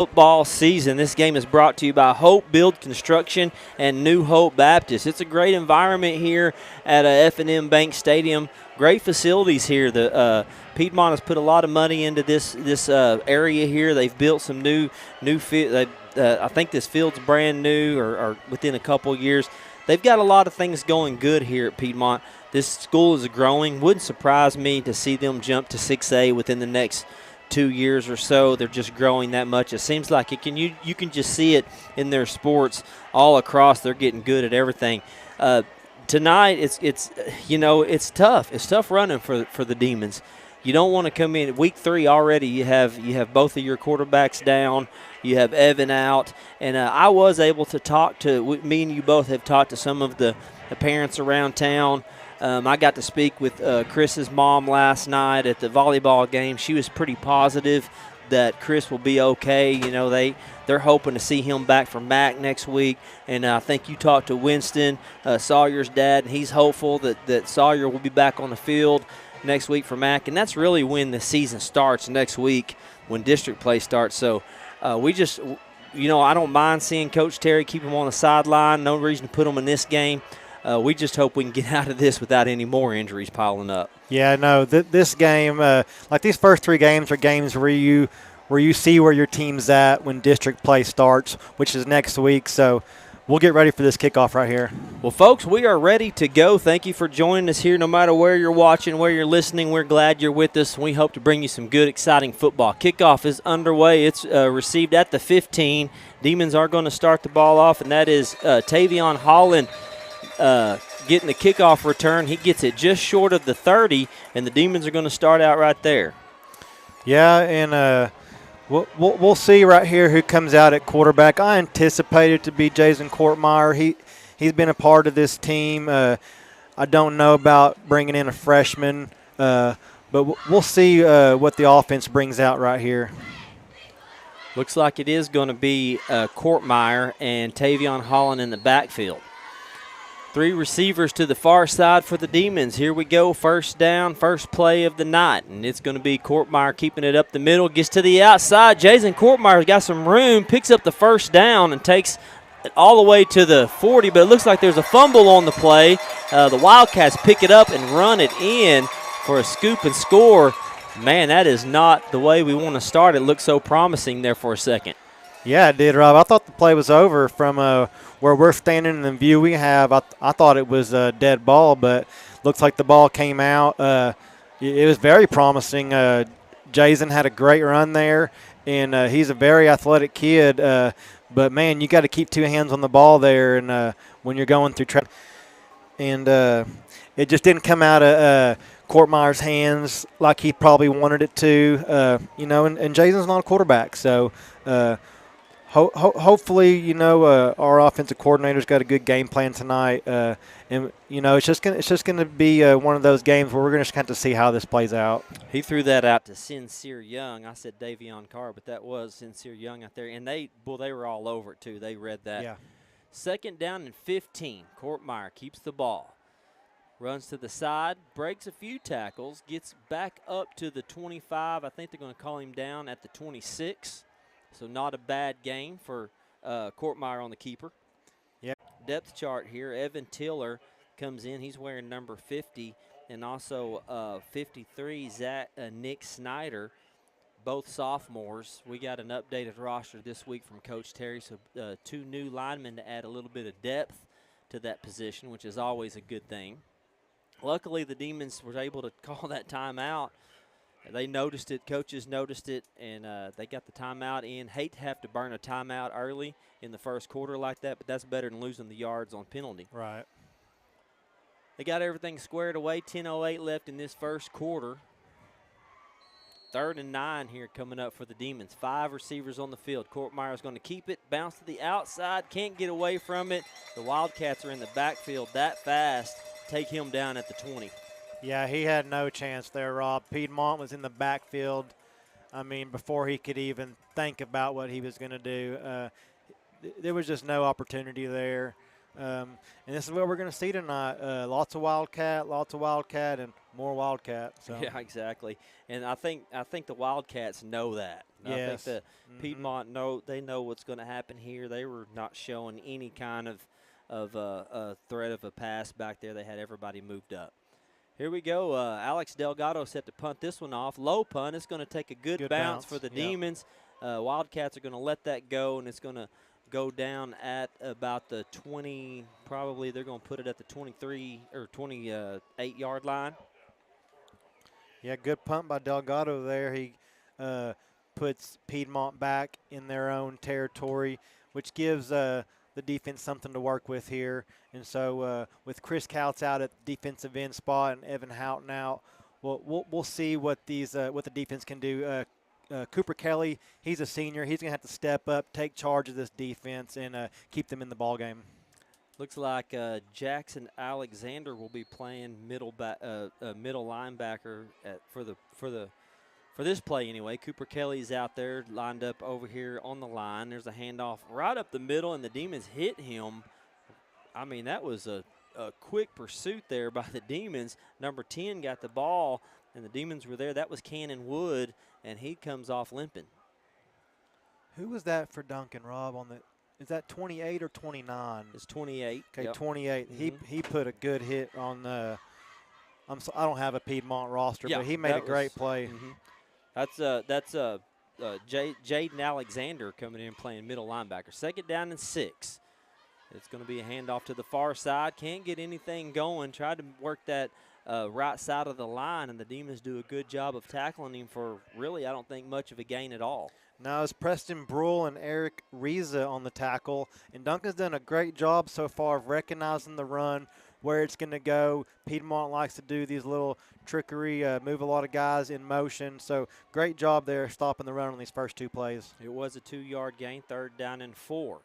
Football season. This game is brought to you by Hope Build Construction and New Hope Baptist. It's a great environment here at F&M Bank Stadium. Great facilities here. The Piedmont has put a lot of money into this area here. They've built some new field. I think this field's brand new or within a couple years. They've got a lot of things going good here at Piedmont. This school is growing. Wouldn't surprise me to see them jump to 6A within the next 2 years or so. They're just growing that much. It seems like it can. You can just see it in their sports all across. They're getting good at everything. Tonight, it's tough. It's tough running for the Demons. You don't want to come in week 3 already. You have both of your quarterbacks down. You have Evan out, and I was able to talk to. Me and you both have talked to some of the parents around town. I got to speak with Chris's mom last night at the volleyball game. She was pretty positive that Chris will be okay. You know, they're hoping to see him back for MAC next week. And I think you talked to Winston, Sawyer's dad, and he's hopeful that Sawyer will be back on the field next week for MAC. And that's really when the season starts next week, when district play starts. So we just, I don't mind seeing Coach Terry keep him on the sideline. No reason to put him in this game. We just hope we can get out of this without any more injuries piling up. Yeah, no, this game, like these first 3 games are games where you see where your team's at when district play starts, which is next week. So we'll get ready for this kickoff right here. Well, folks, we are ready to go. Thank you for joining us here. No matter where you're watching, where you're listening, we're glad you're with us. We hope to bring you some good, exciting football. Kickoff is underway. It's received at the 15. Demons are going to start the ball off, and that is Tavion Holland getting the kickoff return. He gets it just short of the 30, and the Demons are going to start out right there. Yeah, and we'll see right here who comes out at quarterback. I anticipate it to be Jason Courtmeyer. He's been a part of this team. I don't know about bringing in a freshman, but we'll see what the offense brings out right here. Looks like it is going to be Courtmeyer and Tavion Holland in the backfield. 3 receivers to the far side for the Demons. Here we go, first down, first play of the night. And it's going to be Courtmeyer keeping it up the middle, gets to the outside. Jason Courtmeyer's got some room, picks up the first down and takes it all the way to the 40, but it looks like there's a fumble on the play. The Wildcats pick it up and run it in for a scoop and score. Man, that is not the way we want to start. It looked so promising there for a second. Yeah, it did, Rob. I thought the play was over from where we're standing in the view we have. I thought it was a dead ball, but looks like the ball came out. It was very promising. Jason had a great run there, and he's a very athletic kid. But, man, you got to keep 2 hands on the ball there and when you're going through traffic. And it just didn't come out of Courtmeyer's hands like he probably wanted it to, and Jason's not a quarterback. So, hopefully, our offensive coordinator's got a good game plan tonight, and it's just gonna be one of those games where we're gonna just have to see how this plays out. He threw that out to Sincere Young. I said Davion Carr, but that was Sincere Young out there, and they were all over it too. They read that. Yeah. Second down and 15. Courtmeyer keeps the ball, runs to the side, breaks a few tackles, gets back up to the 25. I think they're going to call him down at the 26. So not a bad game for Courtmeyer on the keeper. Yep. Depth chart here. Evan Tiller comes in. He's wearing number 50. And also 53, Nick Snyder, both sophomores. We got an updated roster this week from Coach Terry. So 2 new linemen to add a little bit of depth to that position, which is always a good thing. Luckily, the Demons were able to call that timeout. They noticed it, coaches noticed it, and they got the timeout in. Hate to have to burn a timeout early in the first quarter like that, but that's better than losing the yards on penalty. Right. They got everything squared away. 10:08 left in this first quarter. 3rd and 9 here coming up for the Demons. 5 receivers on the field. Courtmeyer's going to keep it, bounce to the outside, can't get away from it. The Wildcats are in the backfield that fast. Take him down at the 20. Yeah, he had no chance there, Rob. Piedmont was in the backfield, before he could even think about what he was going to do. There was just no opportunity there. And this is what we're going to see tonight. Lots of Wildcat, and more Wildcat. So. Yeah, exactly. And I think the Wildcats know that. Yes. I think the Piedmont they know what's going to happen here. They were not showing any kind of a threat of a pass back there. They had everybody moved up. Here we go. Alex Delgado set to punt this one off. Low punt. It's going to take a good bounce for the Demons. Wildcats are going to let that go, and it's going to go down at about the 20. Probably they're going to put it at the 23 or 28-yard line. Yeah, good punt by Delgado there. He puts Piedmont back in their own territory, which gives the defense something to work with here. And so with Chris Couts out at the defensive end spot and Evan Houghton out, we'll see what the defense can do. Cooper Kelly, he's a senior. He's going to have to step up, take charge of this defense, and keep them in the ball game. Looks like Jackson Alexander will be playing middle linebacker for this play anyway. Cooper Kelly's out there lined up over here on the line. There's a handoff right up the middle, and the Demons hit him. I mean, that was a quick pursuit there by the Demons. Number 10 got the ball, and the Demons were there. That was Cannon Wood, and he comes off limping. Who was that for Duncan, Rob, on the – is that 28 or 29? It's 28. Okay, yep. 28. Mm-hmm. He put a good hit on the I don't have a Piedmont roster, but he made a great play. Mm-hmm. That's Jaden Alexander coming in playing middle linebacker. 2nd down and 6. It's going to be a handoff to the far side. Can't get anything going. Tried to work that right side of the line, and the Demons do a good job of tackling him for really, I don't think, much of a gain at all. Now it's Preston Brule and Eric Riza on the tackle, and Duncan's done a great job so far of recognizing the run, where it's going to go. Piedmont likes to do these little trickery, move a lot of guys in motion. So great job there stopping the run on these first 2 plays. It was a 2-yard gain, 3rd down and 4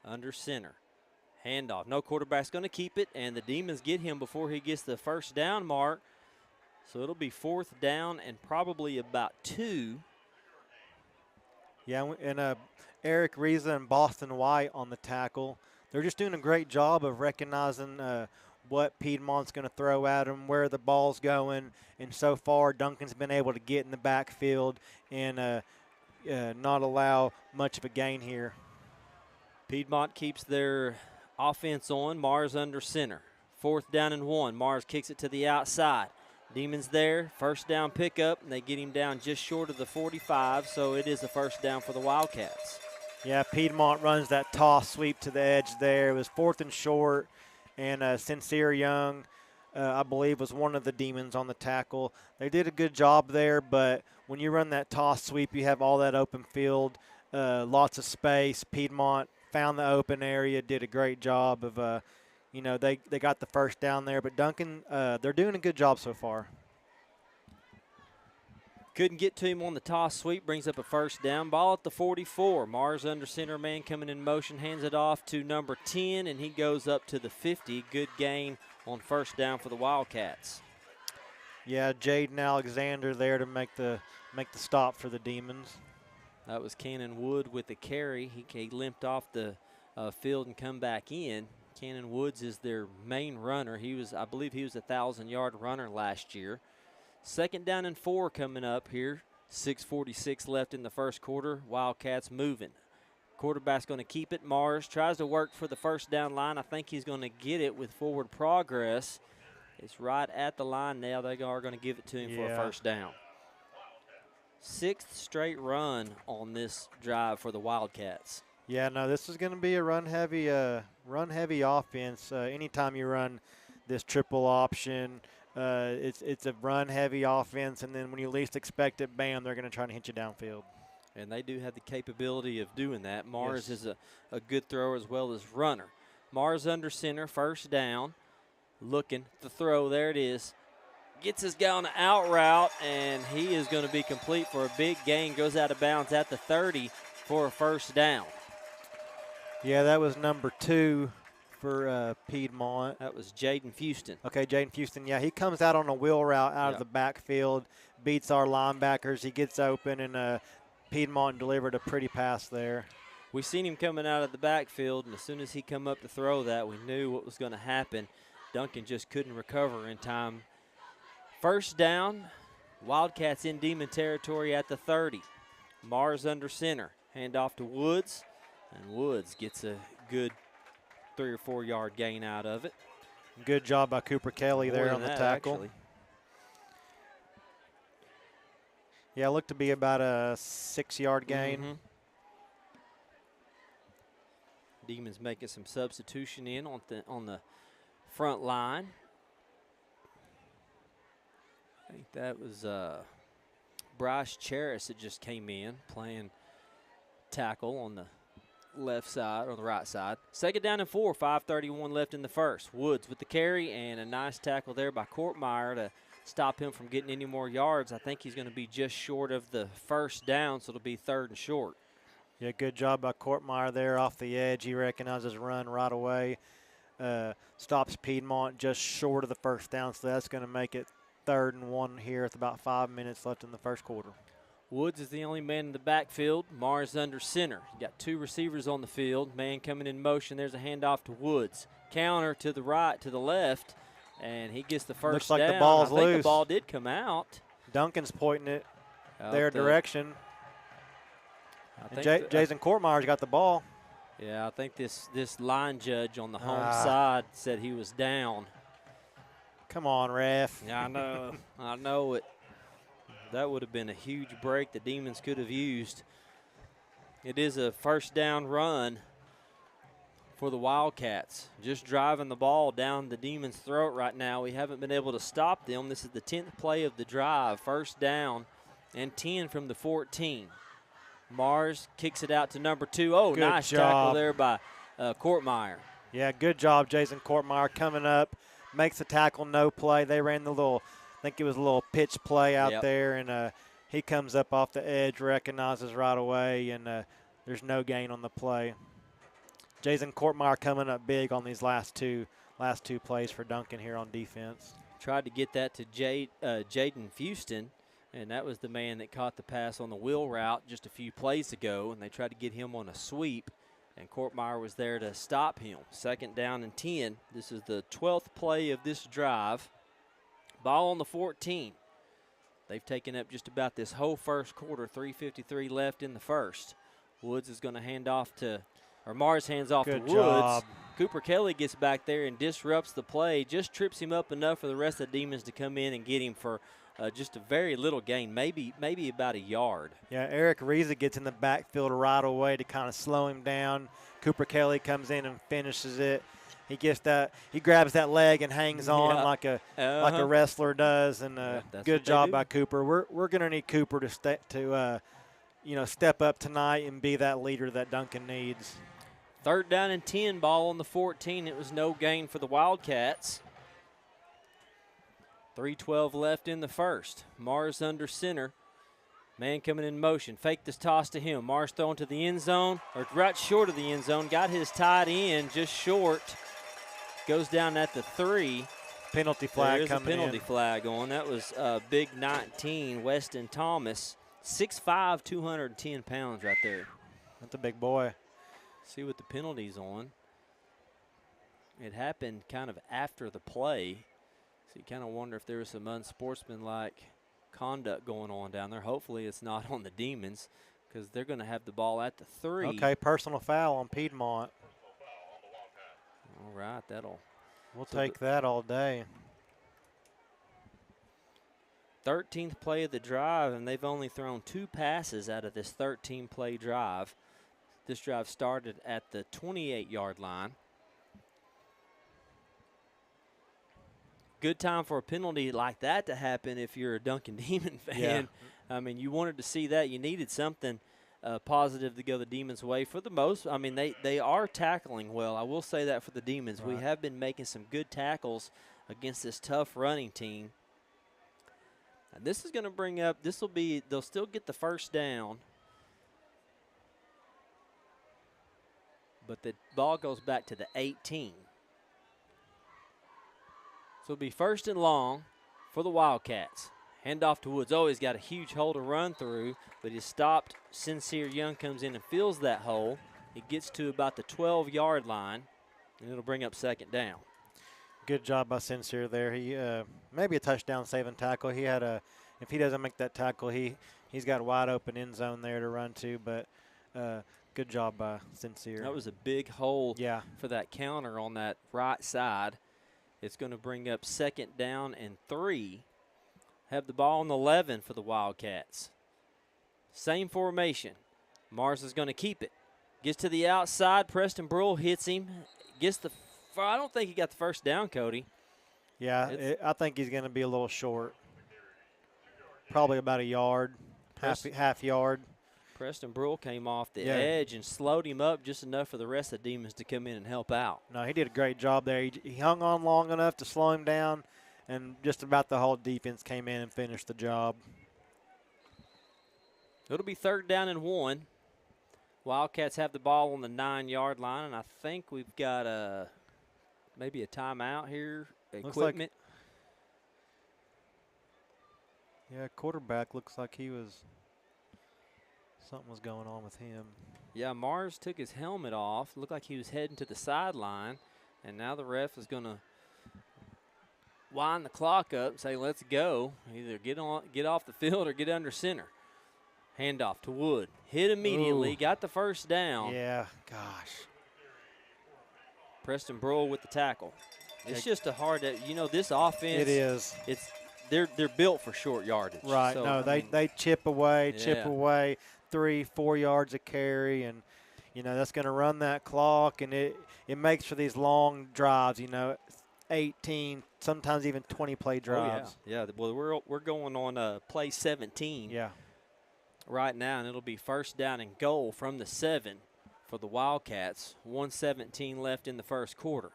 under center. Handoff. No quarterback's going to keep it, and the Demons get him before he gets the first down mark. So it'll be 4th down and probably about 2. Yeah, and Eric Riza and Boston White on the tackle. They're just doing a great job of recognizing what Piedmont's going to throw at them, where the ball's going. And so far, Duncan's been able to get in the backfield and not allow much of a gain here. Piedmont keeps their offense on. Mars under center. 4th down and 1. Mars kicks it to the outside. Demons there, 1st down pickup, and they get him down just short of the 45, so it is a 1st down for the Wildcats. Yeah, Piedmont runs that toss sweep to the edge there. It was 4th and short, and Sincere Young, I believe, was one of the Demons on the tackle. They did a good job there, but when you run that toss sweep, you have all that open field, lots of space. Piedmont found the open area, did a great job of they got the 1st down there. But Duncan, they're doing a good job so far. Couldn't get to him on the toss sweep, brings up a 1st down. Ball at the 44. Mars under center man coming in motion, hands it off to number 10, and he goes up to the 50. Good gain on 1st down for the Wildcats. Yeah, Jaden Alexander there to make the stop for the Demons. That was Cannon Wood with the carry. He limped off the field and come back in. Cannon Woods is their main runner. I believe he was a 1,000-yard runner last year. 2nd down and 4 coming up here. 6:46 left in the first quarter. Wildcats moving. Quarterback's going to keep it. Mars tries to work for the 1st down line. I think he's going to get it with forward progress. It's right at the line now. They are going to give it to him for a 1st down. 6th straight run on this drive for the Wildcats. Yeah, no, this is going to be a run-heavy offense. Anytime you run this triple option, it's a run-heavy offense, and then when you least expect it, bam, they're going to try to hit you downfield. And they do have the capability of doing that. Mars is a good thrower as well as runner. Mars under center, 1st down, looking to throw. There it is. Gets his guy on the out route, and he is going to be complete for a big gain. Goes out of bounds at the 30 for a 1st down. Yeah, that was number 2 for Piedmont. That was Jaden Houston. Okay, Jaden Houston. Yeah, he comes out on a wheel route out of the backfield, beats our linebackers. He gets open, and Piedmont delivered a pretty pass there. We seen him coming out of the backfield, and as soon as he come up to throw that, we knew what was going to happen. Duncan just couldn't recover in time. 1st down, Wildcats in Demon territory at the 30. Mars under center. Hand off to Woods, and Woods gets a good 3 or 4 yard gain out of it. Good job by Cooper Kelly there on the tackle. Actually. Yeah, it looked to be about a 6-yard gain. Mm-hmm. Demons making some substitution in on the front line. I think that was Bryce Charis that just came in playing tackle on the left side or the right side. 2nd down and 4, 5:31 left in the first. Woods with the carry and a nice tackle there by Courtmeyer to stop him from getting any more yards. I think he's going to be just short of the first down, so it'll be 3rd and short. Yeah, good job by Courtmeyer there off the edge. He recognizes run right away. Stops Piedmont just short of the first down, so that's going to make it 3rd and 1 here with about 5 minutes left in the first quarter. Woods is the only man in the backfield. Mars under center. Got 2 receivers on the field. Man coming in motion. There's a handoff to Woods. Counter to the right, to the left, and he gets the first Looks like down. the ball's I think loose. the ball did come out. Duncan's pointing it their direction. And think Jason Courtmeyer's got the ball. Yeah, I think this line judge on the home side said he was down. Come on, ref. Yeah, I know. I know it. That would have been a huge break the Demons could have used. It is a first down run for the Wildcats. Just driving the ball down the Demons' throat right now. We haven't been able to stop them. This is the 10th play of the drive. First down and 10 from the 14. Mars kicks it out to number 2. Oh, good nice job. tackle there by Courtmeyer. Yeah, good job, Jason Courtmeyer coming up. Makes the tackle, no play. They ran the little, I think it was a little pitch play out there, and he comes up off the edge, recognizes right away, and there's no gain on the play. Jason Courtmeyer coming up big on these last two plays for Duncan here on defense. Tried to get that to Jaden Fuston, and that was the man that caught the pass on the wheel route just a few plays ago, and they tried to get him on a sweep, and Courtmeyer was there to stop him. 2nd down and 10. This is the 12th play of this drive. Ball on the 14. They've taken up just about this whole first quarter, 3:53 left in the first. Woods is going to hand off to, or Mars hands off to Woods. Job. Cooper Kelly gets back there and disrupts the play, just trips him up enough for the rest of the Demons to come in and get him for just a very little gain, maybe about a yard. Yeah, Eric Reza gets in the backfield right away to kind of slow him down. Cooper Kelly comes in and finishes it. He gets that. He grabs that leg and hangs on like a wrestler does, and good job by Cooper. We're going to need Cooper to step up tonight and be that leader that Duncan needs. 3rd down and 10. Ball on the 14. It was no gain for the Wildcats. 3:12 left in the first. Mars under center. Man coming in motion. Fake this toss to him. Mars throwing to the end zone, or right short of the end zone. Got his tight end just short. Goes down at the 3. Penalty flag coming in. There's a penalty flag on. That was big 19, Weston Thomas. 6'5", 210 pounds right there. That's a big boy. See what the penalty's on. It happened kind of after the play. So you kind of wonder if there was some unsportsmanlike conduct going on down there. Hopefully it's not on the Demons, because they're going to have the ball at the 3. Okay, personal foul on Piedmont. All right, we'll take that all day. 13th play of the drive, and they've only thrown 2 passes out of this 13-play drive. This drive started at the 28-yard line. Good time for a penalty like that to happen if you're a Duncan Demon fan. Yeah. I mean, you wanted to see that. You needed something positive to go the Demons' way. For the most, I mean, they are tackling well. I will say that for the Demons. Right. We have been making some good tackles against this tough running team. And this is going to bring up, they'll still get the first down. But the ball goes back to the 18. So it'll be 1st and long for the Wildcats. Hand off to Woods. Oh, he's got a huge hole to run through, but he's stopped. Sincere Young comes in and fills that hole. He gets to about the 12-yard line, and it'll bring up 2nd down. Good job by Sincere there. He maybe a touchdown saving tackle. He had if he doesn't make that tackle, he he's got a wide open end zone there to run to. But good job by Sincere. That was a big hole Yeah. for that counter on that right side. It's going to bring up 2nd down and 3. Have the ball on the 11 for the Wildcats. Same formation. Mars is going to keep it. Gets to the outside. Preston Brule hits him. I don't think he got the first down, Cody. Yeah, I think he's going to be a little short. Probably about a yard, half yard. Preston Brule came off the edge and slowed him up just enough for the rest of the Demons to come in and help out. No, he did a great job there. He hung on long enough to slow him down, and just about the whole defense came in and finished the job. It'll be 3rd down and 1. Wildcats have the ball on the 9-yard line, and I think we've got maybe a timeout here. Equipment. Quarterback looks like something was going on with him. Yeah, Mars took his helmet off. Looked like he was heading to the sideline, and now the ref is going to wind the clock up and say, let's go. Either get off the field or get under center. Handoff to Wood. Hit immediately. Ooh. Got the first down. Yeah, gosh. Preston Brule with the tackle. It's just a hard – this offense – it is. They're built for short yardage. Right. So, they chip away, 3-4 yards a carry, and, that's going to run that clock, and it makes for these long drives, 18, sometimes even 20-play drives. Oh, yeah. Well, we're going on play 17 right now, and it'll be 1st down and goal from the 7 for the Wildcats. 1:17 left in the first quarter.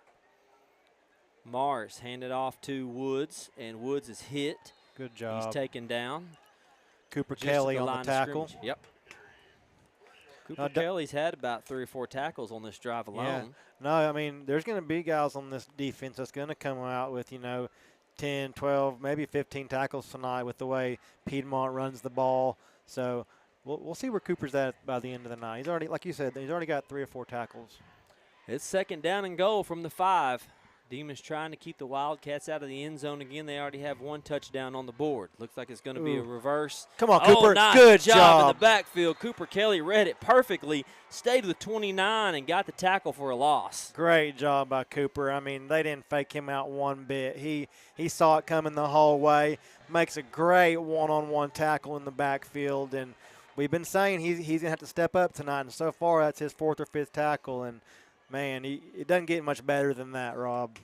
Mars handed off to Woods, and Woods is hit. Good job. He's taken down. Cooper Kelly on the tackle. Yep. Cooper Kelly's had about 3 or 4 tackles on this drive alone. Yeah. No, I mean, there's going to be guys on this defense that's going to come out with, 10, 12, maybe 15 tackles tonight with the way Piedmont runs the ball. So we'll see where Cooper's at by the end of the night. He's already, like you said, he's already got 3 or 4 tackles. It's 2nd down and goal from the 5. Demons trying to keep the Wildcats out of the end zone again. They already have 1 touchdown on the board. Looks like it's going to be a reverse. Come on, Cooper. Nice Good job in the backfield. Cooper Kelly read it perfectly, stayed with 29, and got the tackle for a loss. Great job by Cooper. I mean, they didn't fake him out one bit. He saw it coming the whole way, makes a great one-on-one tackle in the backfield, and we've been saying he's going to have to step up tonight, and so far that's his 4th or 5th tackle, and man, it doesn't get much better than that, Rob.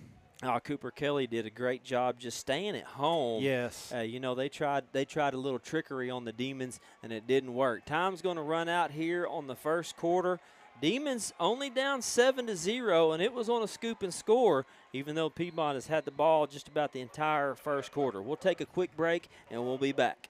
Cooper Kelly did a great job just staying at home. Yes. They tried a little trickery on the Demons, and it didn't work. Time's going to run out here on the first quarter. Demons only down 7-0, and it was on a scoop and score, even though Piedmont has had the ball just about the entire first quarter. We'll take a quick break, and we'll be back.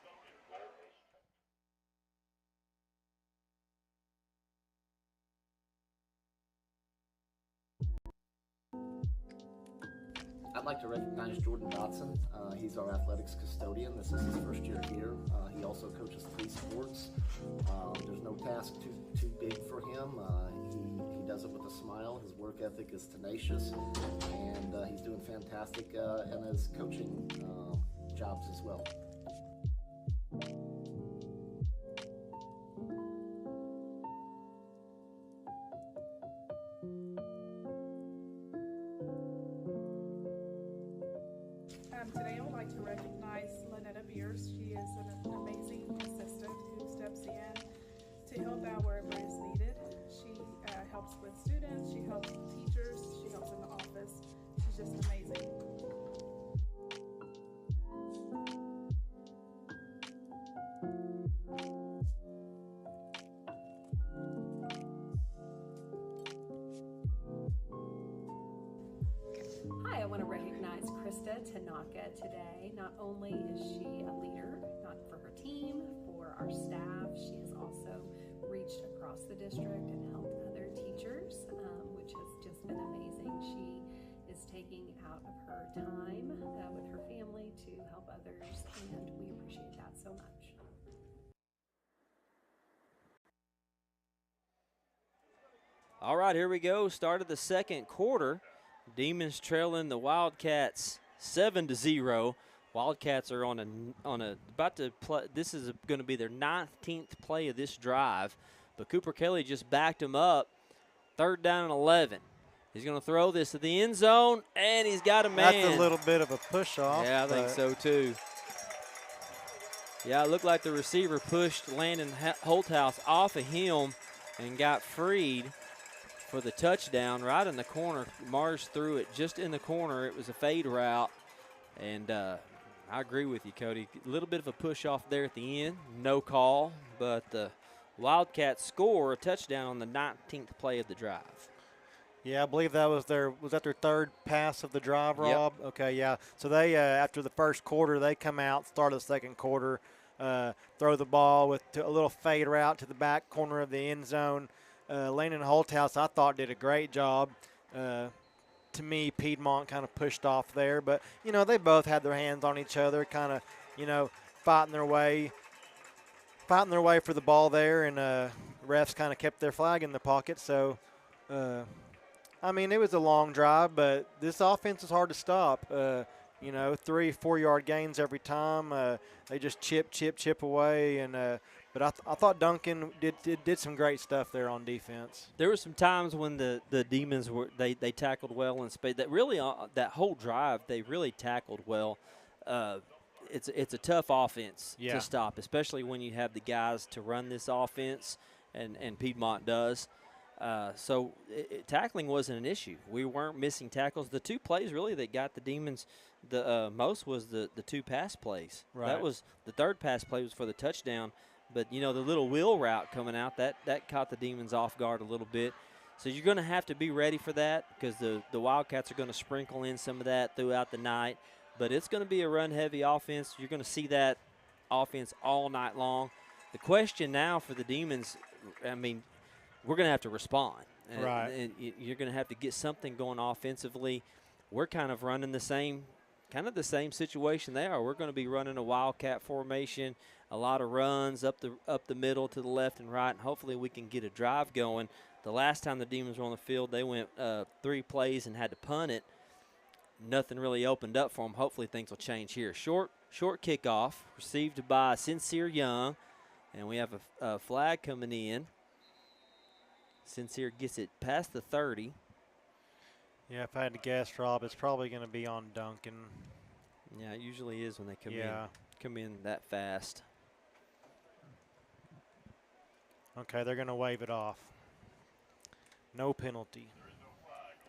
I'd like to recognize Jordan Dotson. He's our athletics custodian. This is his first year here. He also coaches 3 sports. There's no task too big for him. He does it with a smile. His work ethic is tenacious, and he's doing fantastic in his coaching jobs as well. Today I would like to recognize Lynetta Beers. She is an amazing assistant who steps in to help out wherever is needed. She helps with students, she helps with teachers, she helps in the office. She's just amazing. Hi, I want to recognize Krista Tanaka today. Not only is she a leader, not for her team, for our staff, she has also reached across the district and helped other teachers, which has just been amazing. She is taking out of her time with her family to help others, and we appreciate that so much. All right, here we go. Start of the second quarter. Demons trailing the Wildcats 7-0. Wildcats are on a about to play. This is going to be their 19th play of this drive, but Cooper Kelly just backed him up. 3rd down and 11. He's going to throw this to the end zone, and he's got a man. That's a little bit of a push-off. Yeah, I think so too. Yeah, it looked like the receiver pushed Landon Holthouse off of him and got freed for the touchdown right in the corner. Mars threw it just in the corner. It was a fade route, and I agree with you, Cody. A little bit of a push-off there at the end. No call, but the Wildcats score a touchdown on the 19th play of the drive. Yeah, I believe that was their 3rd pass of the drive, Rob? Yep. Okay, yeah. So they, after the first quarter, they come out, start of the second quarter, throw the ball with a little fade route to the back corner of the end zone. Landon Holthouse, I thought, did a great job. To me, Piedmont kind of pushed off there. But, they both had their hands on each other, kind of, fighting their way for the ball there. And refs kind of kept their flag in the pocket. So, it was a long drive, but this offense is hard to stop. 3-4 yard gains every time. They just chip away. And but I thought Duncan did some great stuff there on defense. There were some times when the Demons they tackled well in space. That really that whole drive they really tackled well. It's a tough offense to stop, especially when you have the guys to run this offense, and Piedmont does. So tackling wasn't an issue. We weren't missing tackles. The 2 plays really that got the Demons the most was the 2 pass plays. Right. That was the 3rd pass play was for the touchdown. But, the little wheel route coming out, that caught the Demons off guard a little bit. So you're going to have to be ready for that because the Wildcats are going to sprinkle in some of that throughout the night. But it's going to be a run-heavy offense. You're going to see that offense all night long. The question now for the Demons, we're going to have to respond. Right. And you're going to have to get something going offensively. We're kind of running the same situation they are. We're going to be running a Wildcat formation, a lot of runs up the middle to the left and right, and hopefully we can get a drive going. The last time the Demons were on the field, they went 3 plays and had to punt it. Nothing really opened up for them. Hopefully things will change here. Short kickoff received by Sincere Young, and we have a flag coming in. Sincere gets it past the 30. Yeah, if I had to guess, Rob, it's probably going to be on Duncan. Yeah, it usually is when they come in that fast. Okay, they're going to wave it off. No penalty.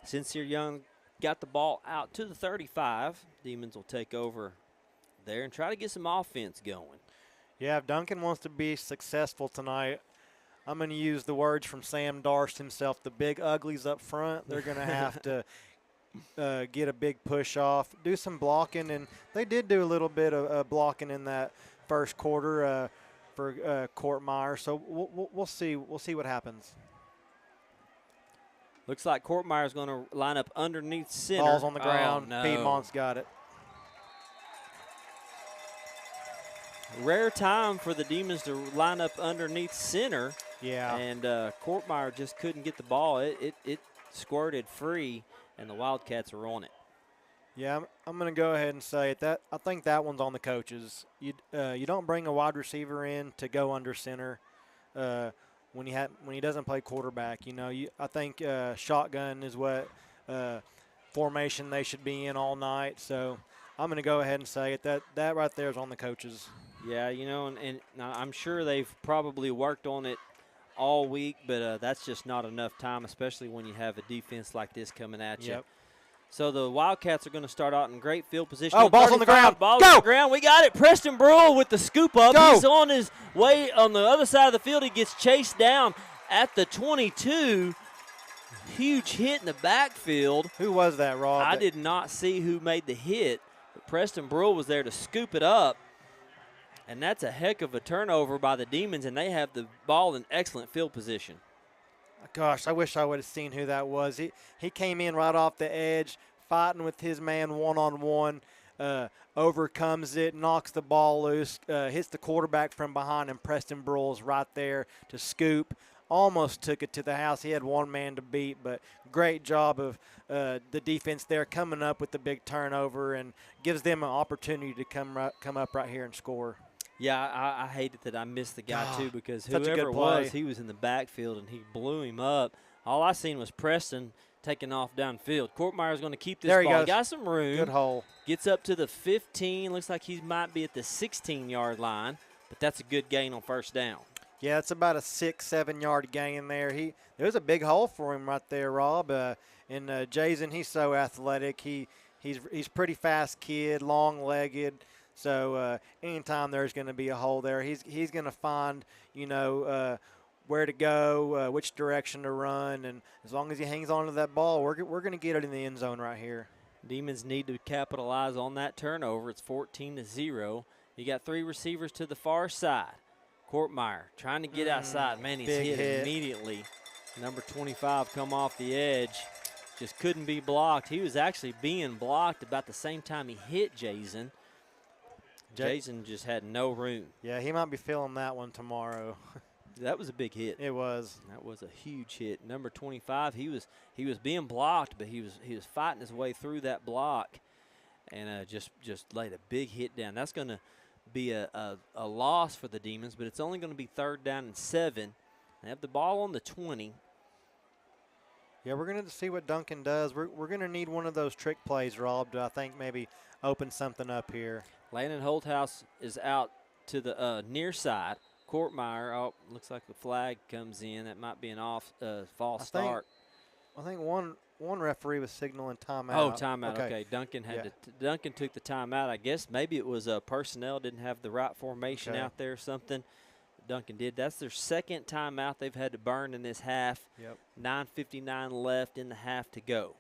Sincere Young got the ball out to the 35. Demons will take over there and try to get some offense going. Yeah, if Duncan wants to be successful tonight, I'm going to use the words from Sam Darst himself, the big uglies up front. They're going to have to get a big push off, do some blocking, and they did do a little bit of blocking in that first quarter for Courtmeyer. So we'll see. We'll see what happens. Looks like Courtmeyer's going to line up underneath center. Ball's on the ground. Oh, no. Piedmont's got it. Rare time for the Demons to line up underneath center. Yeah. And Courtmeyer just couldn't get the ball. It squirted free, and the Wildcats are on it. Yeah, I'm going to go ahead and say it. I think that one's on the coaches. You don't bring a wide receiver in to go under center when he doesn't play quarterback. I think shotgun is what formation they should be in all night. So I'm going to go ahead and say it. That right there is on the coaches. Yeah, and I'm sure they've probably worked on it all week, but that's just not enough time, especially when you have a defense like this coming at you. Yep. So the Wildcats are going to start out in great field position. Oh, ball's on the ground. Ball's Go! on the ground. We got it. Preston Brule with the scoop up. Go! He's on his way on the other side of the field. He gets chased down at the 22. Huge hit in the backfield. Who was that, Rob? I did not see who made the hit, but Preston Brule was there to scoop it up. And that's a heck of a turnover by the Demons, and they have the ball in excellent field position. Gosh, I wish I would have seen who that was. He came in right off the edge, fighting with his man one-on-one, overcomes it, knocks the ball loose, hits the quarterback from behind, and Preston Brule's right there to scoop almost took it to the house. He had one man to beat, but great job of the defense there coming up with the big turnover and gives them an opportunity to come up right here and score. Yeah, I hated that I missed the guy too, because such a whoever good it play. was, he was in the backfield and he blew him up. All I seen was Preston taking off downfield. Courtmeyer's going to keep this There he ball. goes. Got some room. Good hole. Gets up to the 15. Looks like he might be at the 16-yard line, but that's a good gain on first down. Yeah, it's about a 6-7 yard gain there. There was a big hole for him right there, Rob. And Jason, he's so athletic. He's pretty fast kid, long-legged. So anytime there's going to be a hole there, he's going to find where to go, which direction to run, and as long as he hangs on to that ball, we're going to get it in the end zone right here. Demons need to capitalize on that turnover. It's 14-0. You got 3 receivers to the far side. Courtmeyer trying to get outside. Man, he's hit immediately. Number 25 come off the edge. Just couldn't be blocked. He was actually being blocked about the same time he hit Jason. Jason just had no room. Yeah, he might be feeling that one tomorrow. That was a big hit. It was. That was a huge hit. Number 25, he was being blocked, but he was fighting his way through that block, and just laid a big hit down. That's going to be a loss for the Demons, but it's only going to be 3rd down and 7. They have the ball on the 20. Yeah, we're going to see what Duncan does. We're going to need one of those trick plays, Rob, to I think maybe open something up here. Landon Holthouse is out to the near side. Courtmeyer, looks like the flag comes in. That might be an false start. I think one referee was signaling timeout. Oh, timeout. Okay. Duncan took the timeout. I guess maybe it was personnel didn't have the right formation out there or something. Duncan did. That's their 2nd timeout they've had to burn in this half. Yep. 9:59 left in the half to go.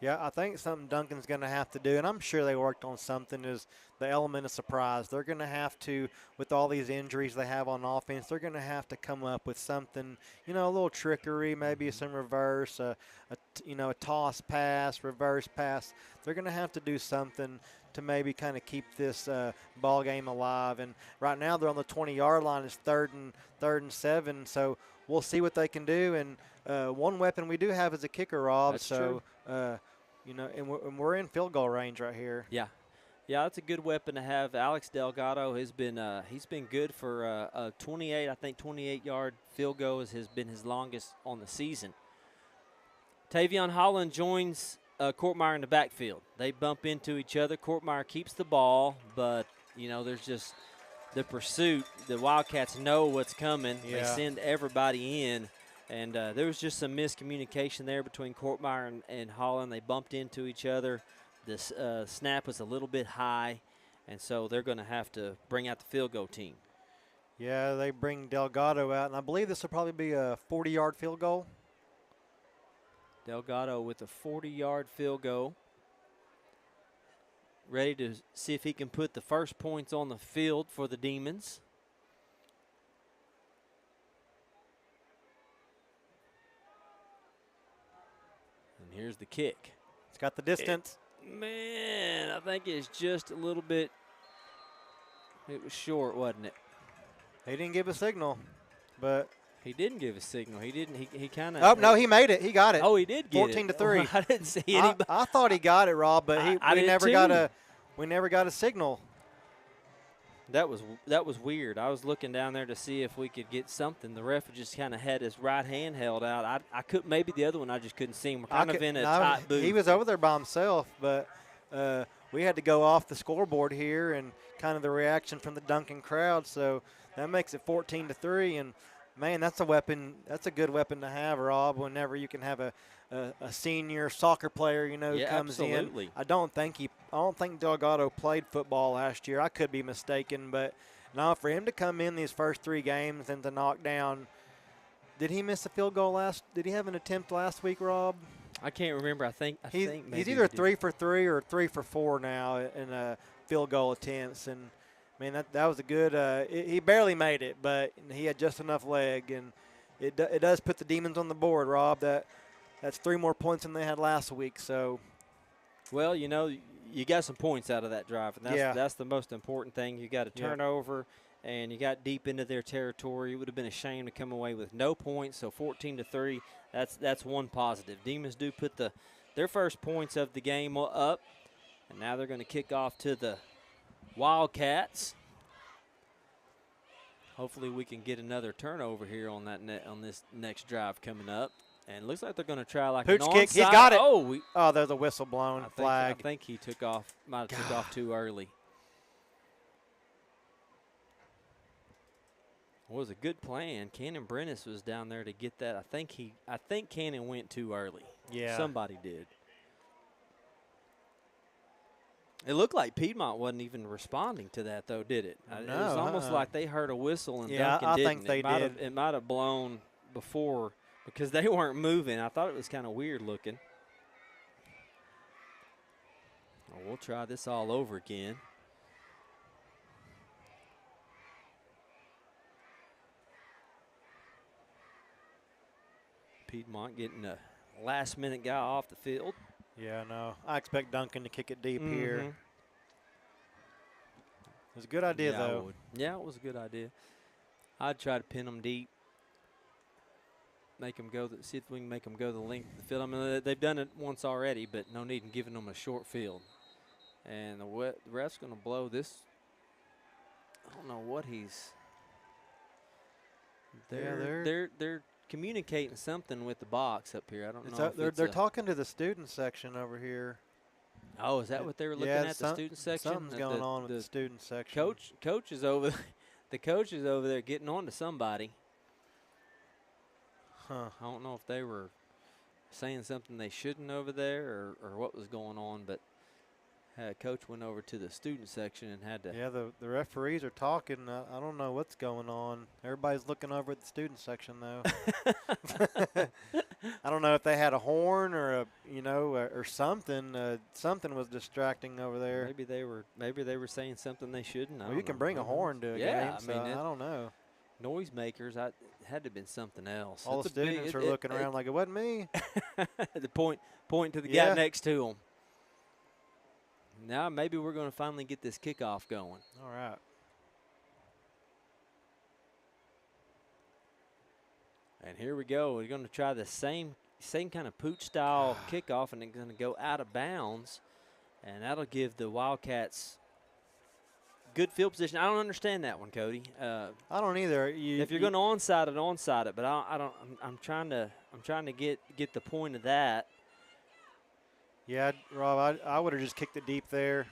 Yeah, I think something Duncan's going to have to do, and I'm sure they worked on something, is the element of surprise. They're going to have to, with all these injuries they have on offense, they're going to have to come up with something, a little trickery, maybe some reverse, a toss pass, reverse pass. They're going to have to do something to maybe kind of keep this ball game alive. And right now they're on the 20-yard line. It's third and 7, so we'll see what they can do. And one weapon we do have is a kicker, Rob. That's true. And we're in field goal range right here. Yeah, that's a good weapon to have. Alex Delgado has been he's been good for a 28-yard field goal has been his longest on the season. Tavion Holland joins Courtmeyer in the backfield. They bump into each other. Courtmeyer keeps the ball, but there's just the pursuit. The Wildcats know what's coming. Yeah. They send everybody in. And there was just some miscommunication there between Courtmeyer and Holland. They bumped into each other. This snap was a little bit high, and so they're going to have to bring out the field goal team. Yeah, they bring Delgado out, and I believe this will probably be a 40-yard field goal. Delgado with a 40-yard field goal. Ready to see if he can put the first points on the field for the Demons. And here's the kick. It's got the distance. Man, I think it's just a little bit. It was short, wasn't it? He didn't give a signal, but he didn't give a signal. He didn't. He kind of. Oh no, he made it. He got it. Oh, he did get 14-3. Oh, I didn't see anybody. I thought he got it, Rob, but we never got a signal. That was weird. I was looking down there to see if we could get something. The ref just kind of had his right hand held out. I couldn't. Maybe the other one I just couldn't see him. We're kind of in a tight booth. He was over there by himself, but we had to go off the scoreboard here and kind of the reaction from the Duncan crowd. So that makes it 14-3. And man, that's a weapon. That's a good weapon to have, Rob. Whenever you can have a senior soccer player, who comes absolutely. in. I don't think Delgado played football last year. I could be mistaken, but now for him to come in these first 3 games and to knock down. Did he miss a field goal Did he have an attempt last week, Rob? I can't remember. I think maybe he's either 3 for 3 or 3 for 4 now in field goal attempts, and man, that was a good. He barely made it, but he had just enough leg, and it does put the Demons on the board, Rob. That's 3 more points than they had last week. So, well, you got some points out of that drive, and that's the most important thing. You got a turnover, and you got deep into their territory. It would have been a shame to come away with no points. So 14-3, that's one positive. Demons do put their first points of the game up, and now they're going to kick off to the Wildcats. Hopefully we can get another turnover here on on this next drive coming up. And it looks like they're going to try like Pooch an kick. onside. He's got it. Oh, there's a whistle blown flag. I think he might have took off too early. It was a good plan. Cannon Brennis was down there to get that. I think Cannon went too early. Yeah. Somebody did. It looked like Piedmont wasn't even responding to that, though, did it? No, it was almost like they heard a whistle and yeah, Duncan I didn't. think they did. It might have blown before because they weren't moving. I thought it was kind of weird looking. Well, we'll try this all over again. Piedmont getting a last-minute guy off the field. Yeah, no. I expect Duncan to kick it deep here. It was a good idea, though. Yeah, it was a good idea. I'd try to pin them deep, make them go. See if we can make them go the length of the field. I mean, they've done it once already, but no need in giving them a short field. And the ref's going to blow this. I don't know what he's. They're communicating something with the box up here. I don't know. They're talking to the student section over here. Oh, is that what they were looking at? The student section. Something's going on with the student section. Coach is over. The coach is over there getting on to somebody. Huh. I don't know if they were saying something they shouldn't over there or what was going on, but coach went over to the student section and had to. Yeah, the referees are talking. I don't know what's going on. Everybody's looking over at the student section, though. I don't know if they had a horn or or something. Something was distracting over there. Maybe they were saying something they shouldn't. Well, you can bring a horn to a game. So I don't know. Noisemakers. It had to have been something else. All the students are looking around like it wasn't me. The point to the guy next to him. Now maybe we're going to finally get this kickoff going. All right. And here we go. We're going to try the same kind of pooch-style kickoff, and it's going to go out of bounds, and that'll give the Wildcats good field position. I don't understand that one, Cody. I don't either. If you're going to onside it, but I'm trying to get the point of that. Yeah, Rob, I would have just kicked it deep there.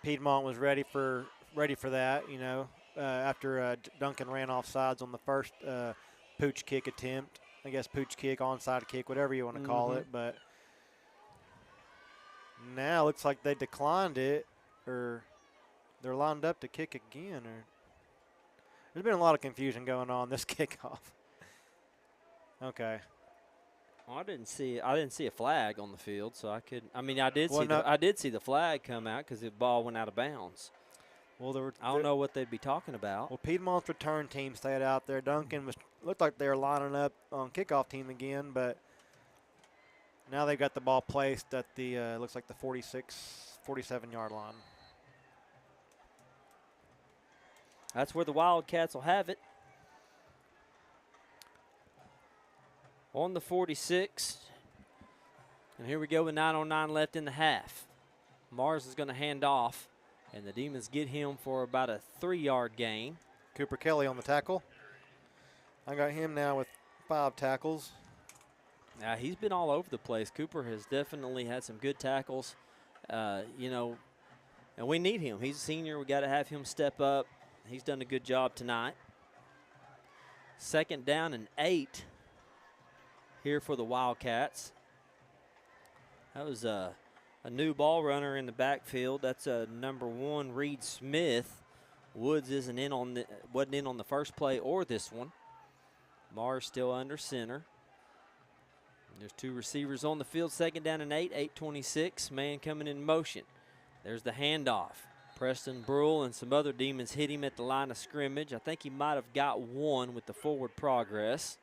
Piedmont was ready for that, after Duncan ran off sides on the first pooch kick attempt. I guess pooch kick, onside kick, whatever you want to call it. But now it looks like they declined it, or they're lined up to kick again. Or there's been a lot of confusion going on this kickoff. Okay. Well, I didn't see a flag on the field, so I could. I mean, I did see the flag come out because the ball went out of bounds. Well, I don't know what they'd be talking about. Well, Piedmont's return team stayed out there. Duncan looked like they were lining up on kickoff team again, but now they've got the ball placed at the looks like the 47-yard line. That's where the Wildcats will have it. On the 46. And here we go with 9:09 left in the half. Mars is going to hand off, and the Demons get him for about a 3-yard gain. Cooper Kelly on the tackle. I got him now with 5 tackles. Now, he's been all over the place. Cooper has definitely had some good tackles, and we need him. He's a senior. We got to have him step up. He's done a good job tonight. 2nd down and 8 here for the Wildcats. That was a new ball runner in the backfield. That's number 1, Reed Smith. Woods wasn't in on the first play or this one. Mars still under center. There's 2 receivers on the field. 2nd down and 8, 8:26. Man coming in motion. There's the handoff. Preston Brule and some other Demons hit him at the line of scrimmage. I think he might have got one with the forward progress.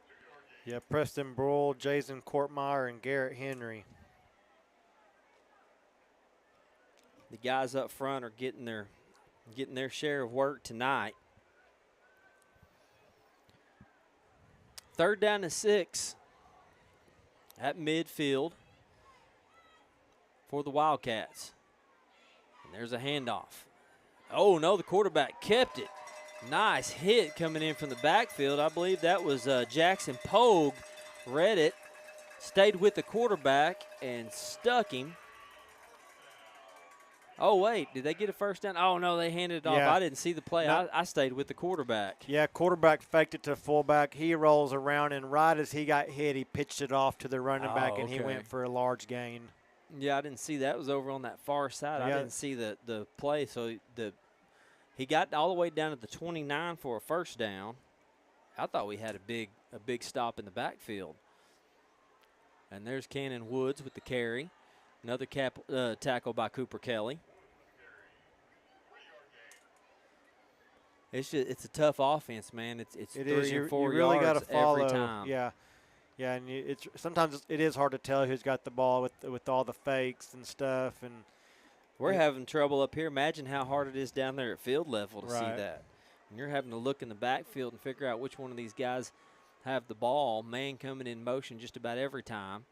Yeah, Preston Brule, Jason Courtmeyer, and Garrett Henry. The guys up front are getting their getting their share of work tonight. 3rd down and 6 at midfield for the Wildcats. And there's a handoff. Oh, no, the quarterback kept it. Nice hit coming in from the backfield. I believe that was Jackson Pogue. Read it, stayed with the quarterback, and stuck him. Oh, wait, did they get a first down? Oh, no, they handed it off. Yeah. I didn't see the play. No. I stayed with the quarterback. Yeah, quarterback faked it to fullback. He rolls around, and right as he got hit, he pitched it off to the running back, and he went for a large gain. Yeah, I didn't see that. It was over on that far side. I didn't see the play. So he got all the way down to the 29 for a first down. I thought we had a big stop in the backfield. And there's Cannon Woods with the carry. Another tackle by Cooper Kelly. It's a tough offense, man. It's 3 and 4 you really yards gotta follow, every time. Yeah, and sometimes it is hard to tell who's got the ball with all the fakes and stuff. And we're having trouble up here. Imagine how hard it is down there at field level to see Right. that. And you're having to look in the backfield and figure out which one of these guys have the ball. Man coming in motion just about every time.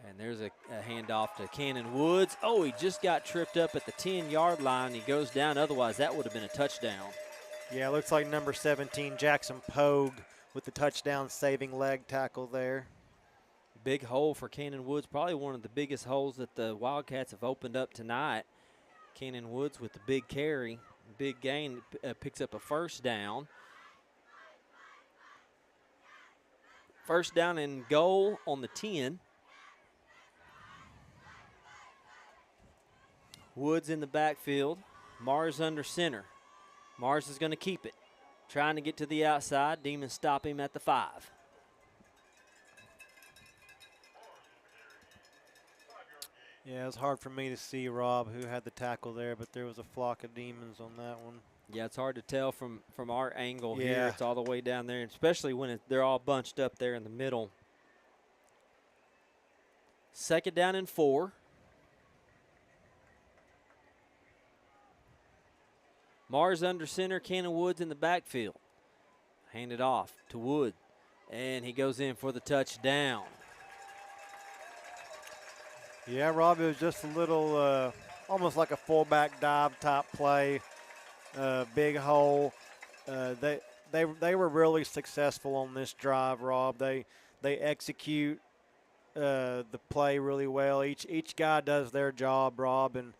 And there's a handoff to Cannon Woods. Oh, he just got tripped up at the 10-yard line. He goes down. Otherwise, that would have been a touchdown. Yeah, it looks like number 17, Jackson Pogue, with the touchdown saving leg tackle there. Big hole for Cannon Woods. Probably one of the biggest holes that the Wildcats have opened up tonight. Cannon Woods with the big carry, big gain, picks up a first down. First down and goal on the 10. Woods in the backfield. Mars under center. Mars is going to keep it. Trying to get to the outside. Demons stop him at the 5. Yeah, it was hard for me to see, Rob, who had the tackle there, but there was a flock of Demons on that one. Yeah, it's hard to tell from our angle here. Yeah. It's all the way down there, especially when they're all bunched up there in the middle. 2nd down and 4. Mars under center, Cannon Woods in the backfield. Hand it off to Wood, and he goes in for the touchdown. Yeah, Rob, it was just a little, almost like a fullback dive type play, big hole. They were really successful on this drive, Rob. They execute the play really well. Each guy does their job, Rob, and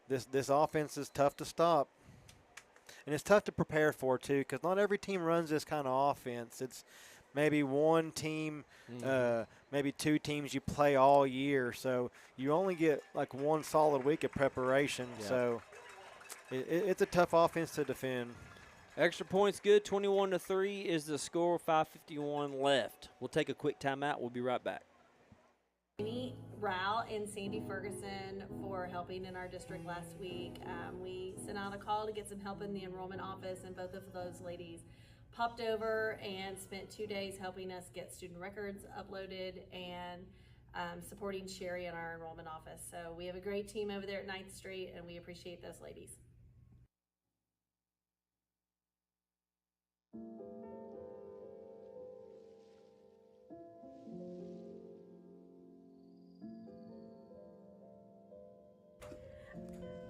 this offense is tough to stop. And it's tough to prepare for, too, because not every team runs this kind of offense. It's maybe one team, maybe 2 teams you play all year. So you only get like one solid week of preparation. Yeah. So it's a tough offense to defend. Extra points good. 21-3 is the score. 5:51 left. We'll take a quick timeout. We'll be right back. Ral and Sandy Ferguson for helping in our district last week. We sent out a call to get some help in the enrollment office, and both of those ladies popped over and spent 2 days helping us get student records uploaded and supporting Sherry in our enrollment office. So we have a great team over there at 9th Street, and we appreciate those ladies.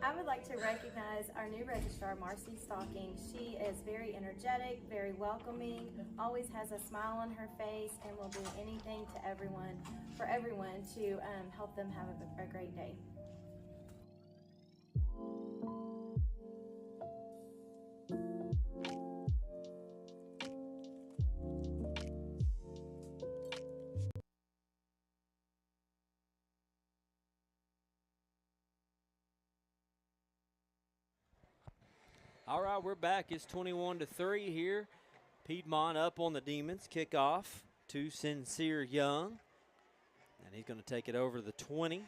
I would like to recognize our new registrar, Marcy Stocking. She is very energetic, very welcoming, always has a smile on her face, and will do anything to everyone, for everyone to help them have a great day. All right, we're back. It's 21-3 here. Piedmont up on the Demons. Kickoff to Sincere Young. And he's going to take it over to the 20.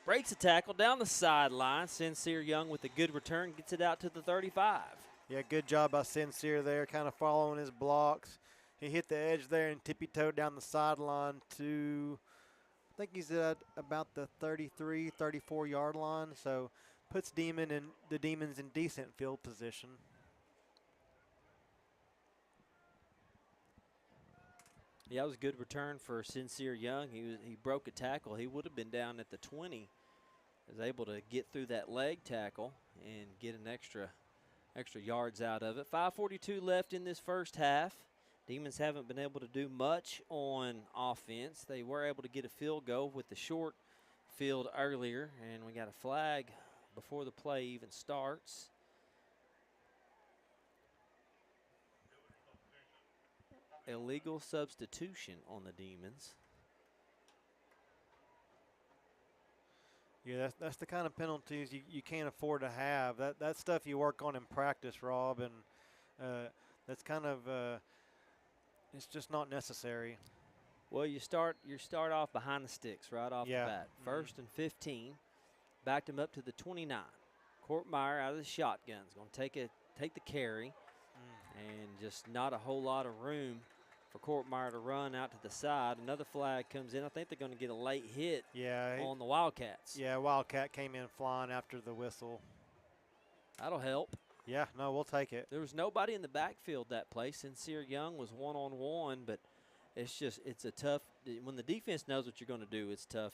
Breaks a tackle down the sideline. Sincere Young with a good return. Gets it out to the 35. Yeah, good job by Sincere there, kind of following his blocks. He hit the edge there and tippy-toed down the sideline to, I think he's at about the 33, 34-yard line. So puts the Demons in decent field position. Yeah, it was a good return for Sincere Young. He broke a tackle. He would have been down at the 20. Was able to get through that leg tackle and get an extra yards out of it. 5:42 left in this first half. Demons haven't been able to do much on offense. They were able to get a field goal with the short field earlier, and we got a flag before the play even starts. Illegal substitution on the Demons. Yeah, that's the kind of penalties you can't afford to have. That's stuff you work on in practice, Rob, and that's kind of it's just not necessary. Well, you start off behind the sticks right off the bat. First and 15, backed him up to the 29. Courtmeyer out of the shotgun is going to take the carry, and just not a whole lot of room for Courtmeyer to run out to the side. Another flag comes in. I think they're going to get a late hit on the Wildcats. Yeah, Wildcat came in flying after the whistle. That'll help. Yeah, no, we'll take it. There was nobody in the backfield that play. Sincere Young was one-on-one, but it's a tough – when the defense knows what you're going to do, it's tough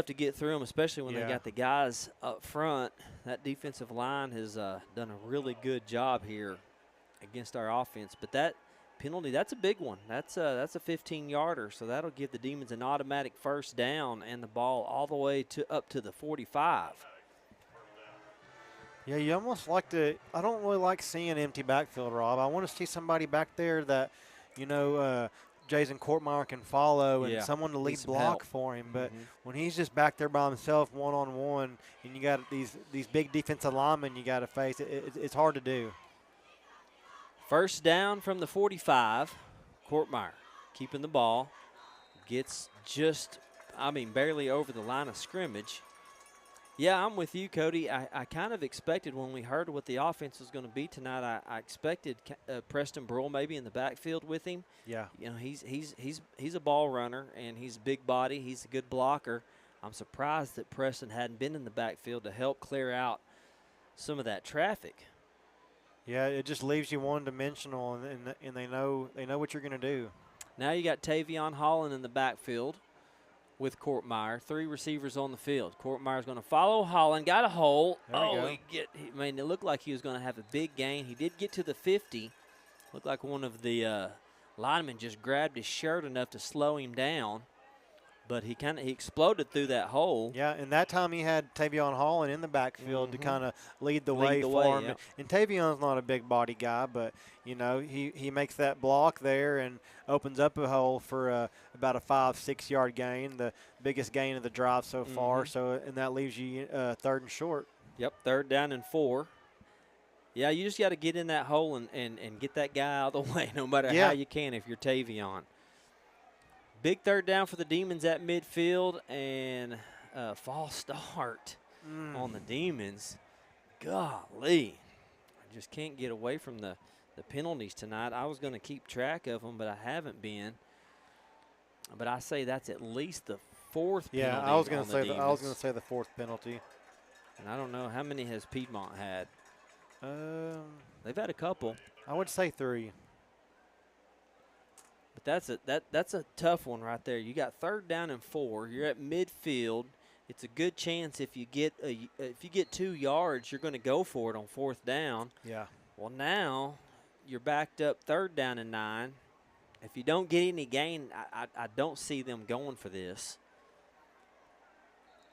to get through them, especially when they got the guys up front. That defensive line has done a really good job here against our offense. But that penalty, that's a big one. That's a 15-yarder, so that'll give the Demons an automatic first down and the ball all the way up to the 45. Yeah, you almost like to – I don't really like seeing empty backfield, Rob. I want to see somebody back there that, Jason Courtmeyer can follow and someone to lead block help for him. But when he's just back there by himself one-on-one and you got these big defensive linemen you got to face, it's hard to do. First down from the 45. Courtmeyer keeping the ball. Gets barely over the line of scrimmage. Yeah, I'm with you, Cody. I kind of expected when we heard what the offense was going to be tonight, I expected Preston Bruhl maybe in the backfield with him. Yeah. He's a ball runner, and he's a big body. He's a good blocker. I'm surprised that Preston hadn't been in the backfield to help clear out some of that traffic. Yeah, it just leaves you one-dimensional, and they know what you're going to do. Now you got Tavion Holland in the backfield with Courtmeyer. 3 receivers on the field. Courtmeyer's going to follow Holland. Got a hole. It looked like he was going to have a big gain. He did get to the 50. Looked like one of the linemen just grabbed his shirt enough to slow him down. But he exploded through that hole. Yeah, and that time he had Tavion Holland in the backfield to kind of lead the way for him. Yep. And Tavion's not a big body guy, but he makes that block there and opens up a hole for about a 5-6 yard gain, the biggest gain of the drive so far. So and that leaves you third and short. Yep, 3rd down and 4. Yeah, you just got to get in that hole and get that guy out of the way, no matter how you can if you're Tavion. Big 3rd down for the Demons at midfield, and false start on the Demons. Golly. I just can't get away from the penalties tonight. I was going to keep track of them, but I haven't been. But I say that's at least the 4th penalty. Yeah, I was going to say the 4th penalty. And I don't know, how many has Piedmont had? They've had a couple. I would say 3. But that's a tough one right there. You got 3rd down and 4. You're at midfield. It's a good chance if you get 2 yards, you're going to go for it on 4th down. Yeah. Well, now you're backed up 3rd down and 9. If you don't get any gain, I don't see them going for this.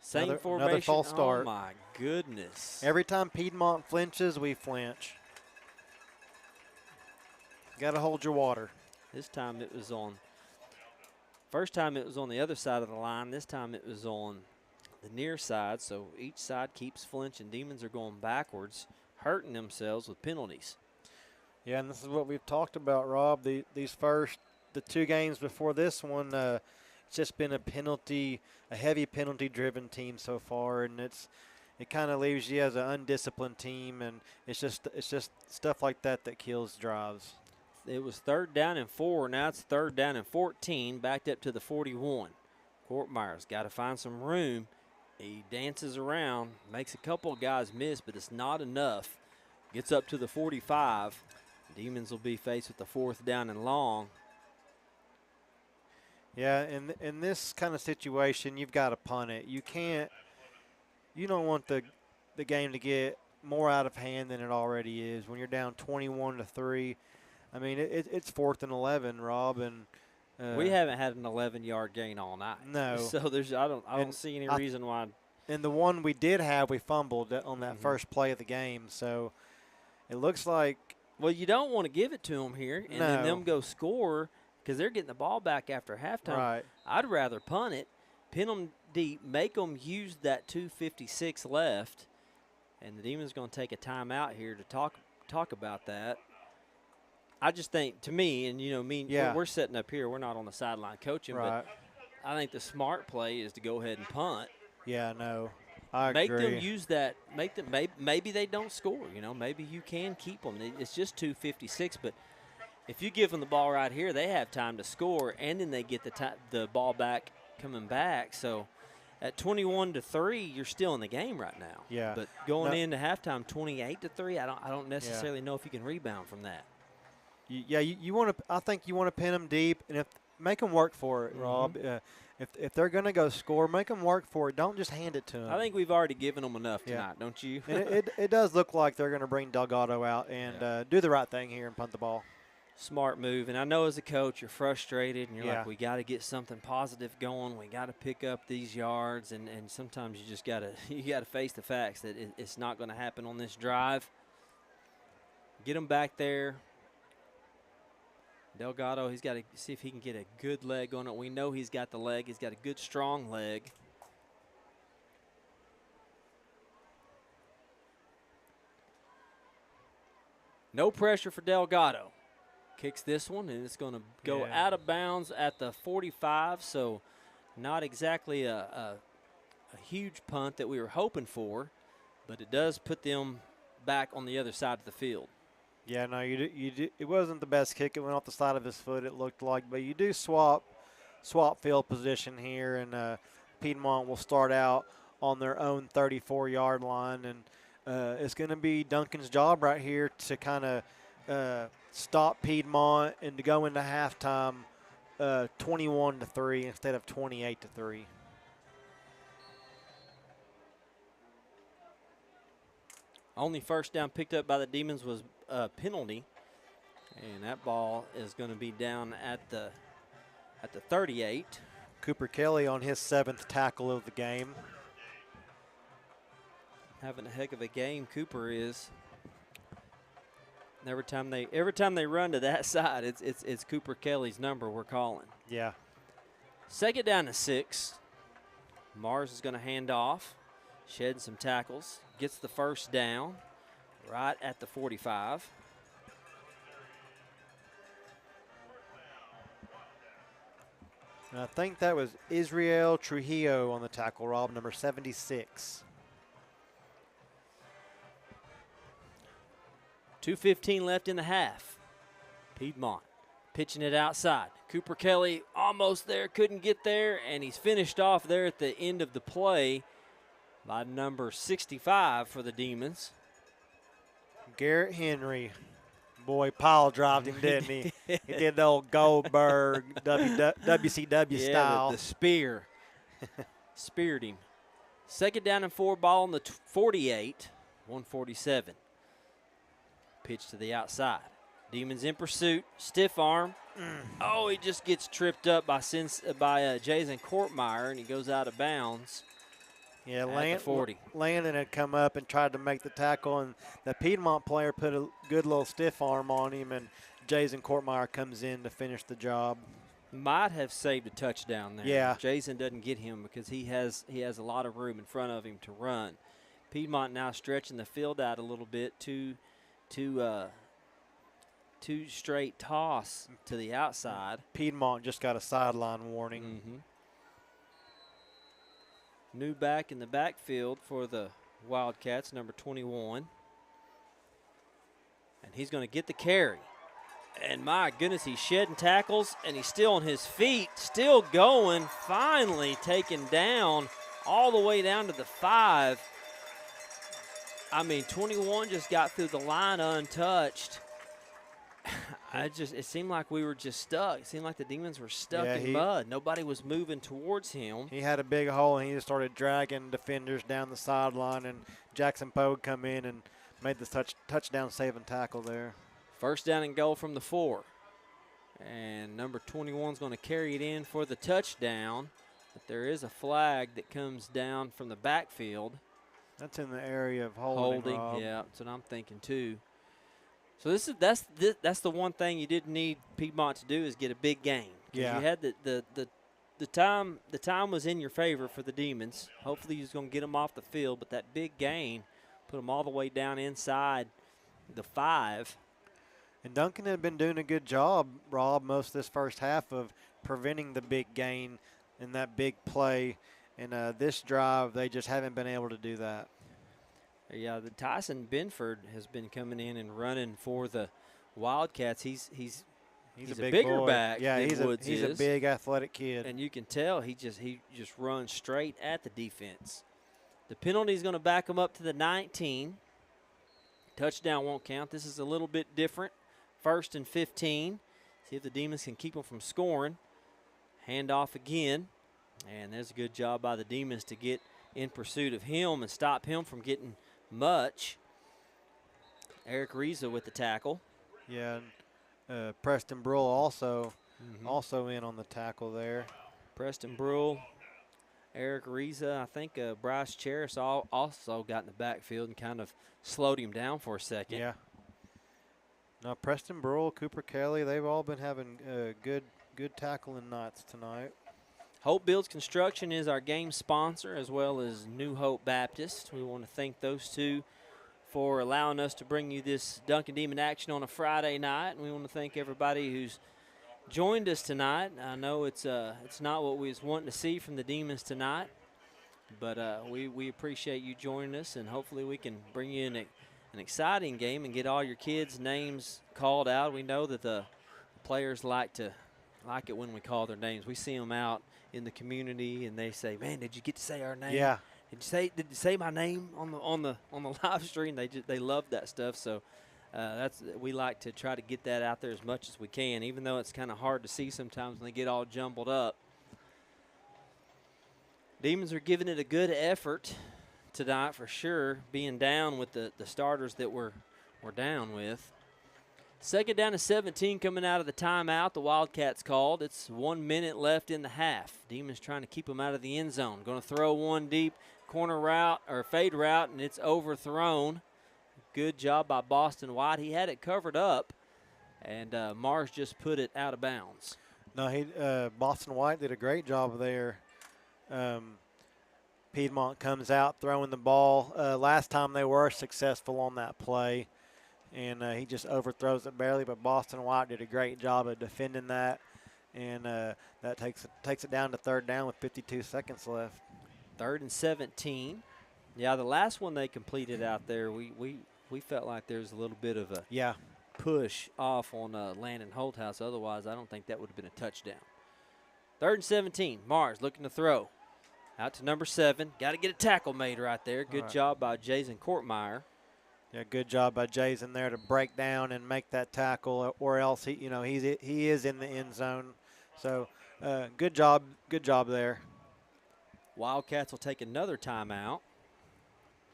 Same formation. Another false start. Oh my goodness! Every time Piedmont flinches, we flinch. Got to hold your water. This time it was on. First time it was on the other side of the line. This time it was on the near side. So each side keeps flinching. Demons are going backwards, hurting themselves with penalties. Yeah, and this is what we've talked about, Rob. The 2 games before this one, it's just been a heavy penalty-driven team so far, and it kind of leaves you as an undisciplined team, and it's just stuff like that kills drives. It was 3rd down and 4. Now it's 3rd down and 14, backed up to the 41. Courtmeyer's got to find some room He dances around, makes a couple of guys miss, but it's not enough. Gets up to the 45. Demons will be faced with the 4th down and long. Yeah, in this kind of situation, you've got to punt it. You don't want the game to get more out of hand than it already is. When you're down 21-3, I mean it's 4th and 11, Rob, and we haven't had an 11-yard gain all night. No. So I don't see any reason why. And the one we did have, we fumbled on that first play of the game. So it looks like. Well, you don't want to give it to them here and then them go score because they're getting the ball back after halftime. Right. I'd rather punt it, pin them deep, make them use that 2:56 left, and the Demons going to take a timeout here to talk about that. I just think, to me, and we're sitting up here, we're not on the sideline coaching, right. but I think the smart play is to go ahead and punt. Yeah, no, I Make agree. them use that. Make them. Maybe they don't score. Maybe you can keep them. It's just 2:56, but if you give them the ball right here, they have time to score, and then they get the ball back coming back. So at 21-3, you're still in the game right now. Yeah. But going into halftime, 28-3, I don't necessarily know if you can rebound from that. You want to. I think you want to pin them deep, and make them work for it, Rob. If they're going to go score, make them work for it. Don't just hand it to them. I think we've already given them enough tonight, don't you? And it does look like they're going to bring Delgado out and do the right thing here and punt the ball. Smart move. And I know as a coach you're frustrated and you're Yeah. like, we got to get something positive going. We got to pick up these yards. And sometimes you just got to face the facts that it's not going to happen on this drive. Get them back there. Delgado, he's got to see if he can get a good leg on it. We know he's got the leg. He's got a good, strong leg. No pressure for Delgado. Kicks this one, and it's going to go out of bounds at the 45, so not exactly a huge punt that we were hoping for, but it does put them back on the other side of the field. Yeah, no, it wasn't the best kick. It went off the side of his foot, it looked like. But you do swap field position here, and Piedmont will start out on their own 34-yard line. And it's going to be Duncan's job right here to kind of stop Piedmont and to go into halftime 21-3 instead of 28-3. Only first down picked up by the Demons was a penalty, and that ball is going to be down at the 38. Cooper Kelly on his 7th tackle of the game. Having a heck of a game, Cooper is. Every time they run to that side, it's Cooper Kelly's number we're calling. Yeah. 2nd down and 6. Mars is going to hand off, shedding some tackles, gets the first down right at the 45. And I think that was Israel Trujillo on the tackle, Rob, number 76. 2:15 left in the half. Piedmont pitching it outside. Cooper Kelly almost there, couldn't get there, and he's finished off there at the end of the play by number 65 for the Demons. Garrett Henry. Boy, pile dropped him, didn't he? He did the old Goldberg WCW style. The spear. Speared him. 2nd down and 4, ball on the 48, 147. Pitch to the outside. Demons in pursuit. Stiff arm. Oh, he just gets tripped up by Jason Kortmeyer, and he goes out of bounds. Yeah, at the 40. Landon had come up and tried to make the tackle, and the Piedmont player put a good little stiff arm on him, and Jason Kortmeyer comes in to finish the job. Might have saved a touchdown there. Yeah. Jason doesn't get him because he has a lot of room in front of him to run. Piedmont now stretching the field out a little bit to two straight toss to the outside. Piedmont just got a sideline warning. Mm-hmm. New back in the backfield for the Wildcats, number 21. And he's going to get the carry. And my goodness, he's shedding tackles, and he's still on his feet, still going, finally taken down all the way down to the 5. I mean, 21 just got through the line untouched. It seemed like we were just stuck. It seemed like the Demons were stuck in mud. Nobody was moving towards him. He had a big hole, and he just started dragging defenders down the sideline, and Jackson Pogue come in and made the touchdown saving tackle there. First down and goal from the 4. And number 21 is going to carry it in for the touchdown. But there is a flag that comes down from the backfield. That's in the area of holding, Rob. Yeah, that's what I'm thinking too. So that's the one thing you didn't need Piedmont to do is get a big gain. Yeah. You had the time was in your favor for the Demons. Hopefully he's going to get them off the field, but that big gain put them all the way down inside the 5. And Duncan had been doing a good job, Rob, most of this first half of preventing the big gain in that big play. And this drive, they just haven't been able to do that. Yeah, the Tyson Benford has been coming in and running for the Wildcats. He's a bigger boy. back. Yeah, than he's Woods a big athletic kid. And you can tell he just runs straight at the defense. The penalty is going to back him up to the 19. Touchdown won't count. This is a little bit different. 1st and 15. See if the Demons can keep them from scoring. Hand off again. And there's a good job by the Demons to get in pursuit of him and stop him from getting much. Eric Reza with the tackle. Yeah, and Preston Brull also in on the tackle there. Preston Brull, Eric Reza, I think Bryce Cheris also got in the backfield and kind of slowed him down for a second. Yeah. No, Preston Brull, Cooper Kelly, they've all been having good tackling nights tonight. Hope Builds Construction is our game sponsor, as well as New Hope Baptist. We want to thank those two for allowing us to bring you this Duncan Demon action on a Friday night. And we want to thank everybody who's joined us tonight. I know it's not what we was wanting to see from the Demons tonight, but we appreciate you joining us, and hopefully we can bring you in an exciting game and get all your kids' names called out. We know that the players like it when we call their names. We see them out in the community, and they say, "Man, did you get to say our name? Yeah. Did you say my name on the live stream?" They love that stuff. So we like to try to get that out there as much as we can, even though it's kind of hard to see sometimes when they get all jumbled up. Demons are giving it a good effort tonight for sure, being down with the starters that we're down with. 2nd down and 17 coming out of the timeout the Wildcats called. It's 1 minute left in the half. Demons trying to keep them out of the end zone. Going to throw one deep corner route or fade route, and it's overthrown. Good job by Boston White. He had it covered up, and Mars just put it out of bounds. No, Boston White did a great job there. Piedmont comes out throwing the ball. Last time they were successful on that play. And he just overthrows it barely, but Boston White did a great job of defending that, and that takes it down to 3rd down with 52 seconds left. 3rd and 17. Yeah, the last one they completed out there, we felt like there was a little bit of a push off on Landon Holthouse. Otherwise, I don't think that would have been a touchdown. 3rd and 17. Mars looking to throw. Out to number 7. Got to get a tackle made right there. Good job by Jason Courtmeyer. Yeah, good job by Jason there to break down and make that tackle, or else he is in the end zone. So good job there. Wildcats will take another timeout.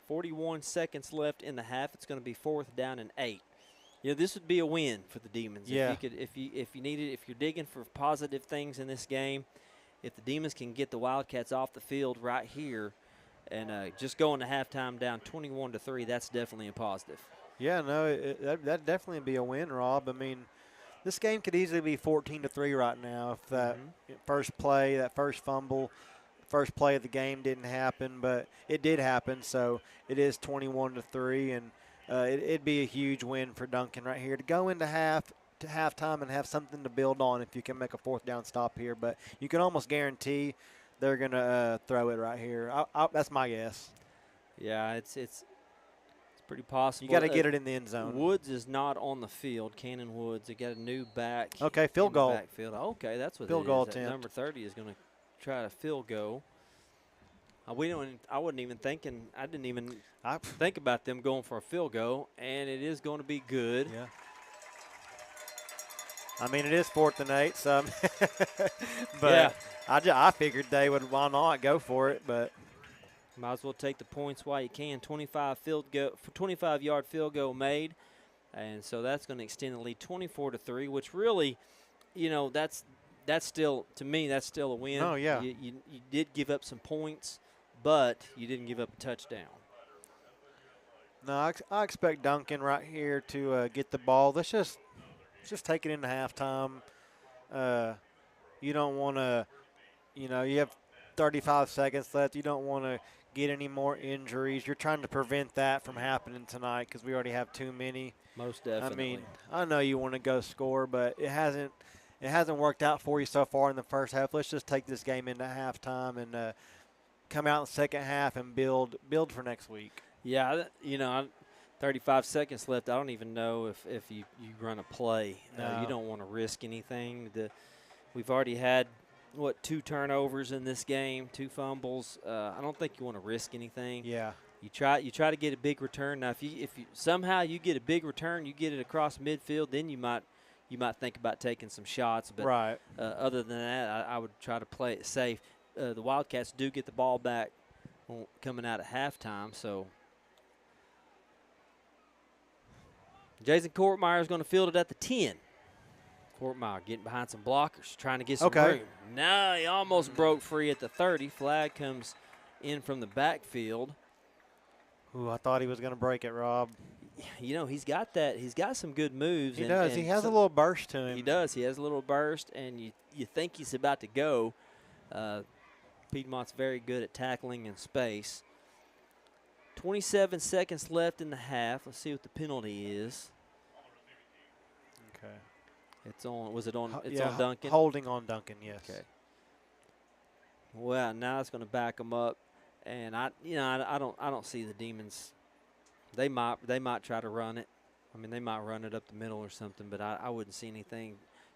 41 seconds left in the half. It's going to be 4th down and 8. This would be a win for the Demons. Yeah. If you're digging for positive things in this game, if the Demons can get the Wildcats off the field right here, and just going to halftime down 21-3, that's definitely a positive. Yeah, no, that'd definitely be a win, Rob. I mean, this game could easily be 14-3 right now if that first play, that first fumble, first play of the game didn't happen, but it did happen, so it is 21-3, and it'd be a huge win for Duncan right here to go into halftime and have something to build on if you can make a 4th down stop here. But you can almost guarantee they're going to throw it right here. That's my guess. Yeah, it's pretty possible. You got to get it in the end zone. Woods is not on the field. Cannon Woods. They got a new back. Okay, field goal. Backfield. Okay, that's what field it goal is. attempt. Number 30 is going to try to field goal. I wasn't even thinking. I didn't even think about them going for a field goal, and it is going to be good. Yeah. I mean, it is 4th and 8, so but I figured they would, why not go for it, but might as well take the points while you can. 25-yard field goal made, and so that's going to extend the lead 24-3, which really, that's still, to me, that's still a win. Oh, yeah. You did give up some points, but you didn't give up a touchdown. No, I expect Duncan right here to get the ball. Let's just take it into halftime. You don't want to, you have 35 seconds left. You don't want to get any more injuries. You're trying to prevent that from happening tonight because we already have too many. Most definitely. I mean, I know you want to go score, but it hasn't worked out for you so far in the first half. Let's just take this game into halftime and come out in the second half and build for next week. Yeah, 35 seconds left. I don't even know if you run a play. No. You don't want to risk anything. We've already had, 2 turnovers in this game, 2 fumbles. I don't think you want to risk anything. Yeah. You try to get a big return. Now, if you somehow you get a big return, you get it across midfield, then you might think about taking some shots. But right. Other than that, I would try to play it safe. The Wildcats do get the ball back coming out at halftime, so Jason Courtmeyer is going to field it at the 10. Courtmeyer getting behind some blockers, trying to get some room. No, he almost broke free at the 30. Flag comes in from the backfield. Ooh, I thought he was going to break it, Rob. He's got that. He's got some good moves. He does. He has a little burst to him. He does. He has a little burst, and you think he's about to go. Piedmont's very good at tackling in space. 27 seconds left in the half. Let's see what the penalty is. Okay. It's on. Was it on? It's on Duncan. Holding on Duncan. Yes. Okay. Well, now it's going to back them up, and I don't see the Demons. They might try to run it. I mean, they might run it up the middle or something, but I wouldn't see anything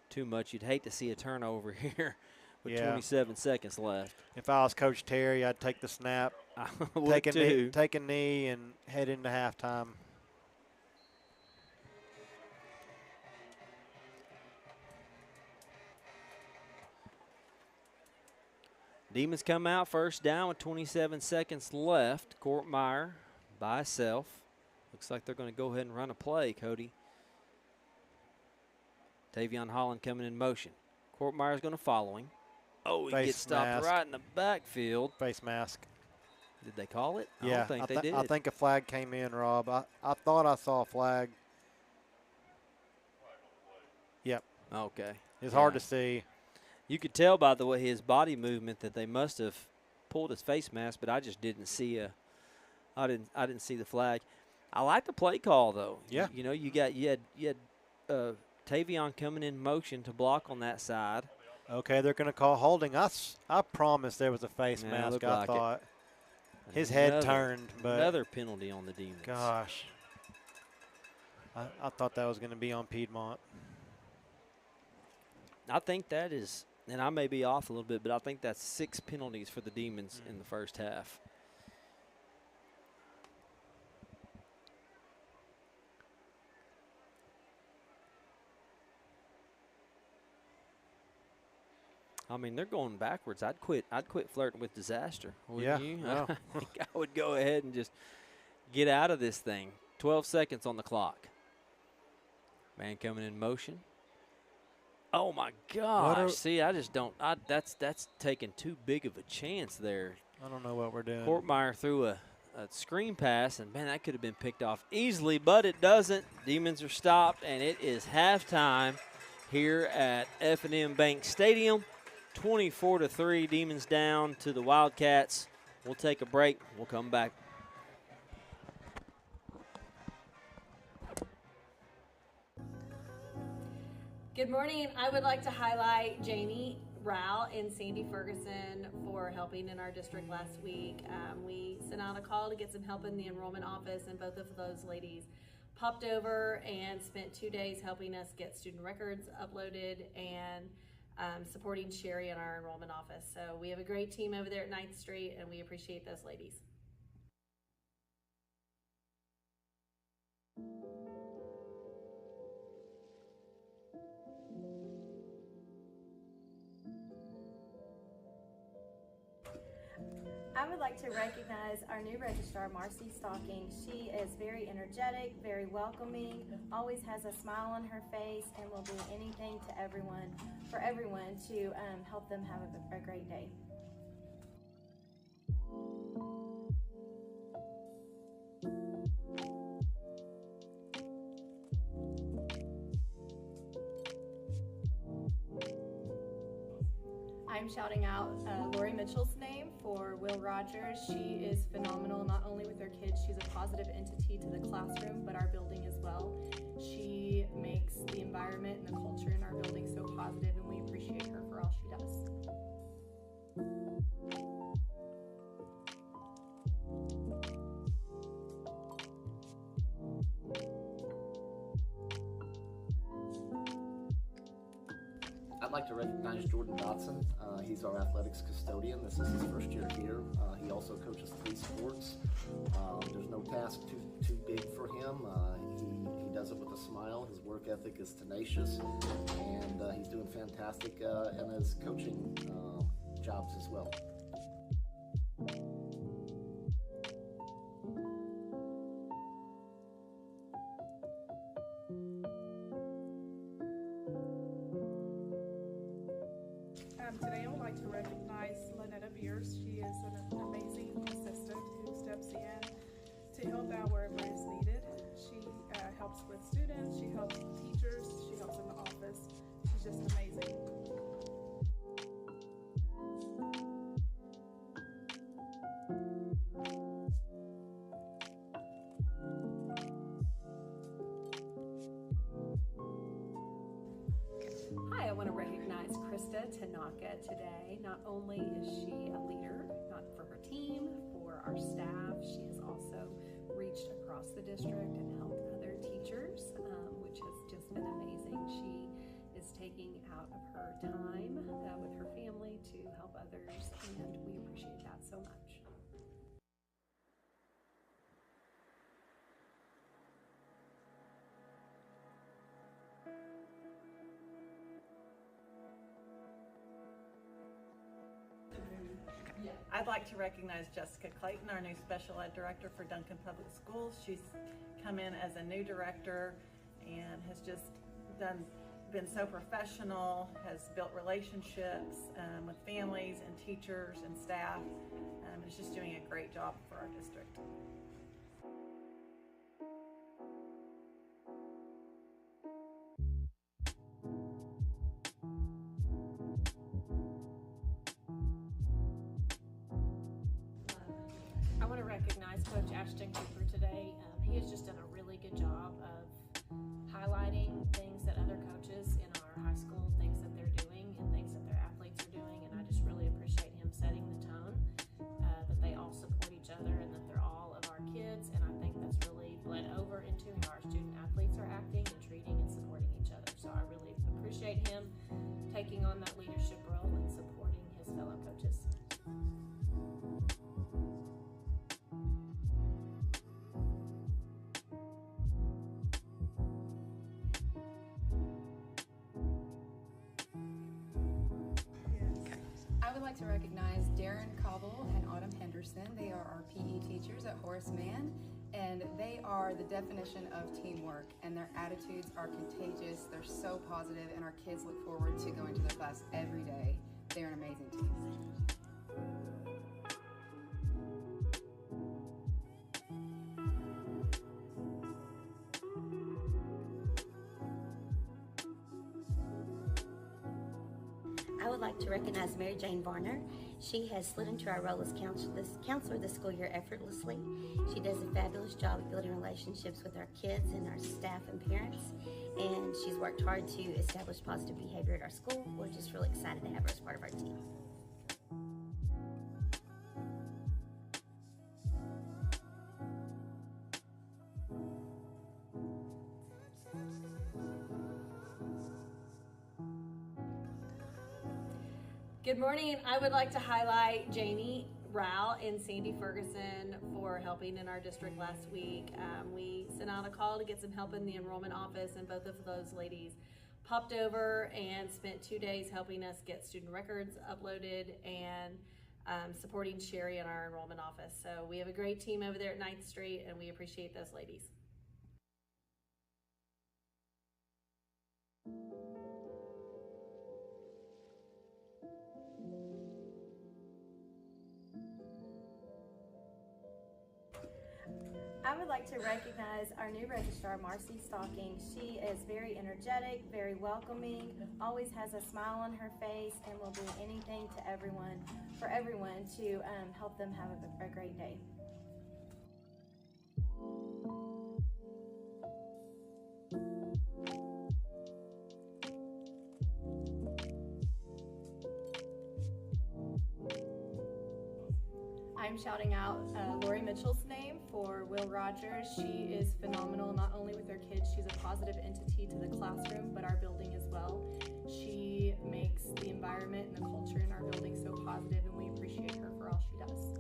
too much. You'd hate to see a turnover here with 27 seconds left. If I was Coach Terry, I'd take the snap, take a knee, and head into halftime. Demons come out first down with 27 seconds left. Courtmeyer by himself. Looks like they're going to go ahead and run a play, Cody. Tavion Holland coming in motion. Courtmeyer's going to follow him. Oh, he gets stopped right in the backfield. Face mask. Did they call it? Yeah, I don't think they did. I think a flag came in, Rob. I thought I saw a flag. Yep. Okay. It's hard to see. You could tell by the way his body movement that they must have pulled his face mask, but I just didn't see I didn't see the flag. I like the play call though. Yeah. You had Tavion coming in motion to block on that side. Okay, they're going to call holding. I promise there was a face mask. I thought his head turned, but another penalty on the Demons. Gosh, I thought that was going to be on Piedmont. I think that is, and I may be off a little bit, but I think that's 6 penalties for the Demons in the first half. I mean, they're going backwards. I'd quit flirting with disaster, wouldn't you? Yeah. I think I would go ahead and just get out of this thing. 12 seconds on the clock. Man coming in motion. Oh, my gosh. See, I just don't – that's taking too big of a chance there. I don't know what we're doing. Courtmeyer threw a screen pass, and, man, that could have been picked off easily, but it doesn't. Demons are stopped, and it is halftime here at F&M Bank Stadium. 24-3, Demons down to the Wildcats. We'll take a break. We'll come back. Good morning. I would like to highlight Jamie Rao and Sandy Ferguson for helping in our district last week. We sent out a call to get some help in the enrollment office, and both of those ladies popped over and spent 2 days helping us get student records uploaded and supporting Sherry in our enrollment office. So we have a great team over there at 9th Street, and we appreciate those ladies. I would like to recognize our new registrar, Marcy Stocking. She is very energetic, very welcoming, always has a smile on her face, and will do anything to everyone, for everyone to help them have a great day. I'm shouting out Lori Mitchell's name for Will Rogers. She is phenomenal, not only with her kids, she's a positive entity to the classroom, but our building as well. She makes the environment and the culture in our building so positive, and we appreciate her for all she does. I'd like to recognize Jordan Dotson. He's our athletics custodian. This is his first year here. He also coaches 3 sports. There's no task too big for him. He does it with a smile. His work ethic is tenacious, and he's doing fantastic in his coaching jobs as well. Today I would like to recognize Lynetta Beers. She is an amazing assistant who steps in to help out wherever is needed. She helps with students, she helps teachers, she helps in the office. She's just amazing. Hi, I want to recognize Krista Tanaka today. Not only is she a leader, not for her team, for our staff, she has also reached across the district and helped other teachers, which has just been amazing. She is taking out of her time with her family to help others, and we appreciate that so much. I'd like to recognize Jessica Clayton, our new special ed director for Duncan Public Schools. She's come in as a new director and has just been so professional, has built relationships with families and teachers and staff, and is just doing a great job for our district. I want to recognize Coach Ashton Cooper today. He has just done a really good job of highlighting things that other coaches in our high school, things that they're doing and things that their athletes are doing, and I just really appreciate him setting the tone, that they all support each other and that they're all of our kids, and I think that's really bled over into how our student athletes are acting and treating and supporting each other. So I really appreciate him taking on that leadership role and supporting his fellow coaches. I would like to recognize Darren Cobble and Autumn Henderson. They are our PE teachers at Horace Mann, and they are the definition of teamwork, and their attitudes are contagious. They're so positive, and our kids look forward to going to their class every day. They're an amazing team. I would like to recognize Mary Jane Varner. She has slid into our role as counselor this school year effortlessly. She does a fabulous job of building relationships with our kids and our staff and parents, and she's worked hard to establish positive behavior at our school. We're just really excited to have her as part of our team. Good morning. I would like to highlight Jamie Rao and Sandy Ferguson for helping in our district last week. We sent out a call to get some help in the enrollment office, and both of those ladies popped over and spent 2 days helping us get student records uploaded and supporting Sherry in our enrollment office. So we have a great team over there at 9th Street, and we appreciate those ladies. I would like to recognize our new registrar, Marcy Stocking. She is very energetic, very welcoming, always has a smile on her face, and will do anything to everyone, for everyone to help them have a great day. I'm shouting out Lori Mitchell's name for Will Rogers. She is phenomenal, not only with her kids, she's a positive entity to the classroom, but our building as well. She makes the environment and the culture in our building so positive, and we appreciate her for all she does.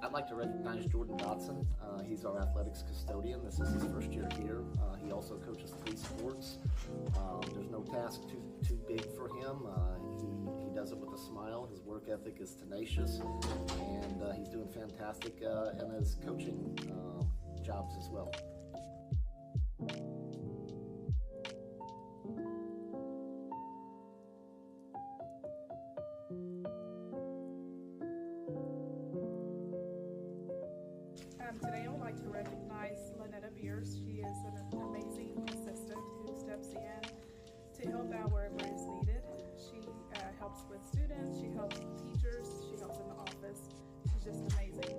I'd like to recognize Jordan Dotson. He's our athletics custodian. This is his first year here. He also coaches 3 sports. There's no task too big for him. He does it with a smile. His work ethic is tenacious, and he's doing fantastic in his coaching jobs as well. Today I would like to recognize Lynetta Beers. She is an amazing assistant who steps in to help out wherever is needed. She helps with students, she helps with teachers, she helps in the office. She's just amazing.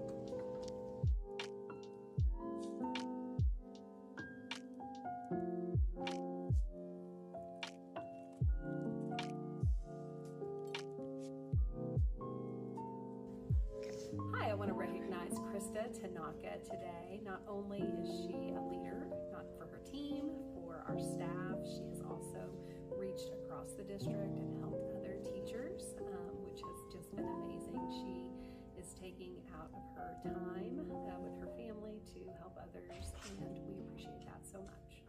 Hi, I want to recognize Krista Tanaka today. Not only is she a leader, not for her team, for our staff, she has also reached across the district and helped other teachers, which has just been amazing. She is taking out of her time with her family to help others, and we appreciate that so much.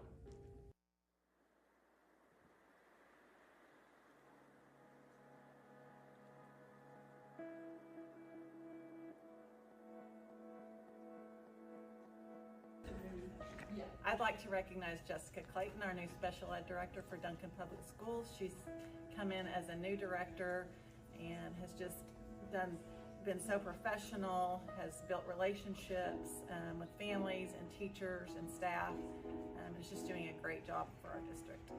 I'd like to recognize Jessica Clayton, our new special ed director for Duncan Public Schools. She's come in as a new director and has just been so professional, has built relationships with families and teachers and staff, and is just doing a great job for our district.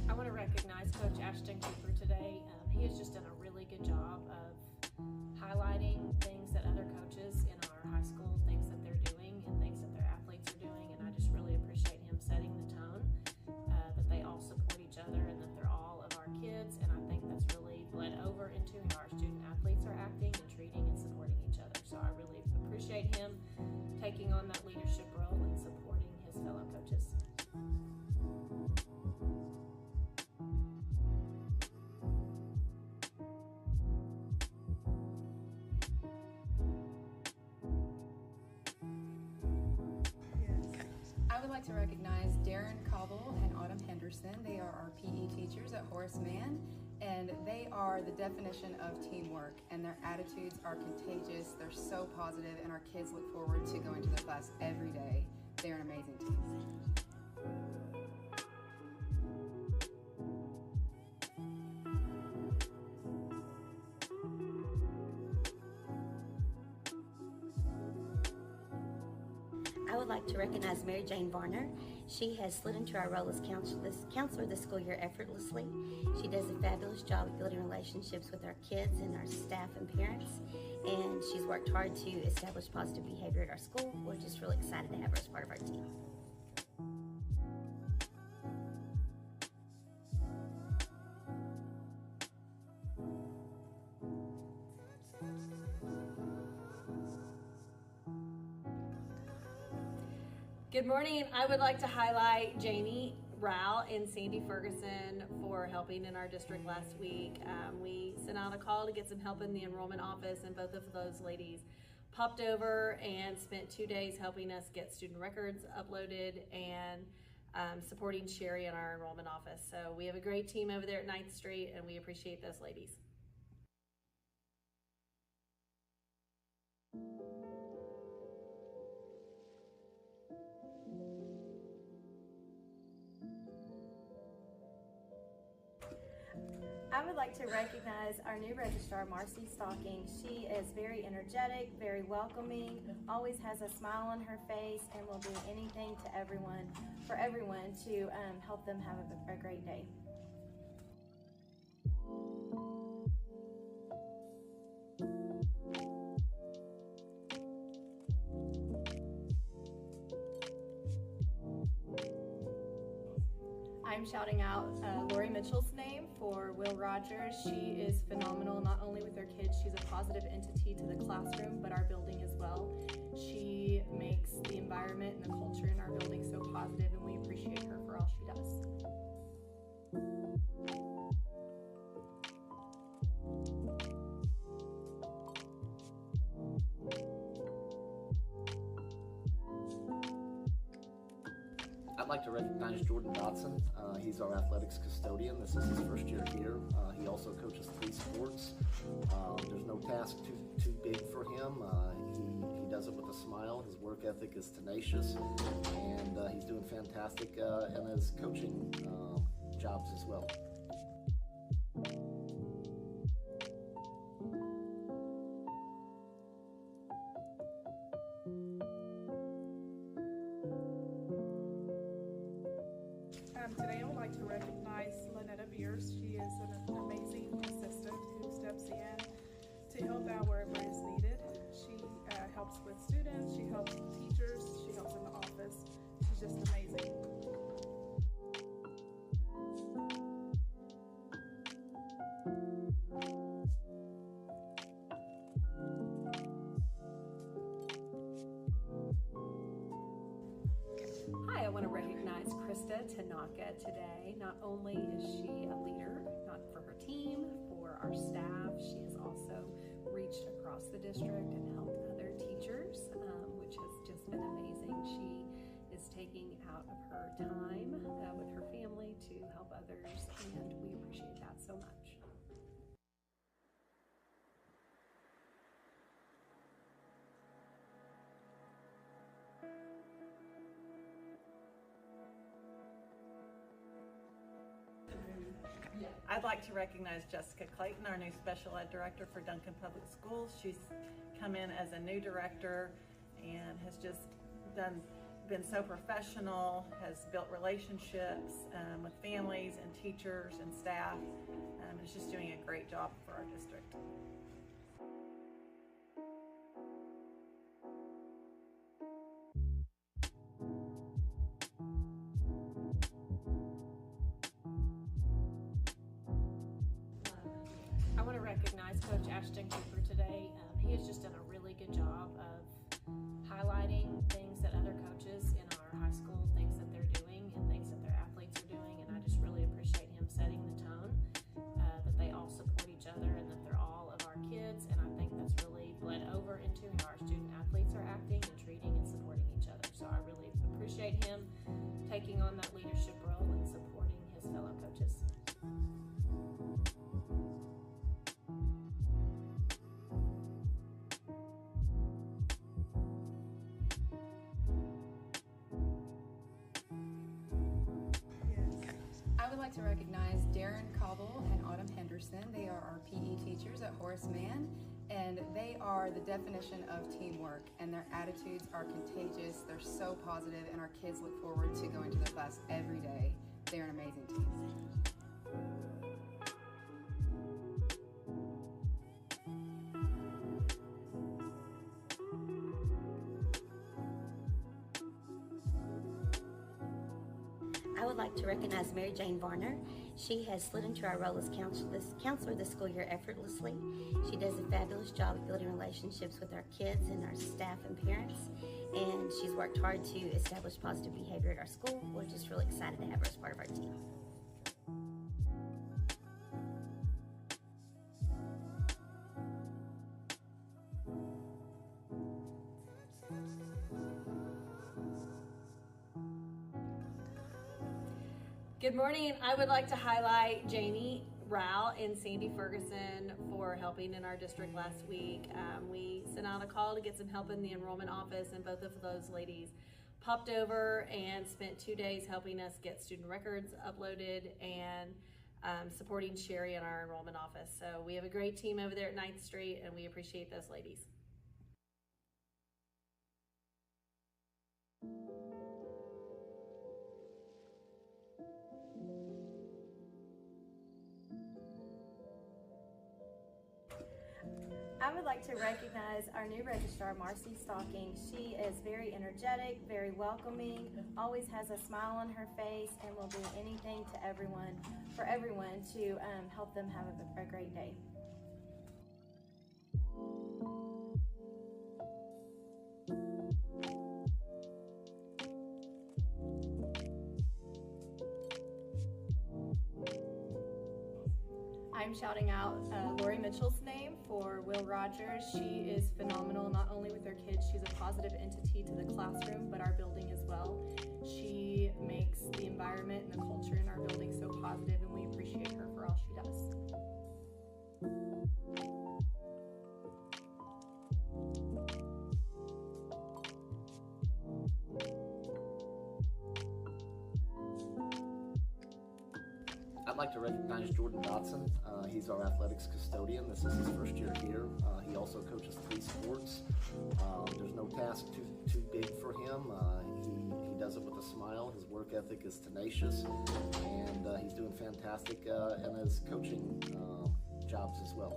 I want to recognize Coach Ashton Cooper today. He has just done a really good job of highlighting things that other coaches in our high school, things that they're doing and things that their athletes are doing, and I just really appreciate him setting the tone, that they all support each other and that they're all of our kids, and I think that's really bled over into how our student athletes are acting and treating and supporting each other. So I really appreciate him taking on that leadership role and supporting his fellow coaches. I would like to recognize Darren Cobble and Autumn Henderson. They are our PE teachers at Horace Mann, and they are the definition of teamwork, and their attitudes are contagious. They're so positive, and our kids look forward to going to their class every day. They're an amazing team. I I would like to recognize Mary Jane Varner. She has slid into our role as counselor this school year effortlessly. She does a fabulous job of building relationships with our kids and our staff and parents, and she's worked hard to establish positive behavior at our school. We're just really excited to have her as part of our team. Good morning. I would like to highlight Jamie Rao and Sandy Ferguson for helping in our district last week. We sent out a call to get some help in the enrollment office, and both of those ladies popped over and spent 2 days helping us get student records uploaded and supporting Sherry in our enrollment office. So we have a great team over there at 9th Street, and we appreciate those ladies. I would like to recognize our new registrar, Marcy Stocking. She is very energetic, very welcoming, always has a smile on her face, and will do anything to everyone, for everyone to help them have a great day. I'm shouting out Lori Mitchell's name for Will Rogers. She is phenomenal, not only with her kids, she's a positive entity to the classroom, but our building as well. She makes the environment and the culture in our building so positive, and we appreciate her for all she does. I'd like to recognize Jordan Dotson. He's our athletics custodian. This is his first year here. He also coaches 3 sports. There's no task too big for him. He does it with a smile. His work ethic is tenacious, and he's doing fantastic in his coaching jobs as well. Today I would like to recognize Lynetta Beers. She is an amazing assistant who steps in to help out wherever is needed. She helps with students, she helps with teachers, she helps in the office. She's just amazing. Hi, I want to recognize Krista Tanaka today. Not only is she a leader, not for her team, for our staff, she has also reached across the district and helped other teachers, which has just been amazing. She is taking out of her time with her family to help others, and we appreciate that so much. I'd like to recognize Jessica Clayton, our new special ed director for Duncan Public Schools. She's come in as a new director and has just been so professional, has built relationships with families and teachers and staff, and is just doing a great job for our district. I want to recognize Coach Ashton Cooper today. He has just done a really good job of highlighting things that other coaches in our high school, things that they're doing and things that their athletes are doing, and I just really appreciate him setting the tone, that they all support each other and that they're all of our kids, and I think that's really bled over into how our student athletes are acting and treating and supporting each other. So I really appreciate him taking on that leadership role and supporting his fellow coaches. I would like to recognize Darren Cobble and Autumn Henderson. They are our PE teachers at Horace Mann, And they are the definition of teamwork, and their attitudes are contagious. They're so positive, and our kids look forward to going to their class every day. They're an amazing team. I would like to recognize Mary Jane Varner. She has slid into our role as counselor this school year effortlessly. She does a fabulous job of building relationships with our kids and our staff and parents, and she's worked hard to establish positive behavior at our school. We're just really excited to have her as part of our team. Good morning. I would like to highlight Jamie Rao and Sandy Ferguson for helping in our district last week. We sent out a call to get some help in the enrollment office, and both of those ladies popped over and spent 2 days helping us get student records uploaded and supporting Sherry in our enrollment office. So we have a great team over there at 9th Street, and we appreciate those ladies. I would like to recognize our new registrar, Marcy Stocking. She is very energetic, very welcoming, always has a smile on her face, and will do anything to everyone, for everyone to help them have a great day. I'm shouting out Lori Mitchell's name for Will Rogers. She is phenomenal, not only with her kids, she's a positive entity to the classroom, but our building as well. She makes the environment and the culture in our building so positive, and we appreciate her for all she does. I'd like to recognize Jordan Dotson. He's our athletics custodian. This is his first year here. He also coaches 3 sports. There's no task too big for him. He does it with a smile. His work ethic is tenacious, and he's doing fantastic in his coaching jobs as well.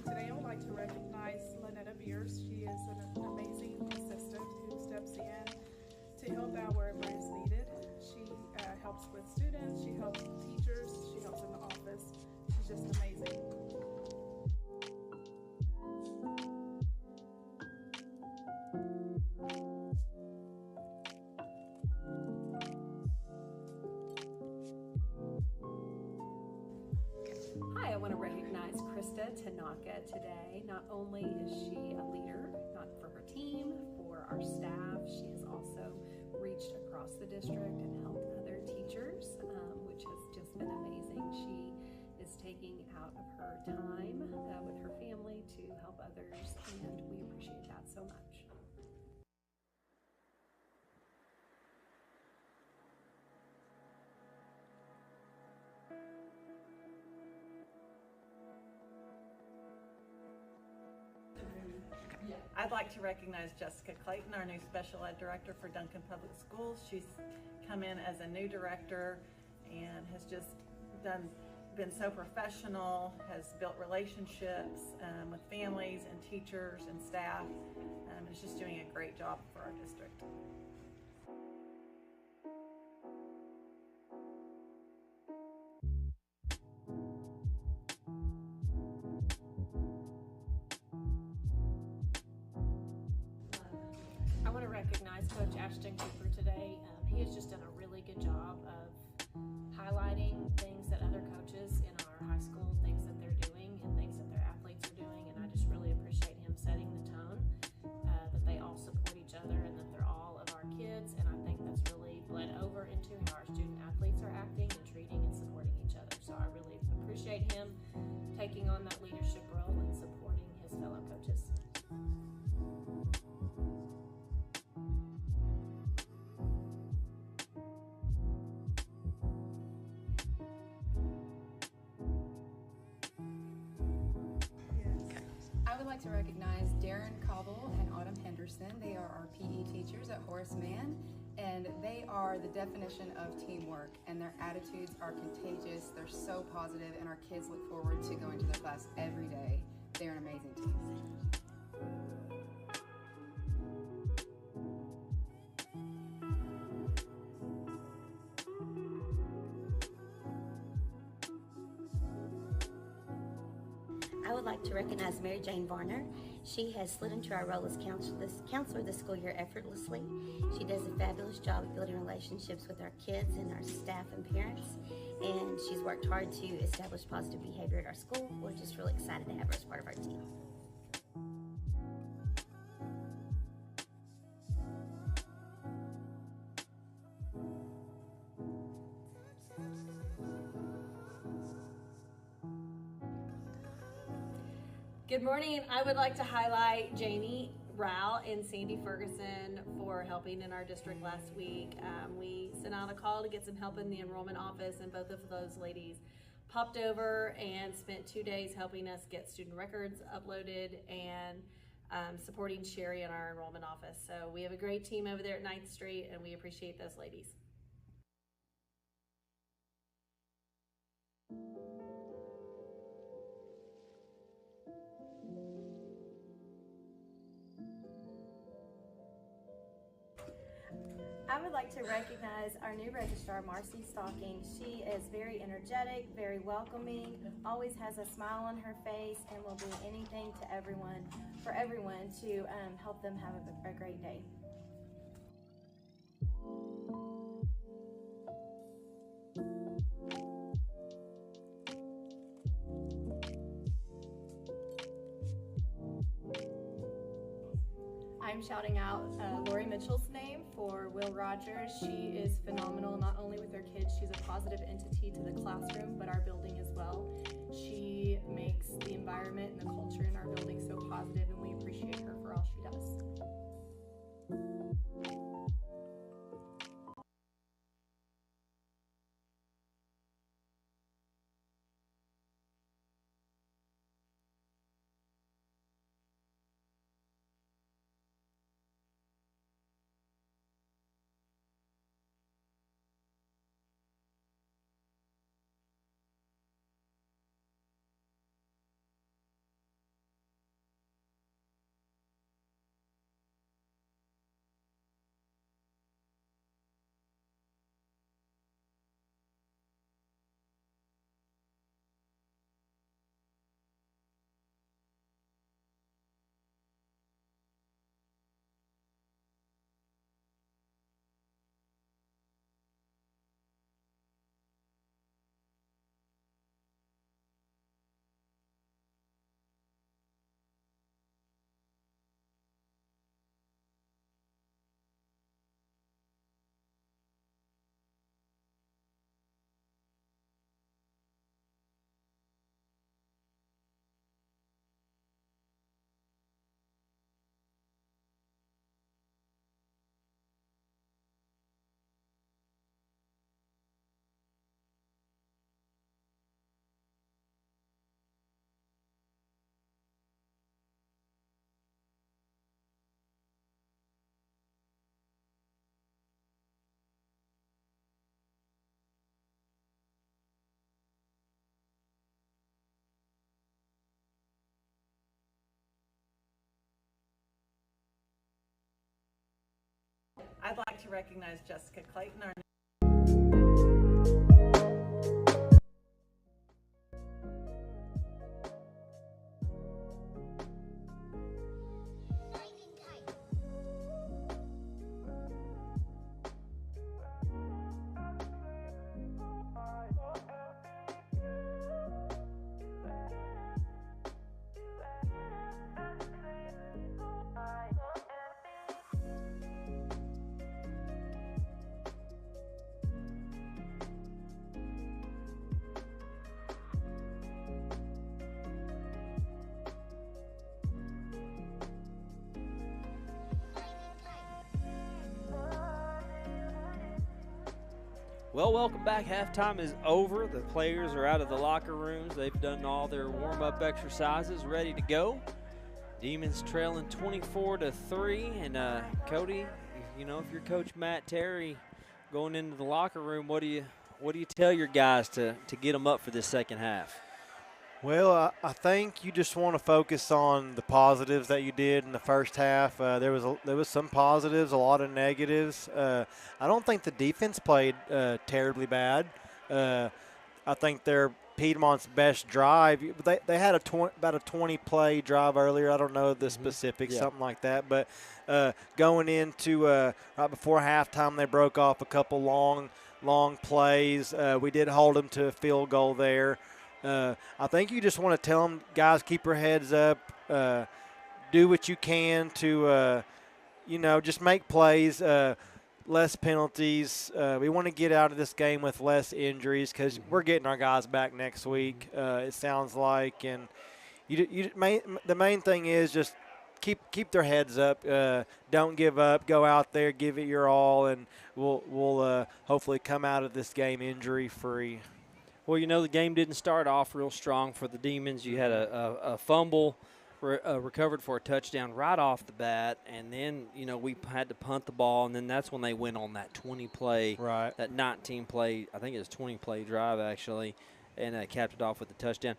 Today I would like to recognize Lynetta Beers. She is an amazing assistant who steps in to help out wherever is needed. She helps with students, she helps with teachers, she helps in the office. She's just amazing. Hi, I want to recognize Krista Tanaka today. Not only is she a leader, not for her team, for our staff, she has also reached across the district and helped other teachers, which has just been amazing. She is taking out of her time with her family to help others, and we appreciate that so much. I'd like to recognize Jessica Clayton, our new special ed director for Duncan Public Schools. She's come in as a new director and has just been so professional, has built relationships with families and teachers and staff, and is just doing a great job for our district. I want to recognize Coach Ashton Cooper today. He has just done a really good job of highlighting things that other coaches in our high school, things that they're doing and things that their athletes are doing, and I just really appreciate him setting the tone, that they all support each other and that they're all of our kids, and I think that's really bled over into how our student athletes are acting and treating and supporting each other. So I really appreciate him taking on that leadership role and supporting his fellow coaches. would like to recognize Darren Cobble and Autumn Henderson. They are our PE teachers at Horace Mann, and they are the definition of teamwork, and their attitudes are contagious. They're so positive, and our kids look forward to going to their class every day. They're an amazing team. I would like to recognize Mary Jane Varner. She has slid into our role as counselor this school year effortlessly. She does a fabulous job of building relationships with our kids and our staff and parents, and she's worked hard to establish positive behavior at our school. We're just really excited to have her as part of our team. Good morning. I would like to highlight Jamie Rao and Sandy Ferguson for helping in our district last week. We sent out a call to get some help in the enrollment office, and both of those ladies popped over and spent 2 days helping us get student records uploaded and supporting Sherry in our enrollment office. So we have a great team over there at 9th Street, and we appreciate those ladies. I would like to recognize our new registrar, Marcy Stocking. She is very energetic, very welcoming, always has a smile on her face, and will do anything to everyone, for everyone to help them have a great day. I'm shouting out Lori Mitchell's name for Will Rogers. She is phenomenal, not only with her kids, she's a positive entity to the classroom, but our building as well. She makes the environment and the culture in our building so positive, and we appreciate her for all she does. I'd like to recognize Jessica Clayton, our Well, welcome back. Halftime is over. The players are out of the locker rooms. They've done all their warm-up exercises, ready to go. Demons trailing 24-3, and Cody, you know, if you're Coach Matt Terry going into the locker room, what do you tell your guys to get them up for this second half? Well, I think you just want to focus on the positives that you did in the first half. There was some positives, a lot of negatives. I don't think the defense played terribly bad. I think they're Piedmont's best drive. They had about a 20-play drive earlier. I don't know the specifics, something like that. But going into right before halftime, they broke off a couple long plays. We did hold them to a field goal there. I think you just want to tell them, guys, keep your heads up, do what you can to, just make plays, less penalties. We want to get out of this game with less injuries because we're getting our guys back next week, it sounds like. And the main thing is just keep their heads up. Don't give up. Go out there, give it your all, and we'll hopefully come out of this game injury-free. Well, you know, the game didn't start off real strong for the Demons. You had a fumble recovered for a touchdown right off the bat, and then, you know, we had to punt the ball, and then that's when they went on that 20-play, that 19-play, I think it was 20-play drive actually, and capped it off with a touchdown.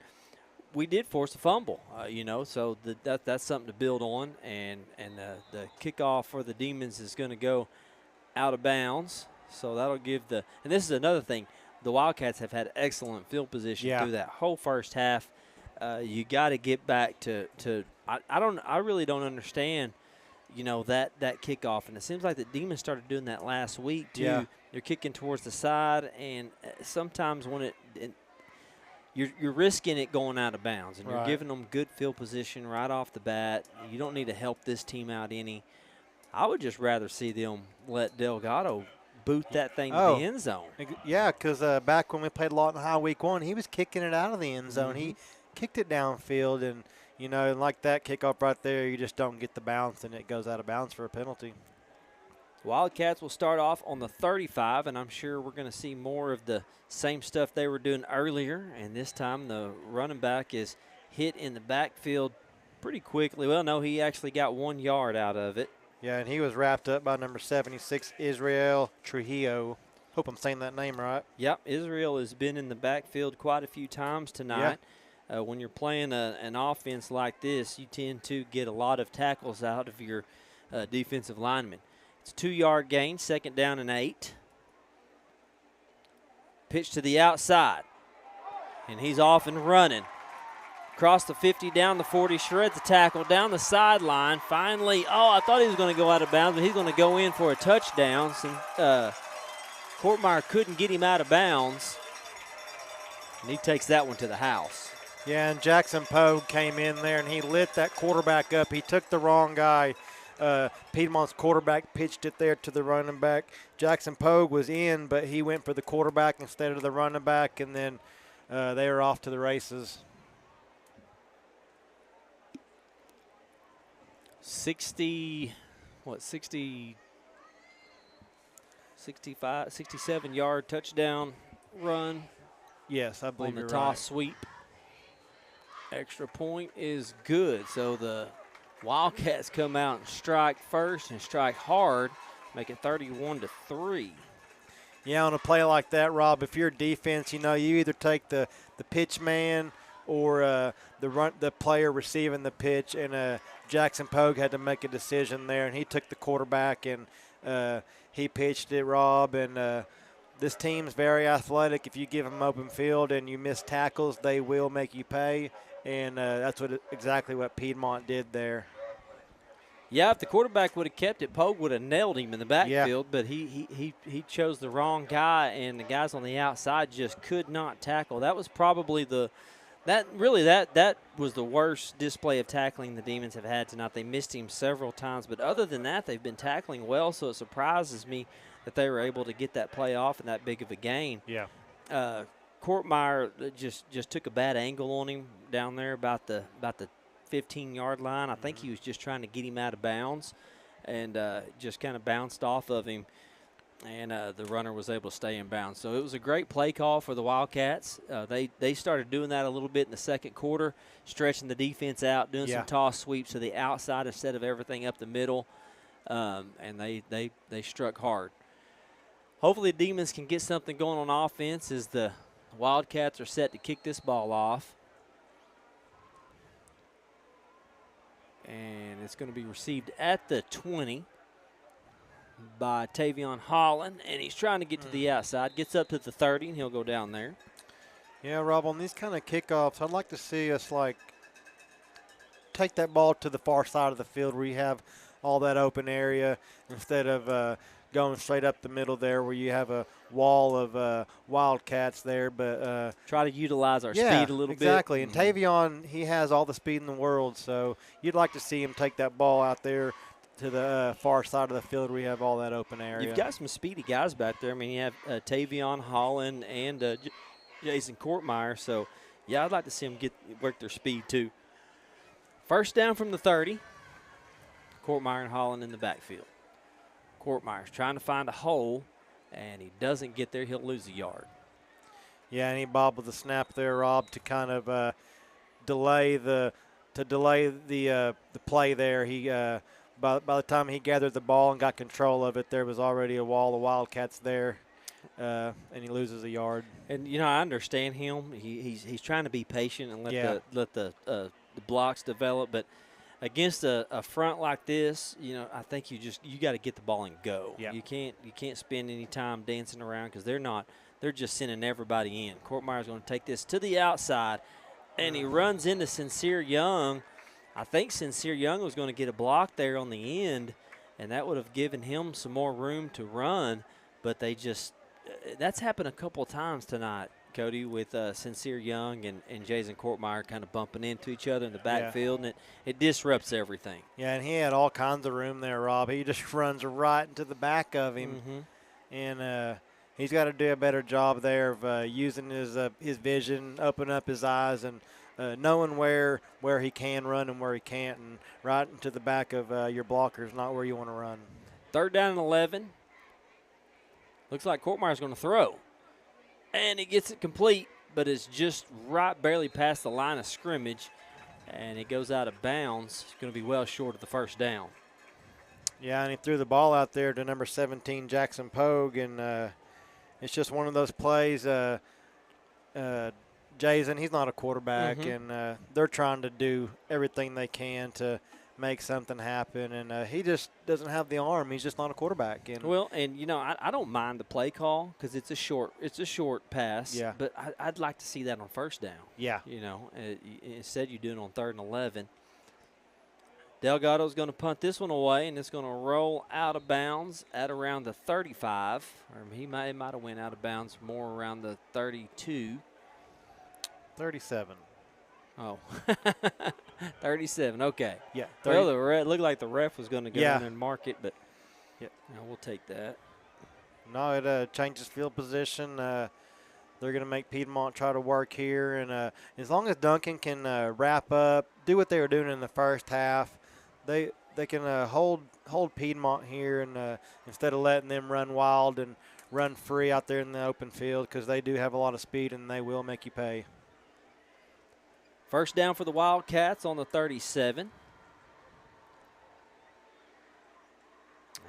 We did force a fumble, so that's something to build on, and the kickoff for the Demons is going to go out of bounds, so that'll give and this is another thing. The Wildcats have had excellent field position through that whole first half. You got to get back to I really don't understand, that kickoff. And it seems like the Demons started doing that last week too. Yeah. They're kicking towards the side, and sometimes when you're risking it going out of bounds, and you're giving them good field position right off the bat. You don't need to help this team out any. I would just rather see them let Delgado boot that thing to the end zone. Yeah, because back when we played Lawton High week 1, he was kicking it out of the end zone. He kicked it downfield, and, like that kickoff right there, you just don't get the bounce, and it goes out of bounds for a penalty. Wildcats will start off on the 35, and I'm sure we're going to see more of the same stuff they were doing earlier, and this time the running back is hit in the backfield pretty quickly. Well, no, he actually got 1 yard out of it. Yeah, and he was wrapped up by number 76, Israel Trujillo. Hope I'm saying that name right. Yep, Israel has been in the backfield quite a few times tonight. Yeah. When you're playing an offense like this, you tend to get a lot of tackles out of your defensive linemen. It's a 2-yard gain, 2nd down and 8. Pitch to the outside, and he's off and running. Across the 50, down the 40, shreds the tackle, down the sideline. Finally, I thought he was going to go out of bounds, but he's going to go in for a touchdown. Courtmeyer couldn't get him out of bounds, and he takes that one to the house. Yeah, and Jackson Pogue came in there, and he lit that quarterback up. He took the wrong guy. Piedmont's quarterback pitched it there to the running back. Jackson Pogue was in, but he went for the quarterback instead of the running back, and then they were off to the races. 67-yard touchdown run. Yes, I believe on the you're toss right. sweep. Extra point is good. So the Wildcats come out and strike first and strike hard, make it 31-3. Yeah, on a play like that, Rob, if you're defense, you either take the pitch man or the player receiving the pitch, and Jackson Pogue had to make a decision there, and he took the quarterback, and he pitched it, Rob. And this team's very athletic. If you give them open field and you miss tackles, they will make you pay, and that's exactly what Piedmont did there. Yeah, if the quarterback would have kept it, Pogue would have nailed him in the backfield, but he chose the wrong guy, and the guys on the outside just could not tackle. That was probably that was the worst display of tackling the Demons have had tonight. They missed him several times, but other than that, they've been tackling well, so it surprises me that they were able to get that play off in that big of a gain. Yeah. Courtmeyer just took a bad angle on him down there about the 15-yard line. I think he was just trying to get him out of bounds, and just kind of bounced off of him. and the runner was able to stay in bounds. So it was a great play call for the Wildcats. They started doing that a little bit in the second quarter, stretching the defense out, doing some toss sweeps to the outside instead of everything up the middle, and they struck hard. Hopefully the Demons can get something going on offense as the Wildcats are set to kick this ball off. And it's going to be received at the 20 by Tavion Holland, and he's trying to get to the outside. Gets up to the 30, and he'll go down there. Yeah, Rob, on these kind of kickoffs, I'd like to see us, take that ball to the far side of the field where you have all that open area instead of going straight up the middle there where you have a wall of Wildcats there. But try to utilize our speed a little bit. Exactly. And Tavion, he has all the speed in the world, so you'd like to see him take that ball out there to the far side of the field where you have all that open area. You've got some speedy guys back there. I mean, you have Tavion Holland and Jason Courtmeyer. So, yeah, I'd like to see them work their speed too. First down from the 30. Courtmeyer and Holland in the backfield. Courtmeyer's trying to find a hole, and he doesn't get there. He'll lose a yard. Yeah, and he bobbled the snap there, Rob, to kind of delay the play there. He by the time he gathered the ball and got control of it, there was already a wall of Wildcats there, and he loses a yard. And I understand him. He's trying to be patient and let the blocks develop, but against a front like this, I think you got to get the ball and go. Yeah. You can't spend any time dancing around because they're just sending everybody in. Courtmeyer's going to take this to the outside, and he runs into Sincere Young. I think Sincere Young was going to get a block there on the end, and that would have given him some more room to run, but that's happened a couple of times tonight, Cody, with Sincere Young and Jason Courtmeyer kind of bumping into each other in the backfield, and it disrupts everything. Yeah, and he had all kinds of room there, Rob. He just runs right into the back of him, and he's got to do a better job there of using his vision, open up his eyes, and knowing where he can run and where he can't, and right into the back of your blockers, not where you want to run. Third down and 11. Looks like Courtmeyer's going to throw. And he gets it complete, but it's just barely past the line of scrimmage, and it goes out of bounds. It's going to be well short of the first down. Yeah, and he threw the ball out there to number 17, Jackson Pogue, and it's just one of those plays. Jason, he's not a quarterback, and they're trying to do everything they can to make something happen, and he just doesn't have the arm. He's just not a quarterback. And I don't mind the play call because it's a short pass. Yeah. But I'd like to see that on first down. Yeah. Instead you do it on 3rd and 11. Delgado's going to punt this one away, and it's going to roll out of bounds at around the 35. Or he might have went out of bounds more around the 32. 37. Oh, 37. Okay. Yeah. Well, it looked like the ref was going to go in and mark it, but we'll take that. No, it changes field position. They're going to make Piedmont try to work here, and as long as Duncan can wrap up, do what they were doing in the first half, they can hold Piedmont here, and instead of letting them run wild and run free out there in the open field, because they do have a lot of speed and they will make you pay. First down for the Wildcats on the 37.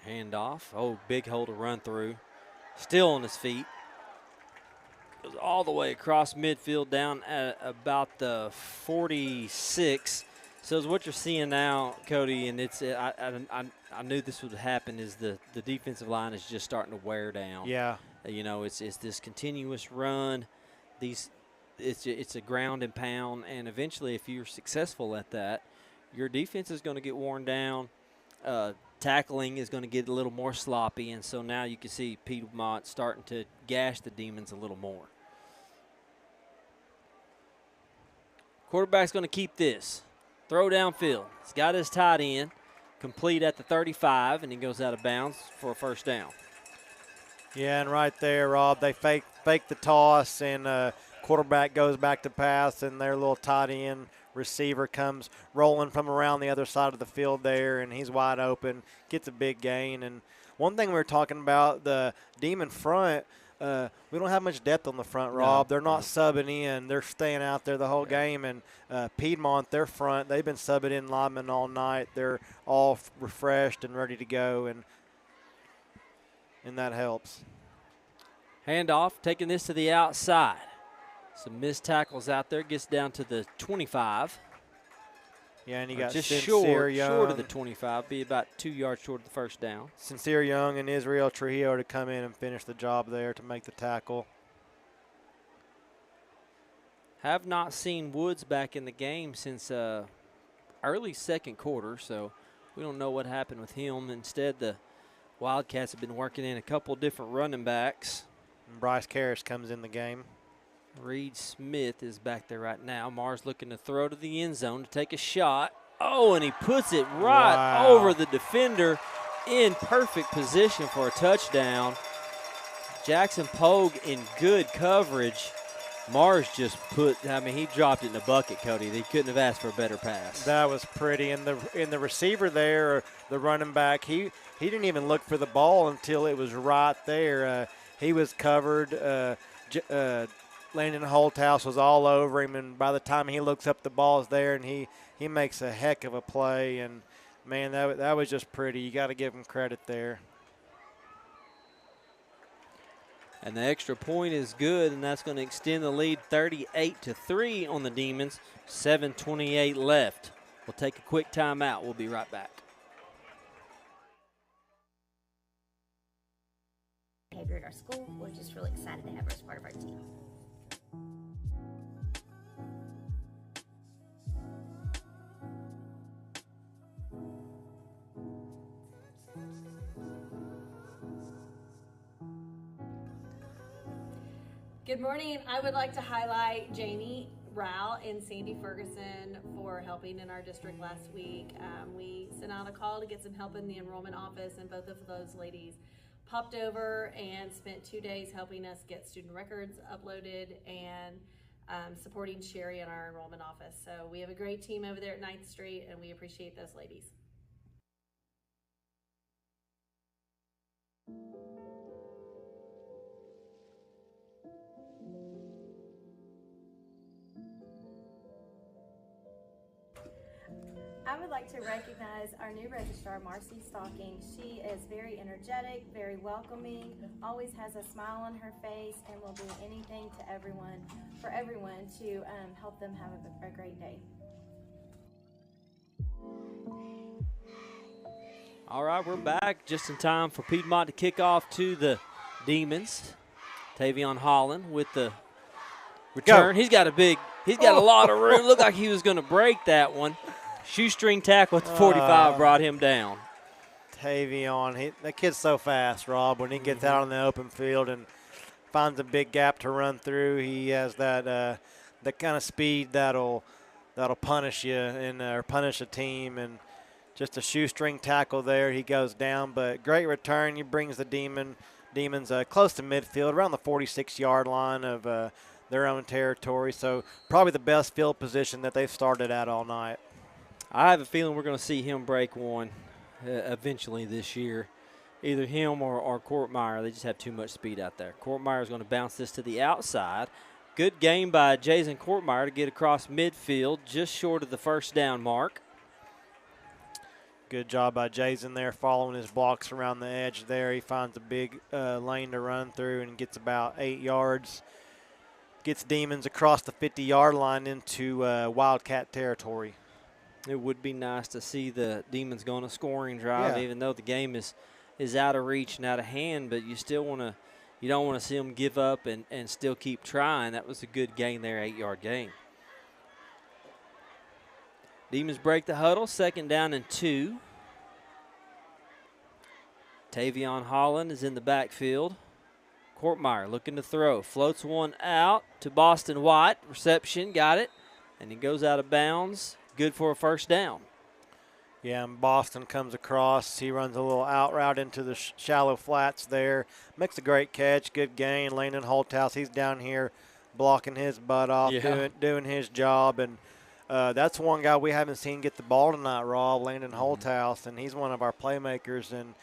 Handoff. Oh, big hole to run through. Still on his feet. Goes all the way across midfield down at about the 46. So is what you're seeing now, Cody, and I knew this would happen, is the defensive line is just starting to wear down. Yeah. It's this continuous run. It's a ground and pound, and eventually if you're successful at that, your defense is going to get worn down. Tackling is going to get a little more sloppy, and so now you can see Piedmont starting to gash the Demons a little more. Quarterback's going to keep this. Throw downfield. He's got his tight end complete at the 35, and he goes out of bounds for a first down. Yeah, and right there, Rob, they fake the toss, and quarterback goes back to pass, and their little tight end receiver comes rolling from around the other side of the field there, and he's wide open, gets a big gain. And one thing we were talking about, the Demon front, we don't have much depth on the front, Rob. They're not subbing in. They're staying out there the whole game. And Piedmont, their front, they've been subbing in linemen all night. They're all refreshed and ready to go, and that helps. Handoff, taking this to the outside. Some missed tackles out there. Gets down to the 25. Yeah, and you got just Sincere Young. short of the 25. Be about 2 yards short of the first down. Sincere Young and Israel Trujillo to come in and finish the job there to make the tackle. Have not seen Woods back in the game since early second quarter, so we don't know what happened with him. Instead, the Wildcats have been working in a couple different running backs. And Bryce Karras comes in the game. Reed Smith is back there right now. Mars looking to throw to the end zone to take a shot. Oh, and he puts it right over the defender in perfect position for a touchdown. Jackson Pogue in good coverage. Mars just he dropped it in the bucket, Cody. They couldn't have asked for a better pass. That was pretty. And the receiver there, the running back, he didn't even look for the ball until it was right there. He was covered. Landon Holthouse was all over him, and by the time he looks up, the ball's there, and he makes a heck of a play. And, man, that was just pretty. You got to give him credit there. And the extra point is good, and that's going to extend the lead 38-3 on the Demons. 7:28 left. We'll take a quick timeout. We'll be right back. Behavior at our school. We're just really excited to have her as part of our team. Good morning. I would like to highlight Janie Rao and Sandy Ferguson for helping in our district last week. We sent out a call to get some help in the enrollment office, and both of those ladies popped over and spent 2 days helping us get student records uploaded and supporting Sherry in our enrollment office. So we have a great team over there at 9th Street, and we appreciate those ladies. I would like to recognize our new registrar, Marcy Stocking. She is very energetic, very welcoming, always has a smile on her face, and will do anything to everyone, for everyone to help them have a great day. All right, we're back just in time for Piedmont to kick off to the Demons. Tavion Holland with the return. He's got a lot of room. Looked like he was going to break that one. Shoestring tackle at the 45 brought him down. Tavion, that kid's so fast, Rob. When he gets out on the open field and finds a big gap to run through, he has that kind of speed that'll punish you or punish a team. And just a shoestring tackle there, he goes down. But great return. He brings the Demons close to midfield, around the 46-yard line of their own territory. So probably the best field position that they've started at all night. I have a feeling we're going to see him break one eventually this year. Either him or Courtmeyer. They just have too much speed out there. Courtmeyer is going to bounce this to the outside. Good game by Jason Courtmeyer to get across midfield, just short of the first down mark. Good job by Jason there, following his blocks around the edge there. He finds a big lane to run through and gets about 8 yards. Gets Demons across the 50-yard line into Wildcat territory. It would be nice to see the Demons go on a scoring drive, even though the game is out of reach and out of hand. But you don't want to see them give up and still keep trying. That was a good gain there, 8-yard gain. Demons break the huddle, 2nd down and 2. Tavion Holland is in the backfield. Courtmeyer looking to throw, floats one out to Boston White. Reception, got it, and he goes out of bounds. Good for a first down. Yeah, and Boston comes across. He runs a little out route into the shallow flats there. Makes a great catch, good gain. Landon Holthouse, he's down here blocking his butt off, doing his job. And that's one guy we haven't seen get the ball tonight, Rob, Landon Holthouse, and he's one of our playmakers. And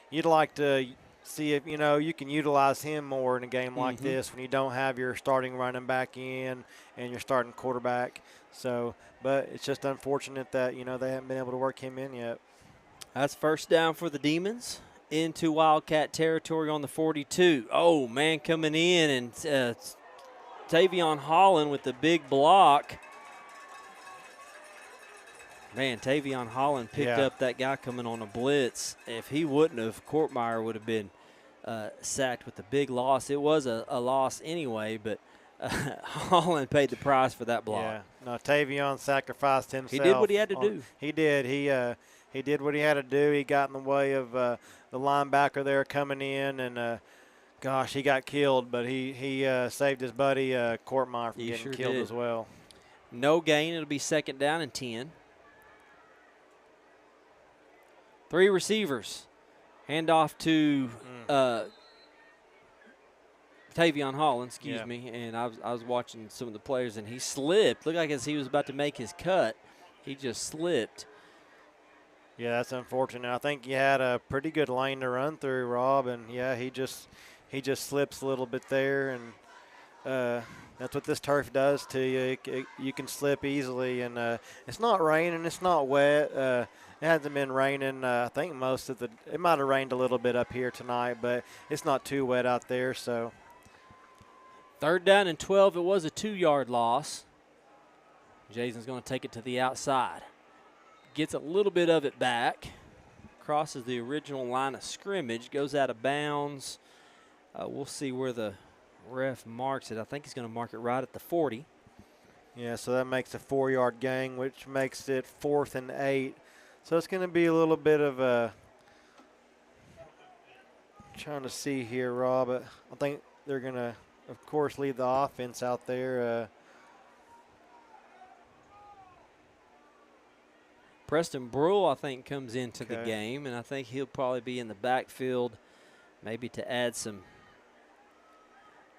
you'd like to see if, you can utilize him more in a game like this when you don't have your starting running back in and your starting quarterback. So, but it's just unfortunate that, they haven't been able to work him in yet. That's first down for the Demons into Wildcat territory on the 42. Oh, man, coming in, and Tavion Holland with the big block. Man, Tavion Holland picked up that guy coming on a blitz. If he wouldn't have, Courtmeyer would have been sacked with a big loss. It was a loss anyway, but Holland paid the price for that block. Yeah, no, Tavion sacrificed himself. He did what he had to do. He did. He did what he had to do. He got in the way of the linebacker there coming in, and gosh, he got killed. But he saved his buddy Courtmeyer from getting killed as well. No gain. It'll be second down and 10. 3 receivers. Handoff to Tavion Holland, excuse me. And I was watching some of the players, and he slipped. Looked like as he was about to make his cut, he just slipped. Yeah, that's unfortunate. I think he had a pretty good lane to run through, Rob, and he just slips a little bit there, and that's what this turf does to you. You can slip easily, and it's not raining, it's not wet. It hasn't been raining. I think it might have rained a little bit up here tonight, but it's not too wet out there. So, third down and 12. It was a 2-yard loss. Jason's going to take it to the outside. Gets a little bit of it back. Crosses the original line of scrimmage. Goes out of bounds. We'll see where the ref marks it. I think he's going to mark it right at the 40. Yeah, so that makes a 4-yard gain, which makes it 4th and 8. So it's going to be a little bit of a trying to see here, Rob. I think they're going to, of course, leave the offense out there. Preston Brule, I think, comes into the game, and I think he'll probably be in the backfield maybe to add some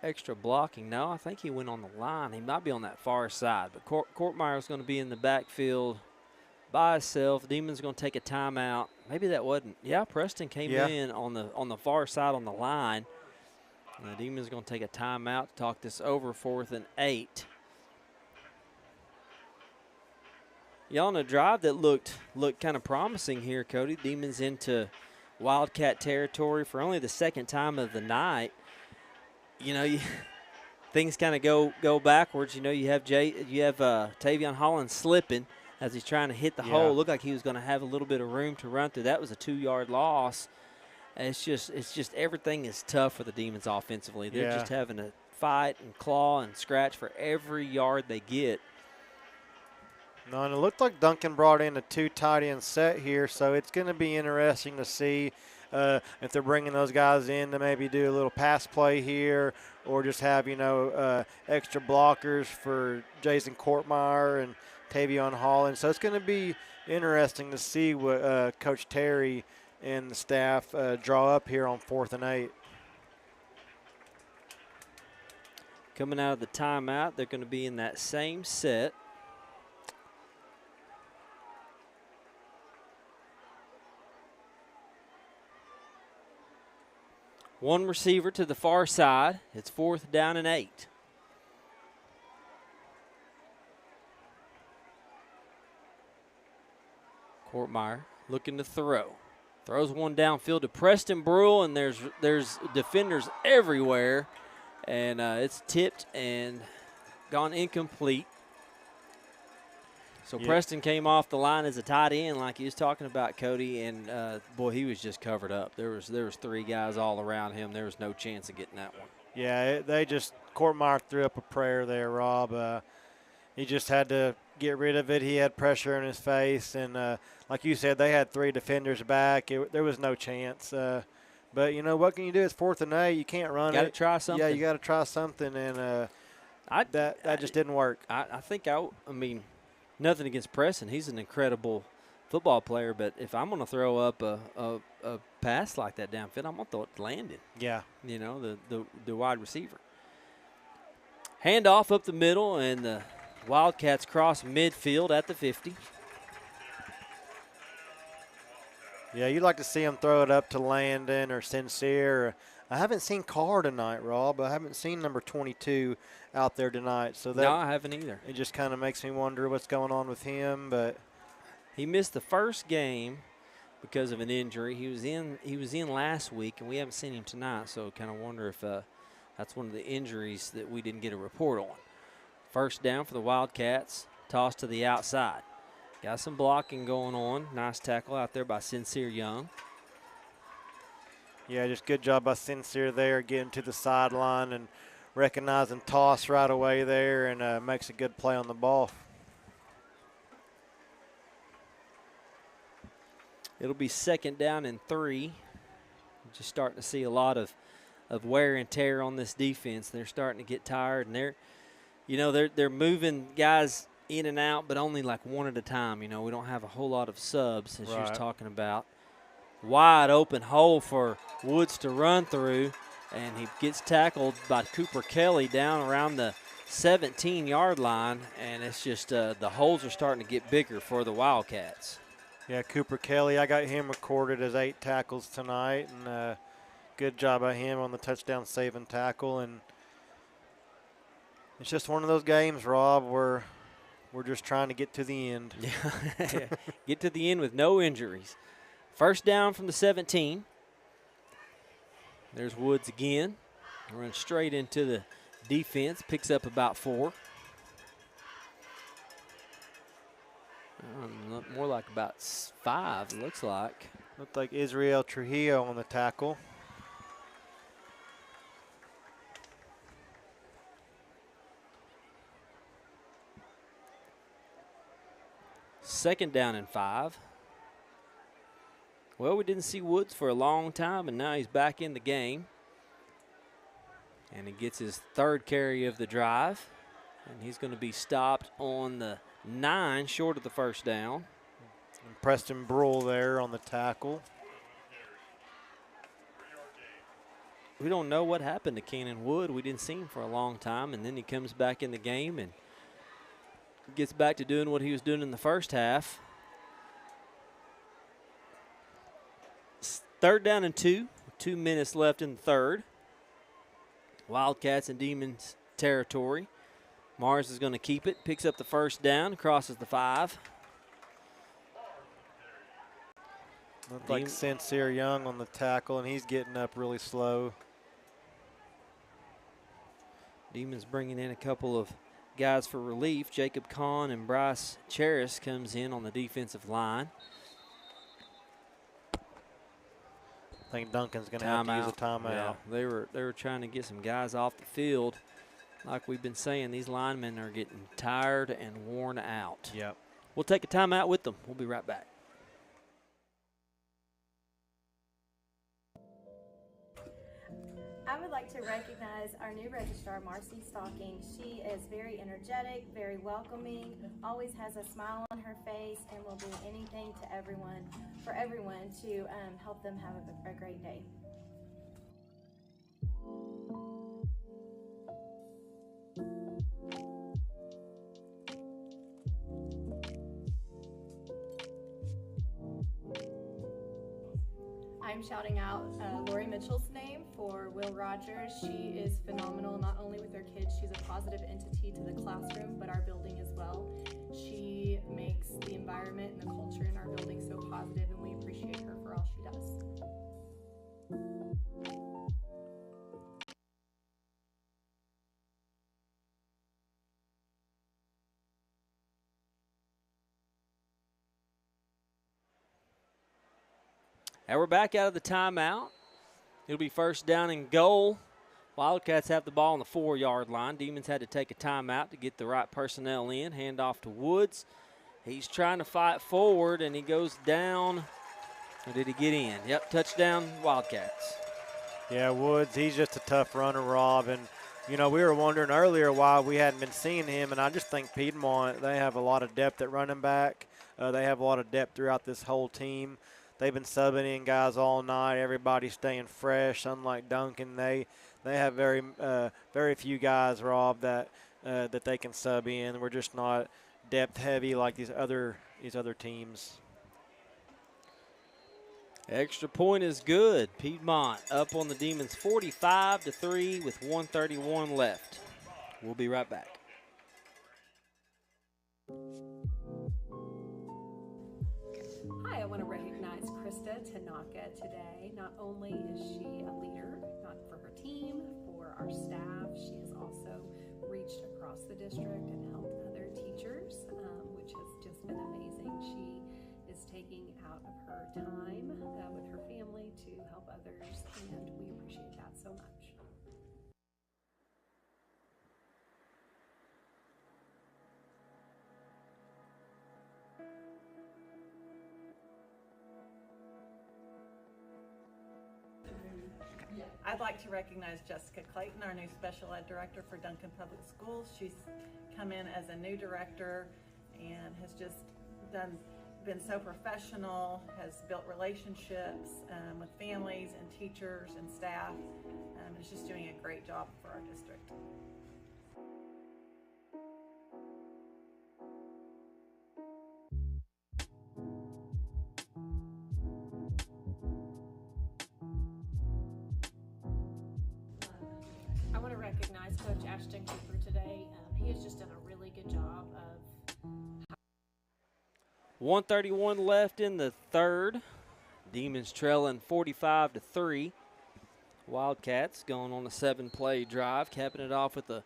extra blocking. No, I think he went on the line. He might be on that far side, but Courtmeyer's going to be in the backfield by himself. Demon's going to take a timeout. Maybe that wasn't. Yeah, Preston came in on the far side on the line. And the Demon's going to take a timeout to talk this over. 4th and 8. Yeah, on a drive that looked kind of promising here, Cody. Demons into Wildcat territory for only the second time of the night. Things kind of go backwards. You have Tavion Holland slipping as he's trying to hit the hole. Looked like he was going to have a little bit of room to run through. That was a 2-yard loss. And it's just everything is tough for the Demons offensively. They're just having to fight and claw and scratch for every yard they get. No, and it looked like Duncan brought in a 2 tight end set here, so it's going to be interesting to see if they're bringing those guys in to maybe do a little pass play here, or just have extra blockers for Jason Courtmeyer and Tavion Holland. So it's going to be interesting to see what Coach Terry and the staff draw up here on 4th and 8. Coming out of the timeout, they're going to be in that same set. One receiver to the far side. It's 4th down and 8. Courtmeyer looking to throw. Throws one downfield to Preston Brule, and there's defenders everywhere. And it's tipped and gone incomplete. So Preston came off the line as a tight end like he was talking about, Cody, and, boy, he was just covered up. There was 3 guys all around him. There was no chance of getting that one. Yeah, Courtmeyer threw up a prayer there, Rob. He just had to get rid of it. He had pressure in his face, and like you said, they had 3 defenders back. There was no chance. But, what can you do? It's 4th and 8. You can't run it. Got to try something. Yeah, you got to try something, and that just didn't work. I think nothing against Preston. He's an incredible football player, but if I'm going to throw up a pass like that downfield, I'm going to throw it to Landon. Yeah. The wide receiver. Handoff up the middle, and the Wildcats cross midfield at the 50. Yeah, you'd like to see him throw it up to Landon or Sincere. I haven't seen Carr tonight, Rob. I haven't seen number 22 out there tonight. So that, no, I haven't either. It just kind of makes me wonder what's going on with him. But he missed the first game because of an injury. He was in last week, and we haven't seen him tonight. So kind of wonder if that's one of the injuries that we didn't get a report on. First down for the Wildcats. Toss to the outside. Got some blocking going on. Nice tackle out there by Sincere Young. Yeah, just good job by Sincere there, getting to the sideline and recognizing toss right away there, and makes a good play on the ball. It'll be 2nd down and 3. Just starting to see a lot of wear and tear on this defense. They're starting to get tired, and they're moving guys in and out, but only like one at a time. We don't have a whole lot of subs, as you was talking about. Wide open hole for Woods to run through, and he gets tackled by Cooper Kelly down around the 17-yard line, and it's just the holes are starting to get bigger for the Wildcats. Yeah, Cooper Kelly, I got him recorded as 8 tackles tonight, and good job by him on the touchdown saving tackle. And it's just one of those games, Rob, where we're just trying to get to the end. Yeah, get to the end with no injuries. First down from the 17. There's Woods again. Runs straight into the defense, picks up about 4. More like about 5, it looks like. Looked like Israel Trujillo on the tackle. Second down and 5. Well, we didn't see Woods for a long time, and now he's back in the game. And he gets his 3rd carry of the drive. And he's going to be stopped on the 9, short of the first down. And Preston Brull there on the tackle. We don't know what happened to Cannon Wood. We didn't see him for a long time, and then he comes back in the game and gets back to doing what he was doing in the first half. 3rd down and 2. 2 minutes left in the 3rd. Wildcats in Demons territory. Mars is going to keep it. Picks up the first down. Crosses the 5. Looked like Sincere Young on the tackle, and he's getting up really slow. Demons bringing in a couple of guys for relief. Jacob Kahn and Bryce Charis comes in on the defensive line. I think Duncan's going to have to use a timeout. Yeah, they were trying to get some guys off the field. Like we've been saying, these linemen are getting tired and worn out. Yep. We'll take a timeout with them. We'll be right back. I would like to recognize our new registrar, Marcy Stocking. She is very energetic, very welcoming, always has a smile on her face, and will do anything to everyone, for everyone to help them have a great day. I'm shouting out Lori Mitchell's name for Will Rogers. She is phenomenal, not only with her kids, she's a positive entity to the classroom, but our building as well. She makes the environment and the culture in our building so positive, and we appreciate her for all she does. And we're back out of the timeout. It'll be first down and goal. Wildcats have the ball on the 4-yard line. Demons had to take a timeout to get the right personnel in. Hand off to Woods. He's trying to fight forward, and he goes down. Or did he get in? Yep, touchdown, Wildcats. Yeah, Woods, he's just a tough runner, Rob. And, we were wondering earlier why we hadn't been seeing him, and I just think Piedmont, they have a lot of depth at running back. They have a lot of depth throughout this whole team. They've been subbing in guys all night. Everybody's staying fresh. Unlike Duncan, they have very few guys, Rob, that that they can sub in. We're just not depth heavy like these other teams. Extra point is good. Piedmont up on the Demons 45-3 with 1:31 left. We'll be right back. Hi, I want to recognize Krista Tanaka today. Not only is she a leader, not for her team, for our staff, she has also reached across the district and helped other teachers, which has just been amazing. She is taking out of her time with her family to help others, and we appreciate that so much. I'd like to recognize Jessica Clayton, our new special ed director for Duncan Public Schools. She's come in as a new director and has just been so professional, has built relationships with families and teachers and staff, and is just doing a great job for our district. I want to recognize Coach Ashton Cooper today. He has just done a really good job of 1:31 left in the third. Demons trailing 45-3. Wildcats going on a 7-play drive, capping it off with a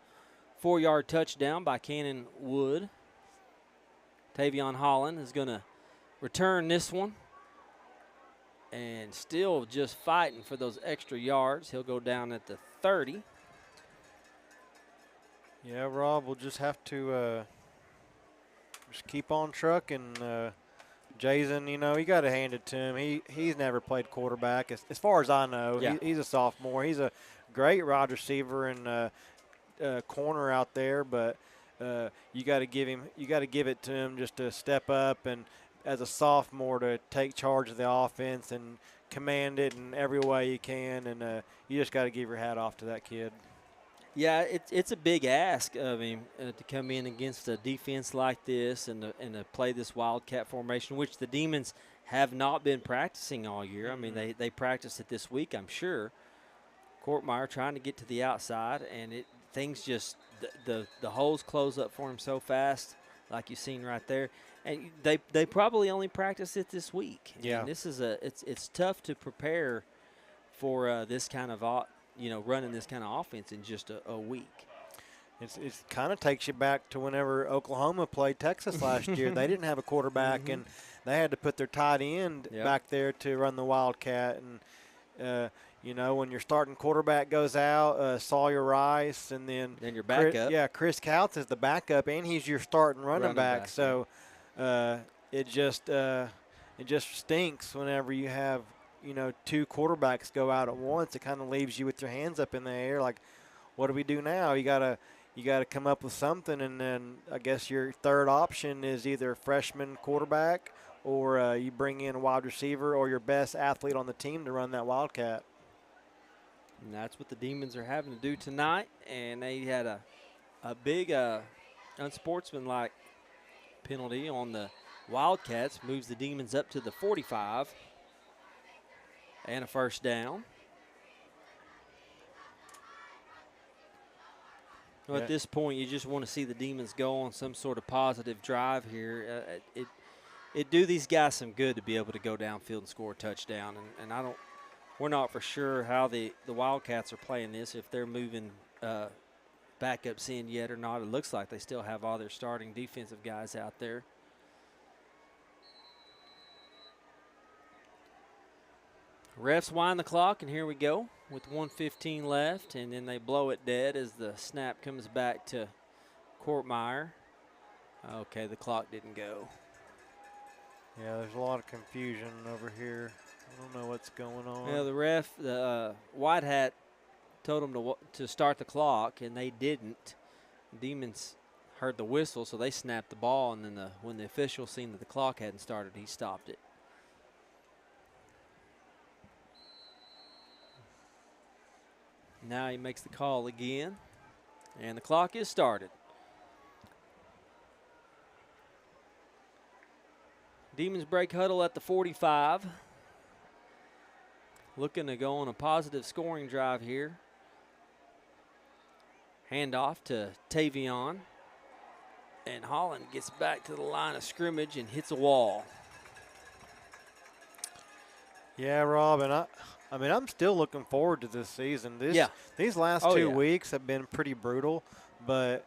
4-yard touchdown by Cannon Wood. Tavion Holland is going to return this one. And still just fighting for those extra yards. He'll go down at the 30. Yeah, Rob, we'll just have to just keep on trucking. Jason, you got to hand it to him. He's never played quarterback, as far as I know. Yeah. He's a sophomore. He's a great wide receiver and corner out there, but you got to give it to him just to step up and as a sophomore to take charge of the offense and command it in every way you can, and you just got to give your hat off to that kid. Yeah, it's a big ask of him to come in against a defense like this and to play this Wildcat formation, which the Demons have not been practicing all year. I mean, they practiced it this week, I'm sure. Courtmeyer trying to get to the outside, and things just the holes close up for him so fast, like you've seen right there. And they probably only practiced it this week. Yeah, and this is it's tough to prepare for this kind of running this kind of offense in just a week. It kind of takes you back to whenever Oklahoma played Texas last year. They didn't have a quarterback, and they had to put their tight end back there to run the Wildcat. And, when your starting quarterback goes out, Sawyer Rice, and then your backup. Chris Couts is the backup, and he's your starting running back. So it just stinks whenever you have two quarterbacks go out at once. It kind of leaves you with your hands up in the air, like, what do we do now? You gotta come up with something, and then I guess your third option is either a freshman quarterback or you bring in a wide receiver or your best athlete on the team to run that Wildcat. And that's what the Demons are having to do tonight, and they had a big unsportsmanlike penalty on the Wildcats, moves the Demons up to the 45. And a first down. Well, at this point, you just want to see the Demons go on some sort of positive drive here. It do these guys some good to be able to go downfield and score a touchdown. And we're not for sure how the Wildcats are playing this, if they're moving backups in yet or not. It looks like they still have all their starting defensive guys out there. Refs wind the clock, and here we go with 1:15 left, and then they blow it dead as the snap comes back to Courtmeyer. Okay, the clock didn't go. Yeah, there's a lot of confusion over here. I don't know what's going on. Yeah, the ref, the white hat, told them to start the clock, and they didn't. Demons heard the whistle, so they snapped the ball, and then when the official seen that the clock hadn't started, he stopped it. Now he makes the call again, and the clock is started. Demons break huddle at the 45. Looking to go on a positive scoring drive here. Handoff to Tavion. And Holland gets back to the line of scrimmage and hits a wall. Yeah, Rob, and I'm still looking forward to this season. These last 2 weeks have been pretty brutal, but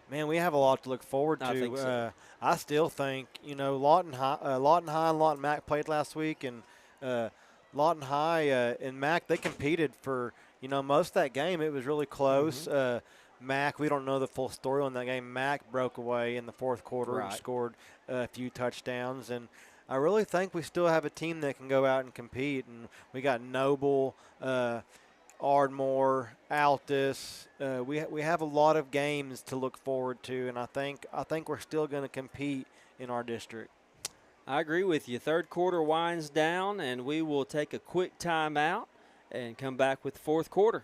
man, we have a lot to look forward to. I think so. I still think, Lawton High and Lawton Mac played last week, and Lawton High and Mac, they competed for, most of that game. It was really close. Mac, we don't know the full story on that game. Mac broke away in the fourth quarter and scored a few touchdowns. And I really think we still have a team that can go out and compete. And we got Noble, Ardmore, Altus. We have a lot of games to look forward to, and I think we're still going to compete in our district. I agree with you. Third quarter winds down, and we will take a quick timeout and come back with the fourth quarter.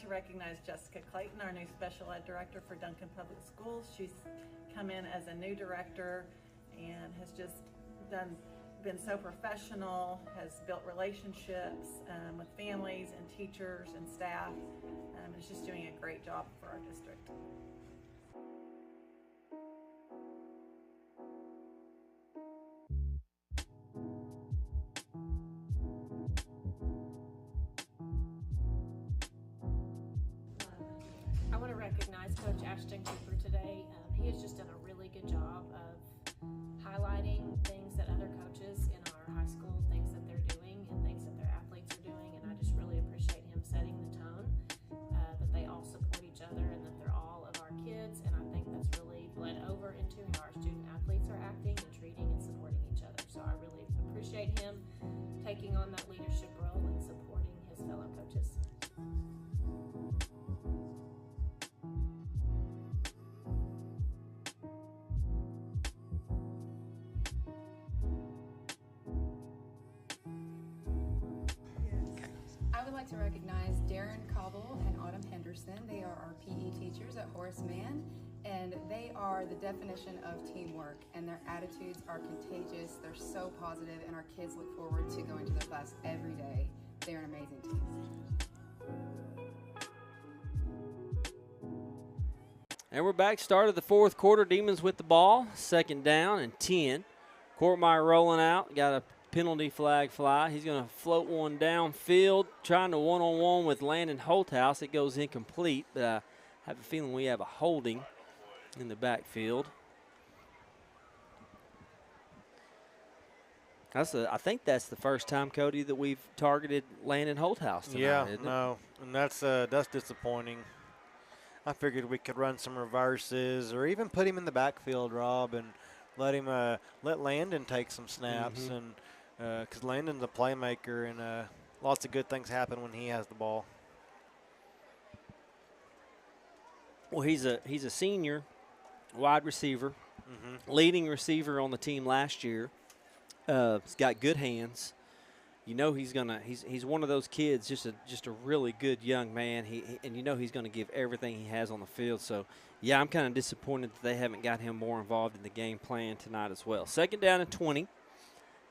To recognize Jessica Clayton, our new special ed director for Duncan Public Schools. She's come in as a new director and has just been so professional, has built relationships with families and teachers and staff, and is just doing a great job for our district. I want to recognize Coach Ashton Cooper today. He has just done a really good job of highlighting things that other coaches in our high school, things that they're doing and things that their athletes are doing, and I just really appreciate him setting the tone, that they all support each other and that they're all of our kids, and I think that's really bled over into how our student athletes are acting and treating and supporting each other. So I really appreciate him taking on that leadership role and supporting his fellow coaches. I would like to recognize Darren Cobble and Autumn Henderson. They are our PE teachers at Horace Mann, and they are the definition of teamwork, and their attitudes are contagious. They're so positive, and our kids look forward to going to their class every day. They're an amazing team. And we're back. Start of the fourth quarter. Demons with the ball. 2nd down and 10. Courtmeyer rolling out. Got a penalty flag fly. He's going to float one downfield, trying to one-on-one with Landon Holthouse. It goes incomplete, but I have a feeling we have a holding in the backfield. I think that's the first time, Cody, that we've targeted Landon Holthouse tonight, isn't it? And that's disappointing. I figured we could run some reverses or even put him in the backfield, Rob, and let Landon take some snaps, and because Landon's a playmaker, and lots of good things happen when he has the ball. Well, he's a senior wide receiver, leading receiver on the team last year. He's got good hands. He's one of those kids, just a really good young man. He's going to give everything he has on the field. So, yeah, I'm kind of disappointed that they haven't got him more involved in the game plan tonight as well. 2nd down and 20,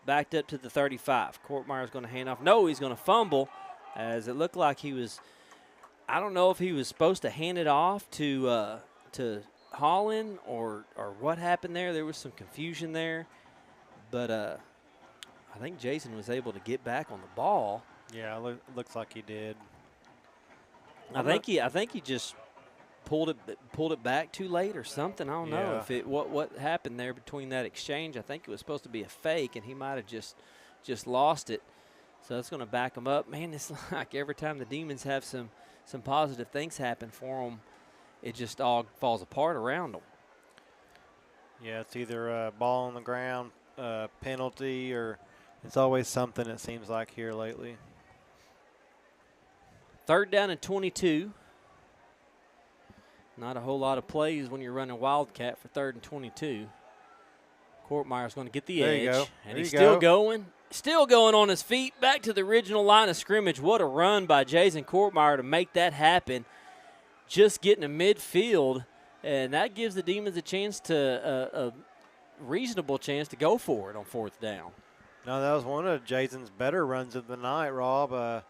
backed up to the 35. Courtmeyer's going to hand off. No, he's going to fumble, as it looked like he was. I don't know if he was supposed to hand it off to Holland or what happened there. There was some confusion there, but I think Jason was able to get back on the ball. Yeah, looks like he did. I think he just pulled it back too late or something. I don't know if what happened there between that exchange. I think it was supposed to be a fake, and he might have just lost it. So that's going to back him up. Man, it's like every time the Demons have some positive things happen for them, it just all falls apart around them. Yeah, it's either a ball on the ground, penalty, or it's always something, it seems like, here lately. 3rd down and 22. Not a whole lot of plays when you're running Wildcat for 3rd and 22. Courtmeyer's going to get the edge. You go. And he's still going. Still going on his feet. Back to the original line of scrimmage. What a run by Jason Courtmeyer to make that happen. Just getting to midfield. And that gives the Demons a chance to reasonable chance to go for it on 4th down. No, that was one of Jason's better runs of the night, Rob. I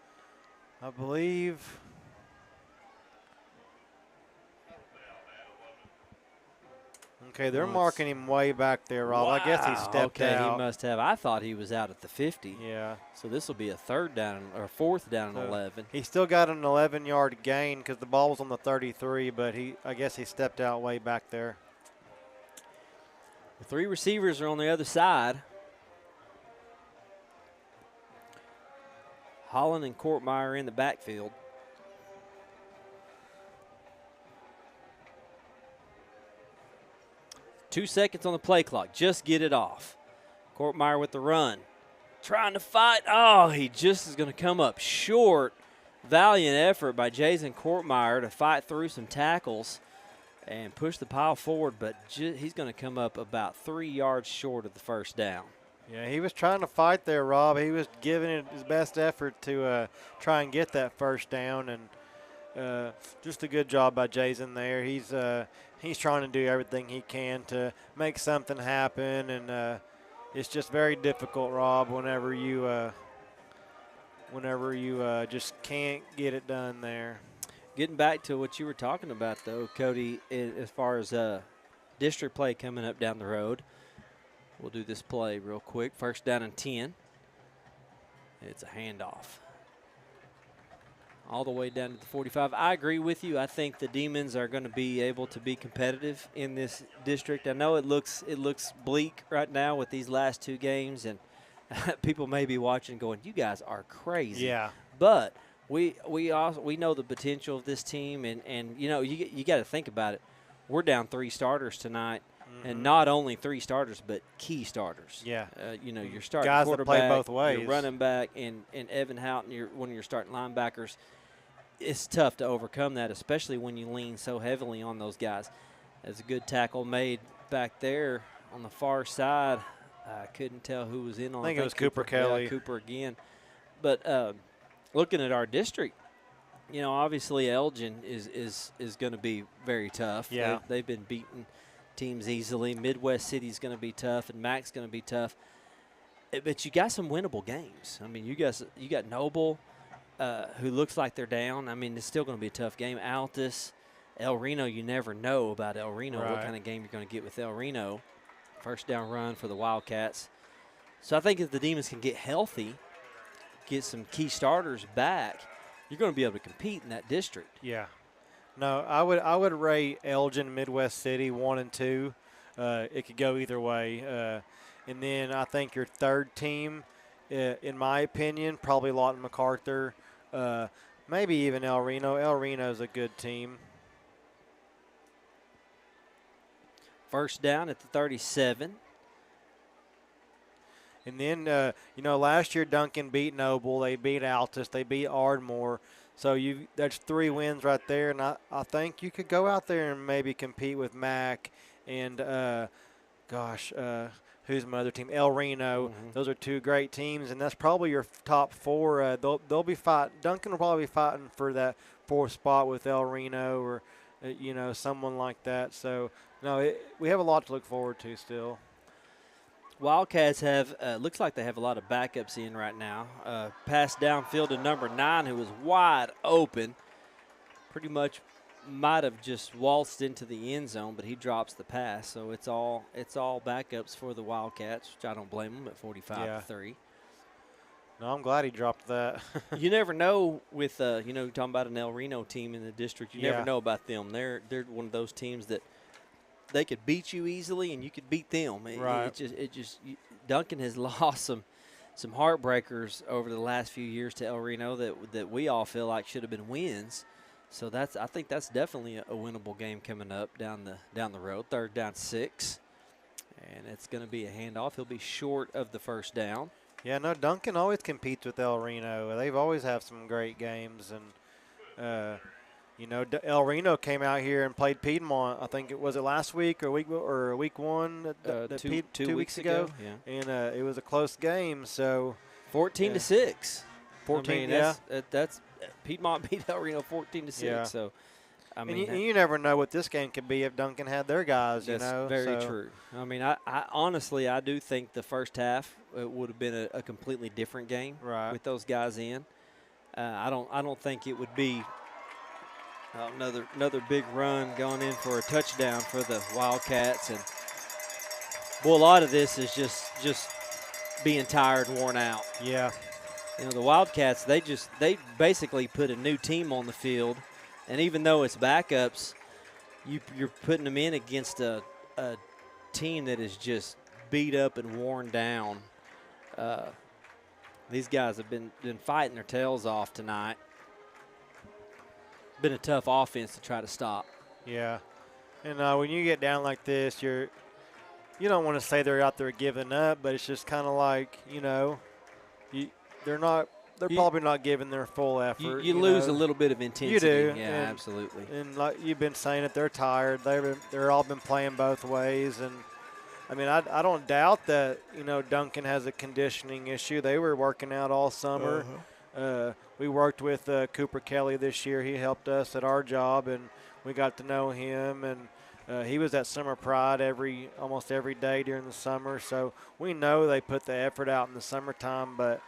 believe. Okay, they're marking him way back there, Rob. Wow. I guess he stepped out. Okay, he must have. I thought he was out at the 50. Yeah. So this will be a 3rd down or 4th down and 11. He still got an 11-yard gain because the ball was on the 33, but I guess he stepped out way back there. The 3 receivers are on the other side. Holland and Courtmeyer in the backfield. Two seconds on the play clock. Just get it off. Courtmeyer with the run. Trying to fight. Oh, he just is going to come up short. Valiant effort by Jason Courtmeyer to fight through some tackles and push the pile forward, but he's going to come up about 3 yards short of the 1st down. Yeah, he was trying to fight there, Rob. He was giving it his best effort to try and get that 1st down, and just a good job by Jason there. He's trying to do everything he can to make something happen, and it's just very difficult, Rob, whenever you just can't get it done there. Getting back to what you were talking about, though, Cody, as far as district play coming up down the road, we'll do this play real quick. 1st down and 10. It's a handoff. All the way down to the 45. I agree with you. I think the Demons are going to be able to be competitive in this district. I know it looks bleak right now with these last 2 games, and people may be watching going, you guys are crazy. Yeah. But we know the potential of this team, and you know, you got to think about it. We're down 3 starters tonight, and not only 3 starters, but key starters. Yeah. You know, you're starting guys quarterback, that play both ways. your running back, and Evan Houghton, one of your starting linebackers. It's tough to overcome that, especially when you lean so heavily on those guys. There's a good tackle made back there on the far side. I couldn't tell who was in on it. I think it was Cooper Kelly. Yeah, Cooper again. But looking at our district, you know, obviously Elgin is going to be very tough. Yeah. They've been beating teams easily. Midwest City's going to be tough, and Mac's going to be tough. But you got some winnable games. I mean, you got Noble, who looks like they're down. I mean, it's still going to be a tough game. Altus, El Reno, you never know about El Reno, what kind of game you're going to get with El Reno. 1st down run for the Wildcats. So I think if the Demons can get healthy, get some key starters back, you're going to be able to compete in that district. Yeah. No, I would rate Elgin, Midwest City 1 and 2. It could go either way. And then I think your 3rd team, in my opinion, probably Lawton MacArthur, maybe even El Reno. El Reno's a good team. 1st down at the 37. And then, you know, last year Duncan beat Noble. They beat Altus. They beat Ardmore. So that's 3 wins right there. And I think you could go out there and maybe compete with Mac and, who's my other team? El Reno. Those are 2 great teams, and that's probably your top 4. They'll be fighting. Duncan will probably be fighting for that 4th spot with El Reno or, you know, someone like that. So, no, we have a lot to look forward to still. Wildcats have, looks like they have a lot of backups in right now. Pass downfield to number 9, who was wide open. Pretty much might have just waltzed into the end zone, but he drops the pass. So it's all backups for the Wildcats, which I don't blame them at 45-3. No, I'm glad he dropped that. You never know with, you know, talking about an El Reno team in the district. You never know about them. They're one of those teams that they could beat you easily and you could beat them. Duncan has lost some heartbreakers over the last few years to El Reno that we all feel like should have been wins. So I think that's definitely a winnable game coming up down the road. 3rd down 6, and it's going to be a handoff. He'll be short of the 1st down. Yeah, no, Duncan always competes with El Reno. They've always have some great games, and you know, El Reno came out here and played Piedmont. I think it was last week or week 1, 2 weeks ago. Yeah, and it was a close game. So 14-6. 14. I mean, that's Piedmont beat El Reno 14-6. Yeah. So I And mean, you never know what this game could be if Duncan had their guys, that's you know. very so. true. I mean, I honestly, I do think the first half would have been a completely different game with those guys in. I don't think it would be another big run going in for a touchdown for the Wildcats. And boy, a lot of this is just being tired and worn out. Yeah. You know, the Wildcats, they basically put a new team on the field, and even though it's backups, you're putting them in against a team that is just beat up and worn down. These guys have been fighting their tails off tonight. Been a tough offense to try to stop. Yeah. And when you get down like this, you don't want to say they're out there giving up, but it's just kind of like, they're probably not giving their full effort. You lose a little bit of intensity. You do. Yeah, absolutely. And like you've been saying it, they're tired. They're all been playing both ways. And, I mean, I don't doubt that, Duncan has a conditioning issue. They were working out all summer. We worked with Cooper Kelly this year. He helped us at our job, and we got to know him. And he was at Summer Pride almost every day during the summer. So we know they put the effort out in the summertime. But,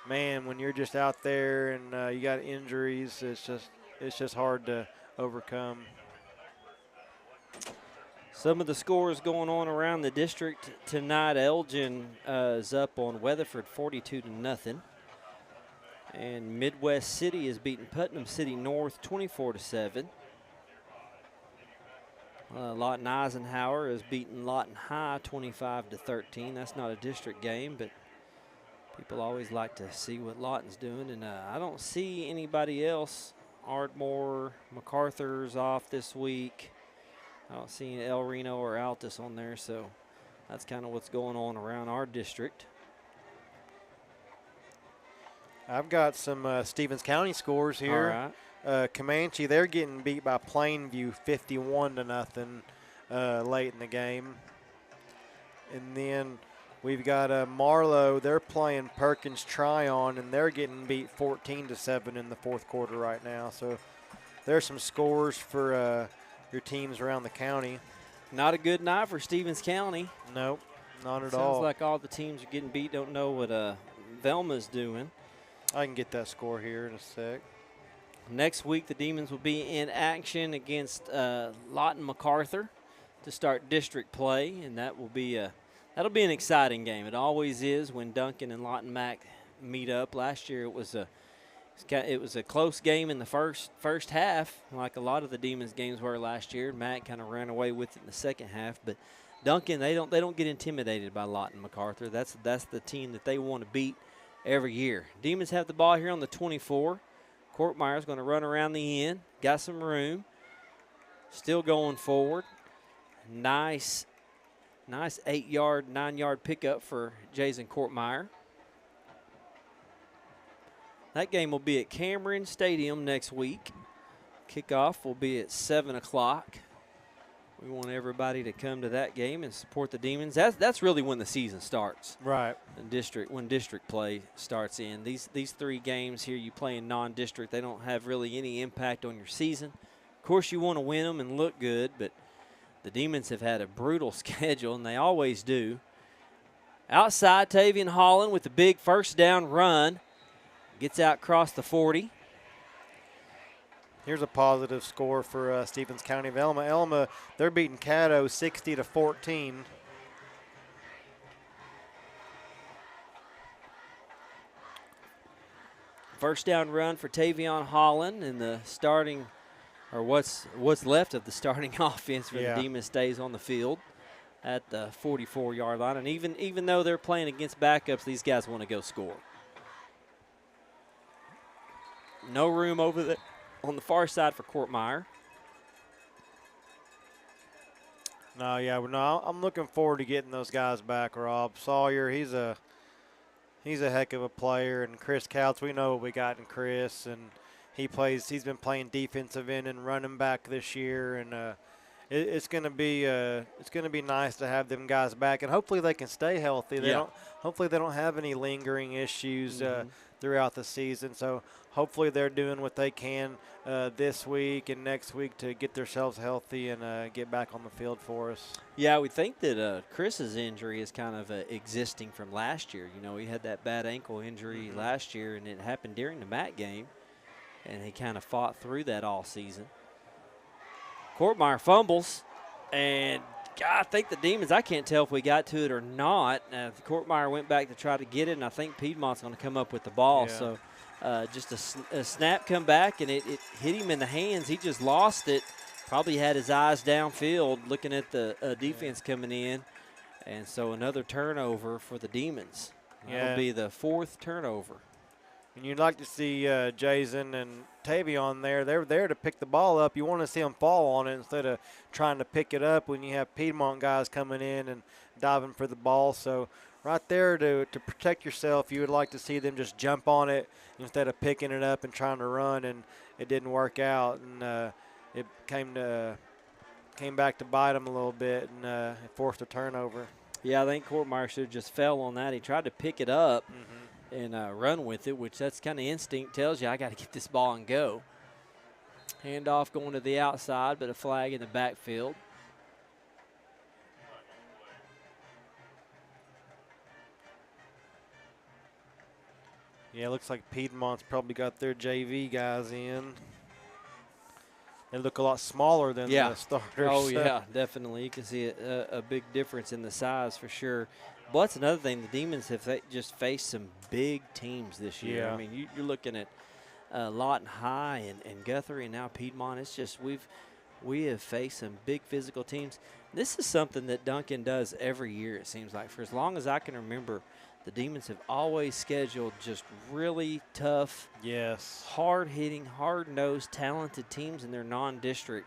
man, when you're just out there and you got injuries, it's just hard to overcome. Some of the scores going on around the district tonight. Elgin is up on Weatherford 42-0. And Midwest City is beating Putnam City North 24-7. Lawton Eisenhower is beating Lawton High 25-13. That's not a district game, but people always like to see what Lawton's doing. And I don't see anybody else. Ardmore, MacArthur's off this week. I don't see El Reno or Altus on there, so that's kind of what's going on around our district. I've got some Stevens County scores here. All right. Comanche, they're getting beat by Plainview 51-0 late in the game. And then we've got Marlow. They're playing Perkins Tryon, and they're getting beat 14-7 in the fourth quarter right now. So there's some scores for your teams around the county. Not a good night for Stevens County. Nope, not at all. all. Sounds like all the teams are getting beat. Don't know what Velma's doing. I can get that score here in a sec. Next week, the Demons will be in action against Lawton MacArthur to start district play, and that'll be an exciting game. It always is when Duncan and Lawton Mac meet up. Last year, it was a close game in the first half, like a lot of the Demons games were last year. Mac kind of ran away with it in the second half, but Duncan, they don't get intimidated by Lawton MacArthur. That's the team that they want to beat every year. Demons have the ball here on the 24. Courtmeyer's going to run around the end. Got some room. Still going forward. Nice 8-yard, 9-yard pickup for Jason Courtmeyer. That game will be at Cameron Stadium next week. Kickoff will be at 7 o'clock. We want everybody to come to that game and support the Demons. That's really when the season starts. Right. When district play starts in. These three games here you play in non-district, they don't have really any impact on your season. Of course, you want to win them and look good, but the Demons have had a brutal schedule, and they always do. Outside, Tavian Holland with the big first down run. Gets out across the 40. Here's a positive score for Stevens County of Elma. Elma, they're beating Caddo 60-14. First down run for Tavion Holland, and the starting, or what's left of the starting offense for the Demons stays on the field at the 44-yard line. And even though they're playing against backups, these guys want to go score. No room over there on the far side for Courtmeyer. I'm looking forward to getting those guys back, Rob. Sawyer, he's a heck of a player, and Chris Couts, we know what we got in Chris, and he's been playing defensive end and running back this year, and it's going to be nice to have them guys back, and hopefully they can stay healthy. Hopefully they don't have any lingering issues throughout the season. So hopefully they're doing what they can this week and next week to get themselves healthy and get back on the field for us. Yeah, we think that Chris's injury is kind of existing from last year. You know, he had that bad ankle injury last year, and it happened during the MAC game, and he kind of fought through that all season. Courtmeyer fumbles, and God, I think the Demons, I can't tell if we got to it or not. Courtmeyer went back to try to get it, and I think Piedmont's going to come up with the ball. Yeah. So just a snap come back, and it hit him in the hands. He just lost it. Probably had his eyes downfield looking at the defense coming in. And so another turnover for the Demons. That'll be the 4th turnover. And you'd like to see Jason and Tavion there. They're there to pick the ball up. You want to see them fall on it instead of trying to pick it up when you have Piedmont guys coming in and diving for the ball. So right there to protect yourself, you would like to see them just jump on it instead of picking it up and trying to run, and it didn't work out. And it came back to bite them a little bit, and it forced a turnover. Yeah, I think Courtmeyer should have just fell on that. He tried to pick it up and run with it, which that's kind of instinct, tells you I got to get this ball and go. Handoff going to the outside, but a flag in the backfield. Yeah, it looks like Piedmont's probably got their JV guys in. They look a lot smaller than the starters. Oh, yeah, definitely. You can see a big difference in the size for sure. But that's another thing. The Demons have just faced some big teams this year. Yeah. I mean, you're looking at Lawton High and Guthrie and now Piedmont. It's just we have faced some big physical teams. This is something that Duncan does every year, it seems like. For as long as I can remember, the Demons have always scheduled just really tough, hard-hitting, hard-nosed, talented teams in their non-district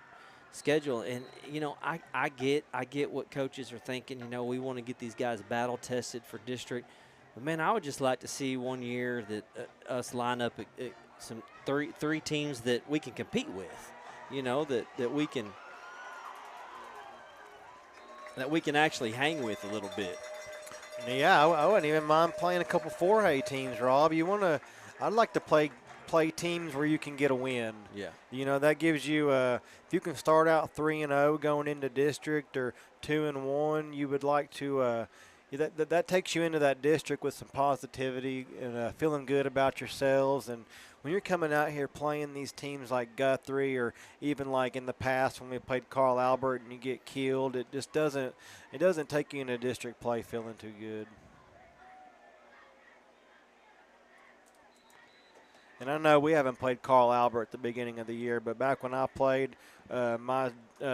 schedule. And, you know, I get what coaches are thinking. You know, we want to get these guys battle-tested for district. But, man, I would just like to see one year that us line up some three teams that we can compete with, you know, that we can actually hang with a little bit. Yeah, I wouldn't even mind playing a couple 4A teams, Rob. I'd like to play teams where you can get a win. Yeah. You know, that gives you if you can start out 3-0 going into district or 2-1, you would like to that takes you into that district with some positivity and feeling good about yourselves. And when you're coming out here playing these teams like Guthrie or even like in the past when we played Carl Albert and you get killed, it just doesn't take you into district play feeling too good. And I know we haven't played Carl Albert at the beginning of the year, but back when I played my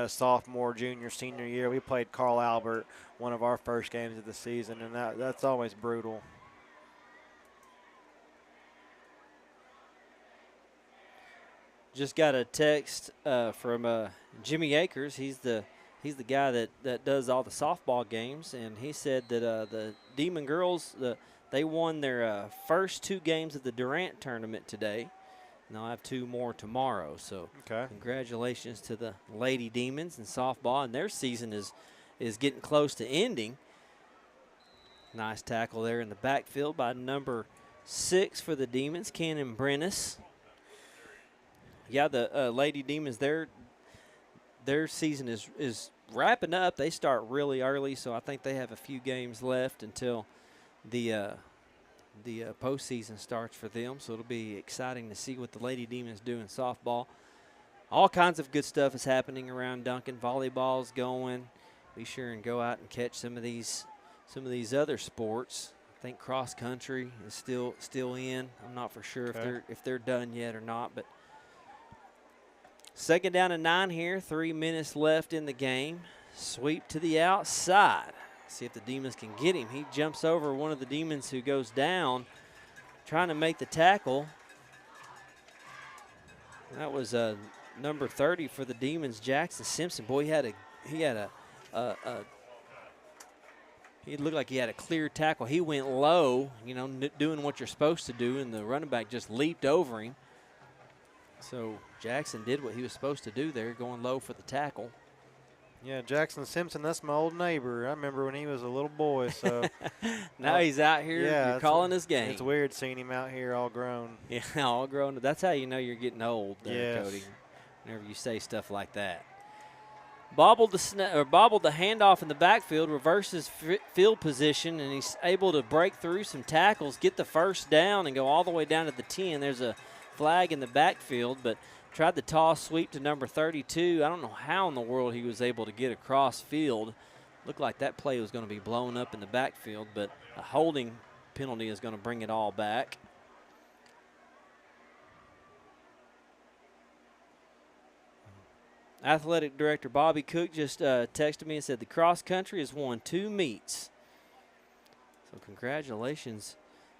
sophomore, junior, senior year, we played Carl Albert one of our first games of the season, and that's always brutal. Just got a text from Jimmy Akers. He's the guy that does all the softball games, and he said that the Demon girls they won their first 2 games of the Durant tournament today. And they'll have 2 more tomorrow. So congratulations to the Lady Demons in softball, and their season is getting close to ending. Nice tackle there in the backfield by number 6 for the Demons, Cannon Brennis. Yeah, the Lady Demons, their season is wrapping up. They start really early, so I think they have a few games left until the postseason starts for them. So it'll be exciting to see what the Lady Demons do in softball. All kinds of good stuff is happening around Duncan. Volleyball's going. Be sure and go out and catch some of these other sports. I think cross country is still in. I'm not for sure if they're done yet or not, but. Second down and 9 here, 3 minutes left in the game. Sweep to the outside. See if the Demons can get him. He jumps over one of the Demons who goes down, trying to make the tackle. That was number 30 for the Demons, Jackson Simpson. Boy, he looked like he had a clear tackle. He went low, you know, doing what you're supposed to do, and the running back just leaped over him. So Jackson did what he was supposed to do there, going low for the tackle. Yeah, Jackson Simpson, that's my old neighbor. I remember when he was a little boy. So now he's out here. Yeah, You're calling his game. It's weird seeing him out here all grown. Yeah, all grown. That's how you know you're getting old there, Yes. Cody, whenever you say stuff like that. Bobbled the handoff in the backfield, reverses field position, and he's able to break through some tackles, get the first down, and go all the way down to the 10. There's a flag in the backfield, but tried the toss sweep to number 32. I don't know how in the world he was able to get across field. Looked like that play was going to be blown up in the backfield, but a holding penalty is going to bring it all back. Athletic Director Bobby Cook just texted me and said the cross country has won 2 meets. So congratulations,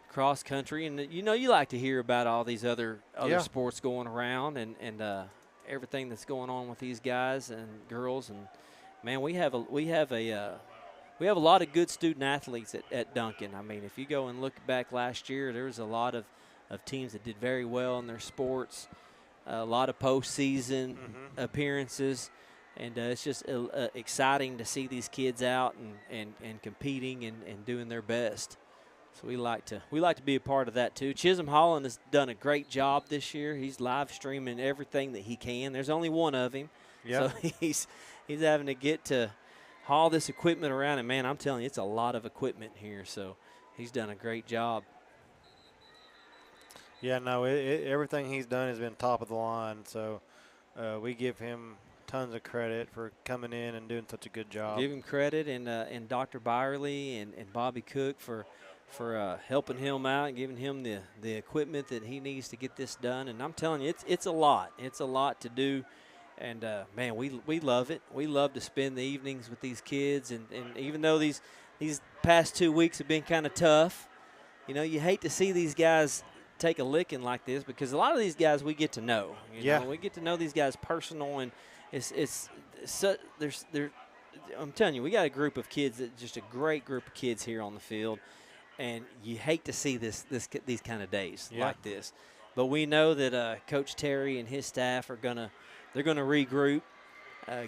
cross country. And you know you like to hear about all these other sports going around and everything that's going on with these guys and girls. And man, we have a lot of good student athletes at Duncan. I mean, if you go and look back last year, there was a lot of teams that did very well in their sports. A lot of postseason appearances, and it's just exciting to see these kids out and competing and doing their best. So we like to be a part of that too. Chisholm Holland has done a great job this year. He's live streaming everything that he can. There's only one of him, so he's having to get to haul this equipment around. And man, I'm telling you, it's a lot of equipment here. So he's done a great job. Yeah, no, everything he's done has been top of the line. So we give him tons of credit for coming in and doing such a good job. Give him credit, and Dr. Byerly and Bobby Cook for helping him out and giving him the equipment that he needs to get this done. And I'm telling you, it's a lot. It's a lot to do. And, man, we love it. We love to spend the evenings with these kids. And even though these past 2 weeks have been kind of tough, you know, you hate to see these guys take a licking like this, because a lot of these guys we get to know. You know, we get to know these guys personal, and I'm telling you, we got a group of kids just a great group of kids here on the field, and you hate to see these kind of days like this. But we know that Coach Terry and his staff they're gonna regroup,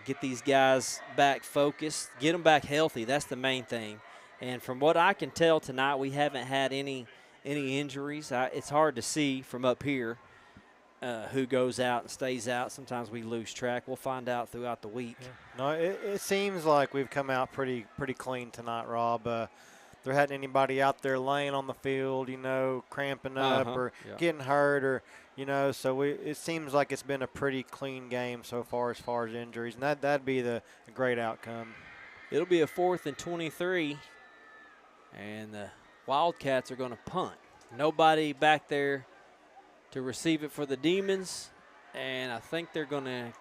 get these guys back focused, get them back healthy. That's the main thing. And from what I can tell tonight, we haven't had any injuries. It's hard to see from up here who goes out and stays out. Sometimes we lose track. We'll find out throughout the week. Yeah. No, it seems like we've come out pretty clean tonight, Rob. There hadn't anybody out there laying on the field, you know, cramping up or getting hurt, or so it seems like it's been a pretty clean game so far as injuries, and that'd be a great outcome. It'll be a 4th and 23, and the Wildcats are going to punt. Nobody back there to receive it for the Demons, and I think they're going to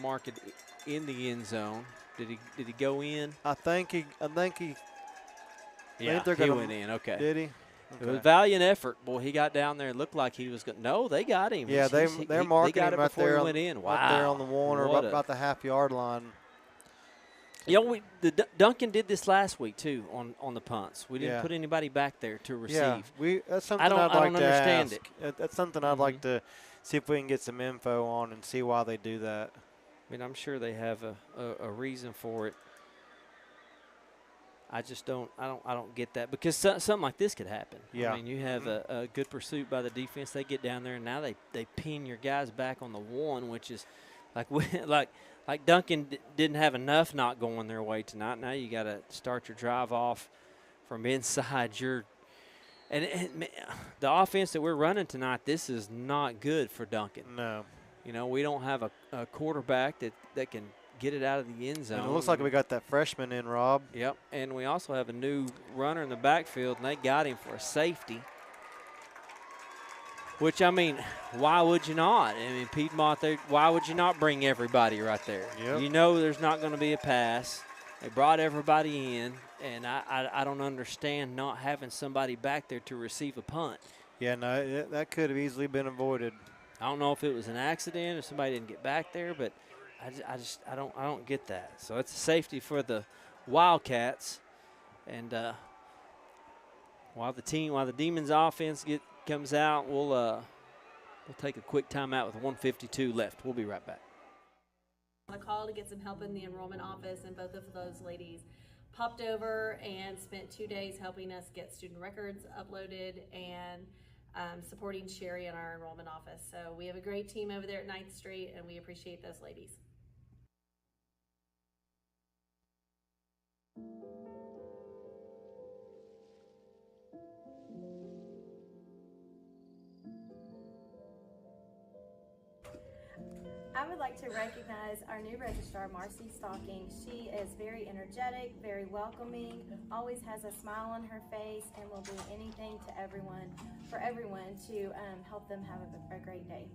mark it in the end zone. Did he go in? I think he. Yeah, he went in. Okay. Did he? Okay. Okay. It was a valiant effort. Boy, he got down there. It looked like he was going. No, they got him. Yeah, they're marking they got him it right before there he went in. Wow. Right there on the 1 or about the half-yard line. You know, Duncan did this last week too on the punts. We didn't put anybody back there to receive. Yeah, that's something I don't understand ask. That's something I'd like to see if we can get some info on and see why they do that. I mean, I'm sure they have a reason for it. I just don't get that, because something like this could happen. Yeah. I mean, you have a good pursuit by the defense. They get down there, and now they pin your guys back on the 1, which is like Duncan didn't have enough not going their way tonight. Now you got to start your drive off from inside and the offense that we're running tonight, this is not good for Duncan. No. You know, we don't have a quarterback that can get it out of the end zone. And it looks like we got that freshman in, Rob. Yep, and we also have a new runner in the backfield, and they got him for a safety. Which, I mean, why would you not? I mean, Piedmont, why would you not bring everybody right there? Yep. You know there's not going to be a pass. They brought everybody in, and I don't understand not having somebody back there to receive a punt. Yeah, no, that could have easily been avoided. I don't know if it was an accident or somebody didn't get back there, but I don't get that. So it's a safety for the Wildcats, and while the Demons offense comes out, we'll take a quick timeout with 1:52 left. We'll be right back. a call to get some help in the enrollment office, and both of those ladies popped over and spent 2 days helping us get student records uploaded and supporting Sherry in our enrollment office. So we have a great team over there at 9th Street, and we appreciate those ladies. I would like to recognize our new registrar, Marcy Stocking. She is very energetic, very welcoming, always has a smile on her face, and will do anything to everyone, for everyone to help them have a great day.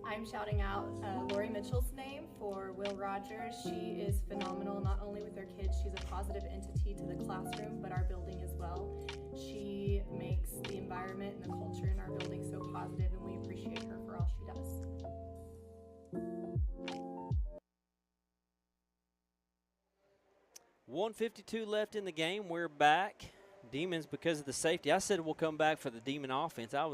I'm shouting out Lori Mitchell's name for Will Rogers. She is phenomenal, not only with her kids, she's a positive entity to the classroom, but our building as well. She makes the environment and the culture in our building so positive, and we appreciate her for all she does. .152 left in the game. We're back. Demons, because of the safety. I said we'll come back for the Demon offense. I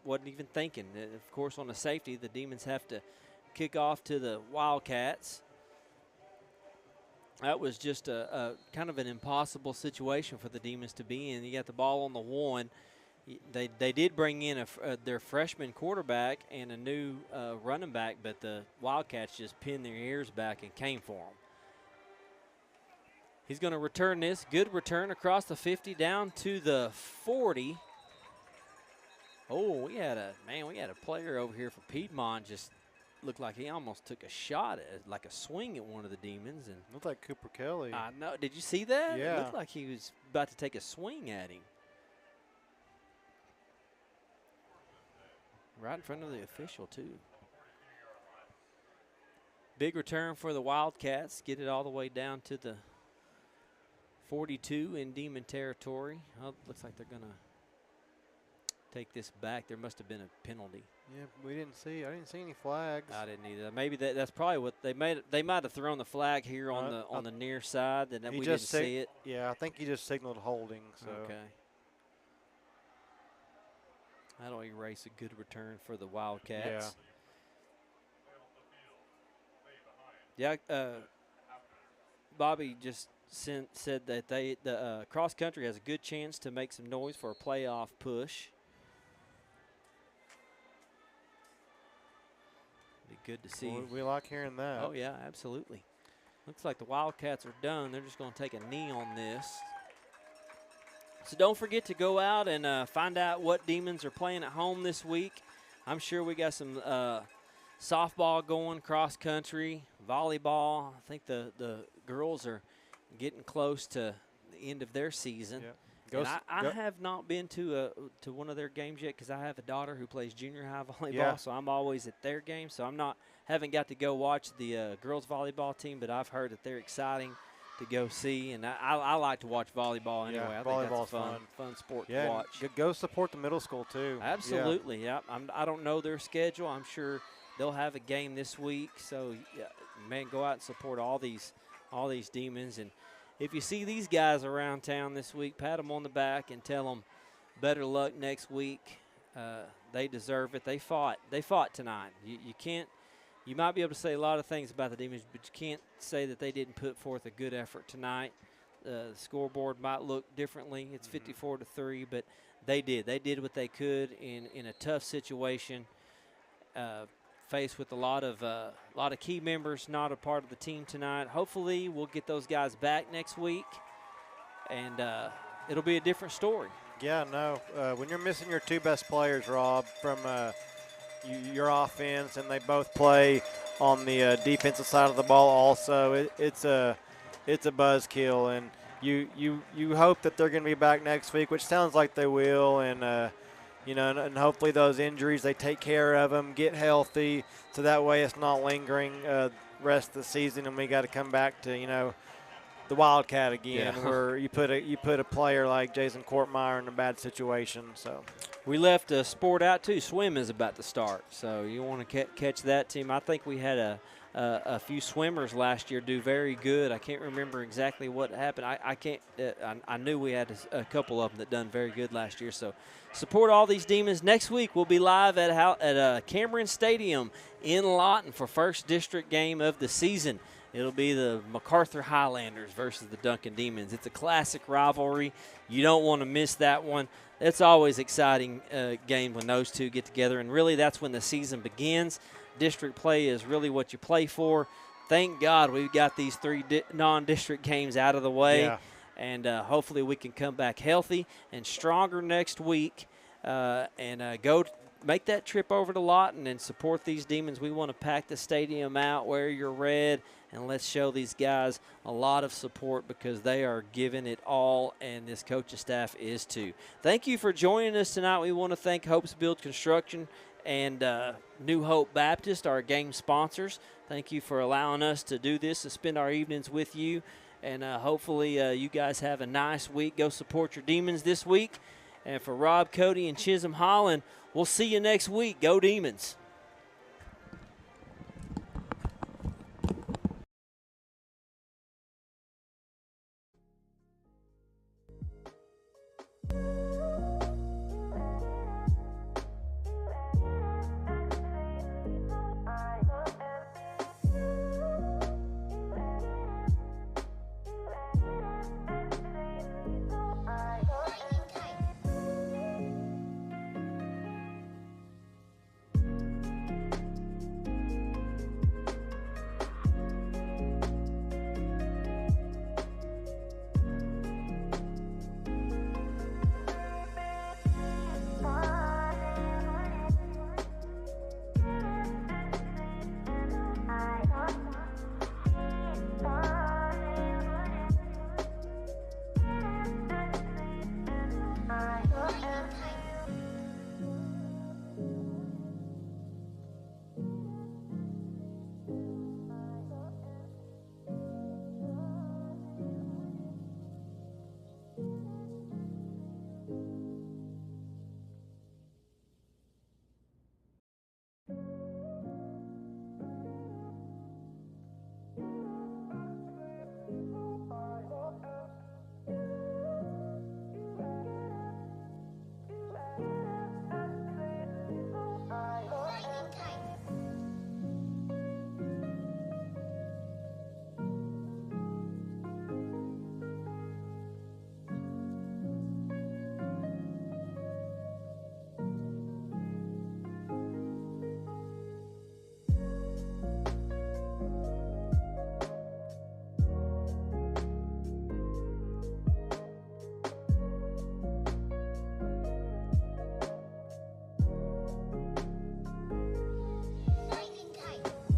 wasn't even thinking. Of course, on the safety, the Demons have to kick off to the Wildcats. That was just a kind of an impossible situation for the Demons to be in. You got the ball on the 1. They did bring in their freshman quarterback and a new running back, but the Wildcats just pinned their ears back and came for them. He's going to return this. Good return across the 50 down to the 40. Oh, we had a player over here for Piedmont just looked like he almost took a shot at, like a swing at one of the Demons. And Looked like Cooper Kelly. I know. Did you see that? Yeah. It looked like he was about to take a swing at him. Right in front of the official, too. Big return for the Wildcats. Get it all the way down to the 42 in Demon territory. Oh, looks like they're going to take this back. There must have been a penalty. Yeah, I didn't see any flags. I didn't either. Maybe that's probably what they made. They might have thrown the flag here on the near side, and we didn't see it. Yeah, I think he just signaled holding. So. Okay. That'll erase a good return for the Wildcats. Yeah. Bobby just said that the cross country has a good chance to make some noise for a playoff push. Be good to see. We like hearing that. Oh yeah, absolutely. Looks like the Wildcats are done. They're just going to take a knee on this. So don't forget to go out and find out what Demons are playing at home this week. I'm sure we got some softball going, cross country, volleyball. I think the girls are getting close to the end of their season. Yeah. I have not been to one of their games yet because I have a daughter who plays junior high volleyball, Yeah. so I'm always at their games. So haven't got to go watch the girls volleyball team, but I've heard that they're exciting to go see, and I like to watch volleyball anyway. Yeah, I think that's a volleyball's fun sport Yeah, to watch. go support the middle school too. Absolutely, yeah. I don't know their schedule. I'm sure they'll have a game this week, so yeah, man, go out and support all these Demons. And if you see these guys around town this week, pat them on the back and tell them better luck next week. They deserve it. They fought tonight. You can't. You might be able to say a lot of things about the Demons, but you can't say that they didn't put forth a good effort tonight. The scoreboard might look differently. It's 54-3, but they did. They did what they could in a tough situation, faced with a lot of key members not a part of the team tonight. Hopefully, we'll get those guys back next week, and it'll be a different story. Yeah, no. When you're missing your two best players, Rob, from your offense, and they both play on the defensive side of the ball also, it's a buzzkill, and you hope that they're going to be back next week, which sounds like they will, and and hopefully those injuries, they take care of them, get healthy, so that way it's not lingering rest of the season, and we got to come back to the Wildcat again, where you put a player like Jason Courtmeyer in a bad situation. So We left a sport out too. Swim is about to start, so you want to catch that team. I think we had a few swimmers last year do very good. I can't remember exactly what happened. I can't. I knew we had a couple of them that done very good last year. So support all these Demons. Next week we'll be live at Cameron Stadium in Lawton for first district game of the season. It'll be the MacArthur Highlanders versus the Duncan Demons. It's a classic rivalry. You don't want to miss that one. It's always exciting game when those two get together, and really that's when the season begins. District play is really what you play for. Thank God we've got these 3 non-district games out of the way, and hopefully we can come back healthy and stronger next week and go make that trip over to Lawton and support these Demons. We want to pack the stadium out, wear your red, and let's show these guys a lot of support because they are giving it all, and this coaching staff is too. Thank you for joining us tonight. We want to thank Hope's Build Construction and New Hope Baptist, our game sponsors. Thank you for allowing us to do this and spend our evenings with you. And hopefully you guys have a nice week. Go support your Demons this week. And for Rob, Cody, and Chisholm Holland, we'll see you next week. Go Demons.